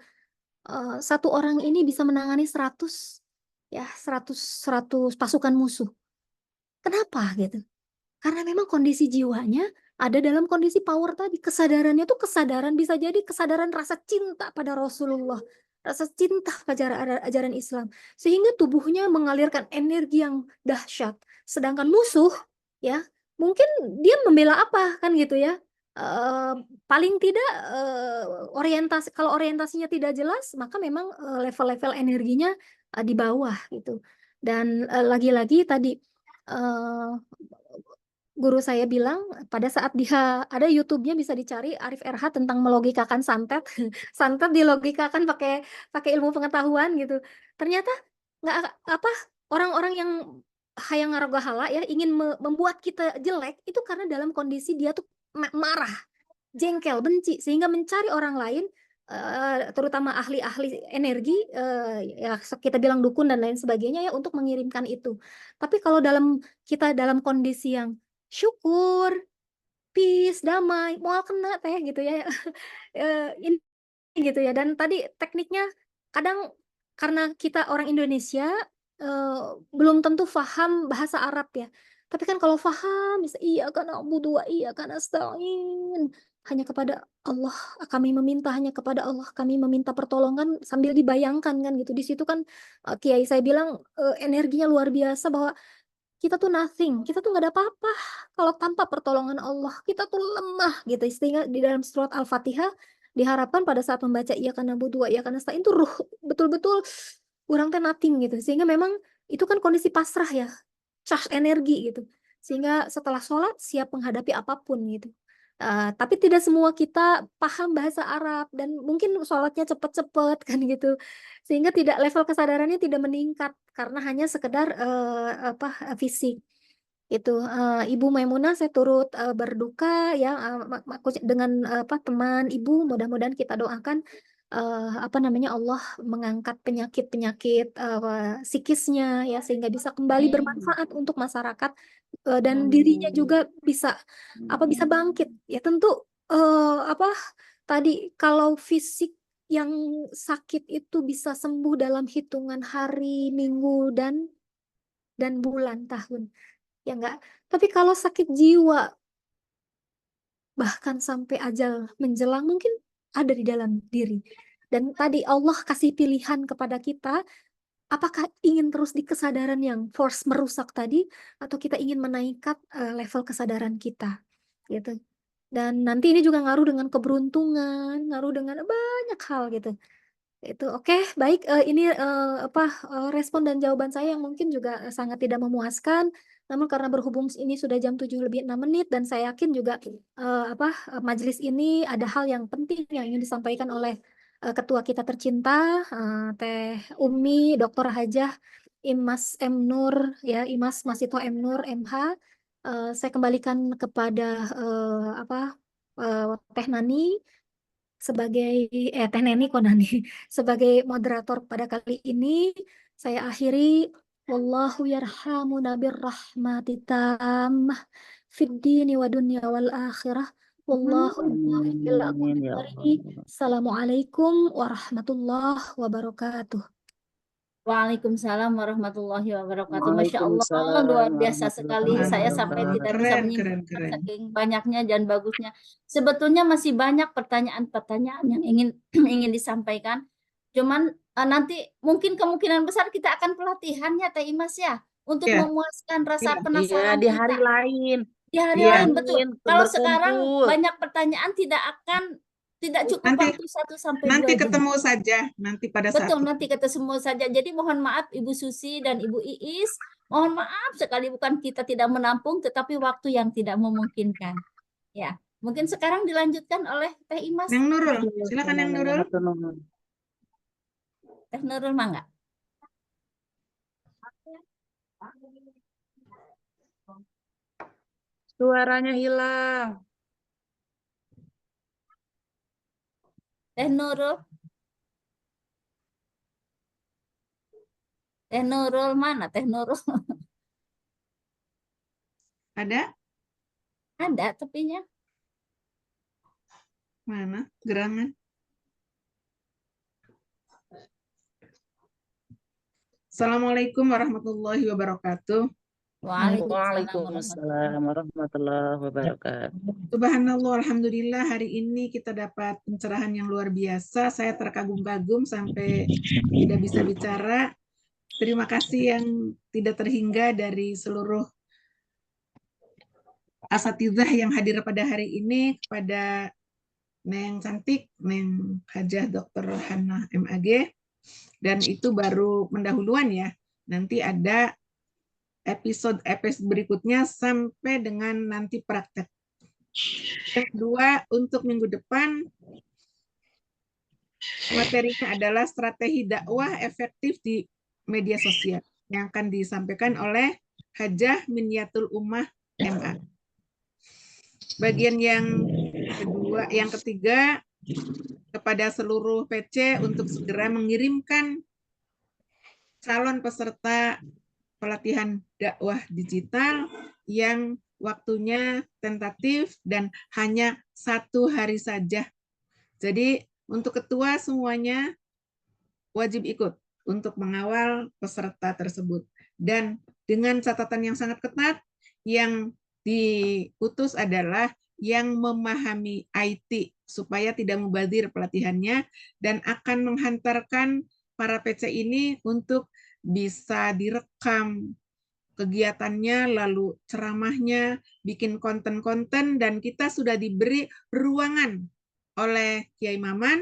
satu orang ini bisa menangani 100 ya, 100 pasukan musuh. Kenapa gitu? Karena memang kondisi jiwanya ada dalam kondisi power tadi. Kesadarannya tuh kesadaran, bisa jadi kesadaran rasa cinta pada Rasulullah, rasa cinta pada ajaran Islam. Sehingga tubuhnya mengalirkan energi yang dahsyat. Sedangkan musuh, ya, mungkin dia membela apa kan gitu ya. Paling tidak kalau orientasinya tidak jelas, maka memang level-level energinya di bawah gitu. Dan lagi-lagi tadi eh, guru saya bilang pada saat dia ada YouTube-nya, bisa dicari, Arif Erhat, tentang melogikakan santet. Santet dilogikakan pakai pakai ilmu pengetahuan gitu. Ternyata nggak apa, orang-orang yang hayang ngarogahala ya, ingin membuat kita jelek itu karena dalam kondisi dia tuh marah, jengkel, benci, sehingga mencari orang lain, terutama ahli-ahli energi, ya kita bilang dukun dan lain sebagainya ya, untuk mengirimkan itu. Tapi kalau kita dalam kondisi yang syukur, peace, damai, moal kena Teh gitu ya. Ini gitu ya. Dan tadi tekniknya kadang karena kita orang Indonesia belum tentu paham bahasa Arab ya. Tapi kan kalau paham, bisa iya karena na'budu wa iyyaka nasta'in. Hanya kepada Allah kami meminta, hanya kepada Allah kami meminta pertolongan, sambil dibayangkan kan gitu. Di situ kan kiai saya bilang energinya luar biasa, bahwa kita tuh nothing, kita tuh nggak ada apa-apa kalau tanpa pertolongan Allah. Kita tuh lemah gitu. Sehingga di dalam surat Al-Fatihah diharapkan pada saat membaca iyyaka na'budu wa iyyaka nasta'in itu ruh betul-betul orang teh nothing gitu. Sehingga memang itu kan kondisi pasrah ya, charge energi gitu. Sehingga setelah sholat siap menghadapi apapun gitu. Tapi tidak semua kita paham bahasa Arab, dan mungkin sholatnya cepet-cepet kan gitu, sehingga level kesadarannya tidak meningkat karena hanya sekedar apa, fisik. Itu Ibu Maimunah saya turut berduka ya dengan teman Ibu, mudah-mudahan kita doakan apa namanya Allah mengangkat penyakit-penyakit psikisnya ya sehingga bisa kembali bermanfaat untuk masyarakat dan dirinya juga bisa bisa bangkit. Ya tentu apa tadi kalau fisik yang sakit itu bisa sembuh dalam hitungan hari, minggu dan bulan, tahun. Ya enggak. Tapi kalau sakit jiwa, bahkan sampai ajal menjelang mungkin ada di dalam diri. Dan tadi Allah kasih pilihan kepada kita, apakah ingin terus di kesadaran yang force merusak tadi, atau kita ingin menaikkan level kesadaran kita. Gitu. Dan nanti ini juga ngaruh dengan keberuntungan, ngaruh dengan banyak hal gitu. Itu oke, baik. Ini respon dan jawaban saya yang mungkin juga sangat tidak memuaskan. Namun karena berhubung ini sudah jam 7:06 dan saya yakin juga majelis ini ada hal yang penting yang ingin disampaikan oleh ketua kita tercinta Teh Umi Dr. Hajah Imas M Nur ya, Imas Masito M Nur MH. Saya kembalikan kepada Teh Nani sebagai Teh Neni Konani sebagai moderator pada kali ini. Saya akhiri, wallahu yarhamuna birrahmati tammah fid dini wa dunya wal akhirah, wallahu bil Amin ya aqwari. Allah. Assalamualaikum warahmatullahi wabarakatuh. Waalaikumsalam warahmatullahi wabarakatuh. Masya Allah, Waalaikumsalam luar biasa sekali. warahmatullahi Saya sampai tidak bisa Keren, keren, menyimpulkan keren. saking banyaknya dan bagusnya. Sebetulnya masih banyak pertanyaan-pertanyaan yang ingin ingin disampaikan. Cuman nanti mungkin kemungkinan besar kita akan pelatihannya Teh Imas ya, untuk Iya, memuaskan iya, rasa Iya, penasaran di kita. hari lain. Di hari iya. lain, betul. Kalau sekarang Berkumpul. banyak pertanyaan tidak cukup Nanti waktu 1 sampai 2 nanti jam. ketemu saja nanti pada saat Betul, nanti ketemu saja. Jadi mohon maaf Ibu Susi dan Ibu Iis, mohon maaf sekali bukan kita tidak menampung, tetapi waktu yang tidak memungkinkan. Ya, mungkin sekarang dilanjutkan oleh Teh Imas. Yang Nurul, silakan yang Nurul. Teh Nurul mangga. Suaranya hilang. Teh Nurul. Teh Nurul mana? Teh Nurul. Ada? Ada tepinya. Mana? Gerangan. Assalamualaikum warahmatullahi wabarakatuh. Waalaikumsalam warahmatullahi wabarakatuh. Subhanallah, alhamdulillah hari ini kita dapat pencerahan yang luar biasa. Saya terkagum-kagum sampai tidak bisa bicara. Terima kasih yang tidak terhingga dari seluruh asatidzah yang hadir pada hari ini, kepada Neng Cantik, Neng Hajah Dr. Hannah MAG, dan itu baru pendahuluan ya. Nanti ada episode berikutnya sampai dengan nanti praktek. Yang kedua, untuk minggu depan materinya adalah strategi dakwah efektif di media sosial yang akan disampaikan oleh Hajah Minyatul Ummah MA. Bagian yang ketiga, kepada seluruh PC untuk segera mengirimkan calon peserta pelatihan dakwah digital yang waktunya tentatif dan hanya 1 hari saja. Jadi untuk ketua semuanya wajib ikut untuk mengawal peserta tersebut. Dan dengan catatan yang sangat ketat, yang diutus adalah yang memahami IT supaya tidak mubazir pelatihannya dan akan menghantarkan para PC ini untuk bisa direkam kegiatannya, lalu ceramahnya, bikin konten-konten, dan kita sudah diberi ruangan oleh Kiai Maman.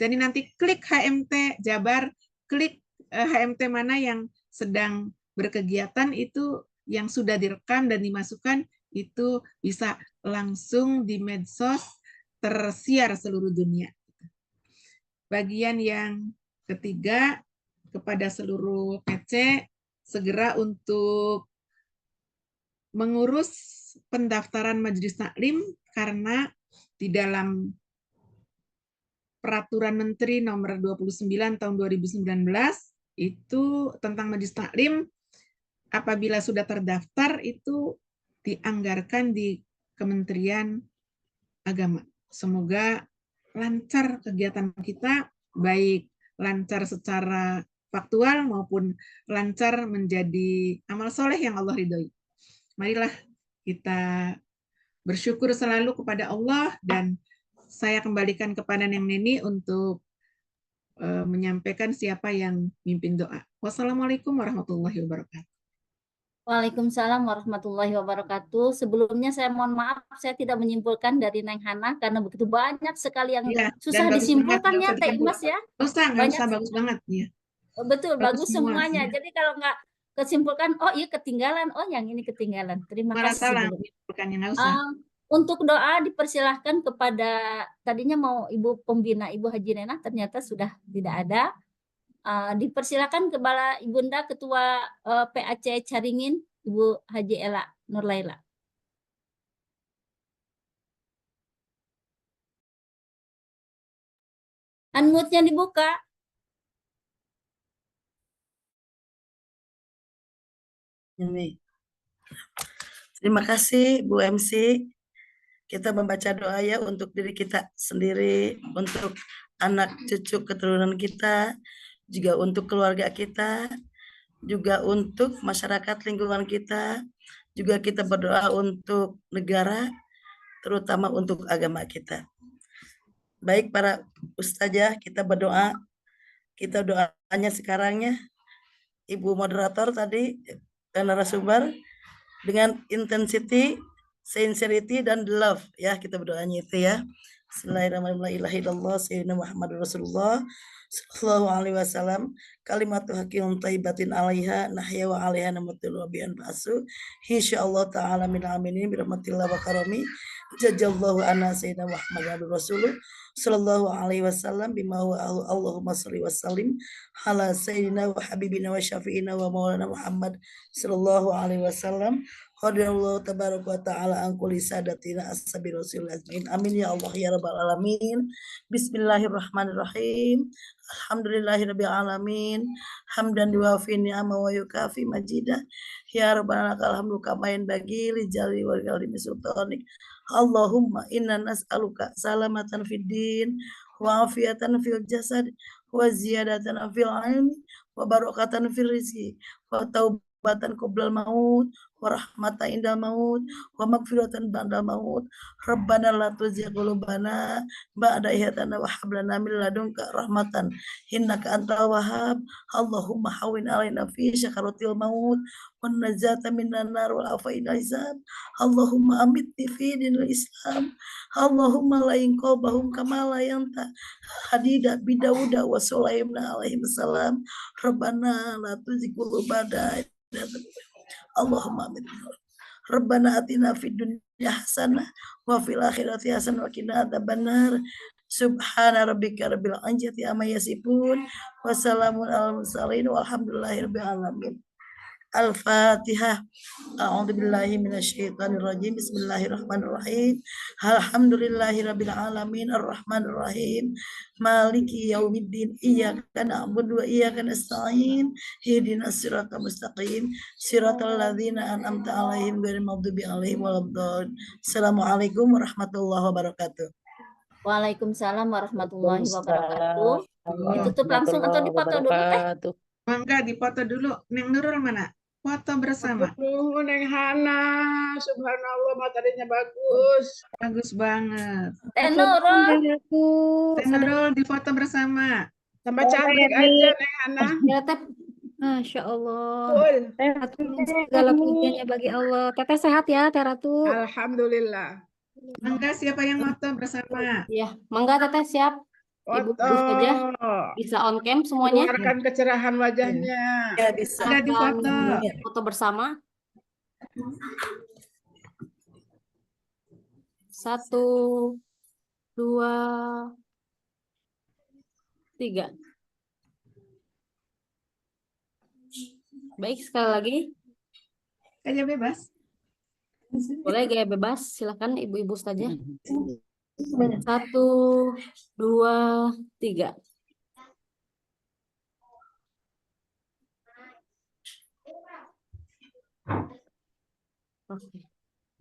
Jadi nanti klik HMT Jabar, klik HMT mana yang sedang berkegiatan, itu yang sudah direkam dan dimasukkan, itu bisa langsung di medsos tersiar seluruh dunia. Bagian yang ketiga, kepada seluruh PC, segera untuk mengurus pendaftaran majelis taklim karena di dalam Peraturan Menteri Nomor 29 Tahun 2019 itu tentang majelis taklim, apabila sudah terdaftar itu dianggarkan di Kementerian Agama. Semoga lancar kegiatan kita, baik lancar secara faktual maupun lancar menjadi amal soleh yang Allah ridhoi. Marilah kita bersyukur selalu kepada Allah, dan saya kembalikan kepada Neng Neni untuk menyampaikan siapa yang mimpin doa. Wassalamualaikum warahmatullahi wabarakatuh. Waalaikumsalam warahmatullahi wabarakatuh. Sebelumnya saya mohon maaf, saya tidak menyimpulkan dari Neng Hana karena begitu banyak sekali yang Ya, susah dan bagus disimpulkan banget, ya, Teh Imas ya. nggak Banyak, usah, bagus banget. Ya. betul, bagus semua, semuanya. ya. Jadi kalau nggak kesimpulkan, oh iya ketinggalan, oh yang ini ketinggalan. Terima Malah kasih salah sebelumnya. menyimpulkannya, nggak usah. Untuk doa dipersilahkan kepada, tadinya mau Ibu Pembina Ibu Haji Nena, ternyata sudah tidak ada. Dipersilakan kepada Ibunda Ketua PAC Caringin, Ibu Haji Ela Nurlaila. Unmute-nya dibuka. Ini. Terima kasih Bu MC. Kita membaca doa ya untuk diri kita sendiri, untuk anak cucu keturunan kita, juga untuk keluarga kita, juga untuk masyarakat lingkungan kita, juga kita berdoa untuk negara, terutama untuk agama kita. Baik para ustazah, kita berdoa. Kita doanya sekarangnya, Ibu moderator tadi, dan narasumber, dengan intensity, sincerity, dan love. Ya, kita berdoanya itu ya. Bismillahirrahmanirrahim. Sayyidina Muhammad Rasulullah sallallahu alaihi wasallam, kalimatu haqqin thayyibatin 'alaiha nahya wa 'alaiha namutu wa bi'an ba'su insyaallah ta'ala min aminin bi rahmatillah wa karami jajallahu anna sayyidina Muhammad Rasulullah sallallahu alaihi wasallam bima huwa Allahumma shalli wa sallim ala sayyidina wa habibina wa syafi'ina wa maulana Muhammad sallallahu alaihi wasallam. Qadarullahu tabaraka wa ta'ala an kulli sadatina ashabi rasul azmin. Amin ya Allah ya rabbal alamin. Bismillahirrahmanirrahim. Alhamdulillahirabbil alamin. Hamdan yuwafi ni'ama wa yukafi majidah. Ya rabbana lakal hamdu kama yanbaghi li jalali wa karimi sultanik. Allahumma inna nas'aluka salamatan fid din wa afiatan fil jasad wa ziyadatan fil ilmi wa barakatan fil rizqi wa taubatan qoblal maut wa rahmatan indal maut wa magfiratan ba'dal maut. Rabbana la tuzigh qulubana ba'da idh hadaytana wa hab lana min ladunka rahmatan innaka antal wahhab. Allahumma hawwin 'alaina fi sakaratil maut wan najata minan nar wal afaina hisab. Allahumma amitni fi dinil Islam. Allahumma la inqabahum kama la yanta hadida bidauda wa sulaimna alaihi salam. Rabbana la tuzigh qulubana Allahumma amin. Rabbana atina fid dunya hasanah wa fil akhirati hasanah wa qina adzabannar. Subhana rabbika rabbil izzati amma yasifun wa salamun alal mursalin walhamdulillahi rabbil alamin. Al-Fatihah. A'udzubillahi minasyaitonir rajim. Bismillahirrahmanirrahim. Alhamdulillahirabbil alamin arrahmanir rahim. Maliki yaumiddin. Iyyaka na'budu wa iyyaka nasta'in. Ihdinas siratal mustaqim. Siratal ladzina an'amta 'alaihim ghairil maghdubi 'alaihim waladdallin. Assalamualaikum warahmatullahi wabarakatuh. Waalaikumsalam warahmatullahi wabarakatuh. Ditutup langsung atau dipoto dulu Teh? Mangga dipoto dulu. Neng Nurul mana? Foto bersama. Neng Hana, subhanallah materinya bagus. Bagus banget. Teh Nurul. Teh Nurul di foto bersama. Tambah cantik aja Neng Hana. Ya, Teh. Masya Allah. Betul. Teh Ratu segala pujiannya bagi Allah. Teteh sehat ya, Teh Ratu. Alhamdulillah. Mangga siapa yang foto bersama? Ya, mangga Teteh siap. Ibu Foto. saja bisa on cam semuanya. Keluarkan kecerahan wajahnya. Ya bisa. Sudah di foto. Foto bersama. 1, 2, 3. Baik, sekali lagi. Aja bebas. Boleh gaya bebas, silakan ibu-ibu saja. 1, 2, 3. Oke.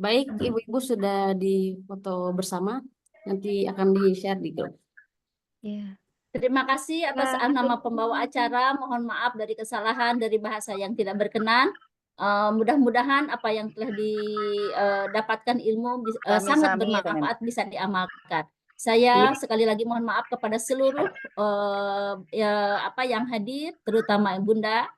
Baik, ibu-ibu sudah difoto bersama. Nanti akan di-share di grup. Ya. Terima kasih atas nama pembawa acara. Mohon maaf dari kesalahan dari bahasa yang tidak berkenan. Mudah-mudahan apa yang telah didapatkan ilmu sangat bermanfaat, bisa diamalkan. Saya sekali lagi mohon maaf kepada seluruh yang hadir, terutama Bunda.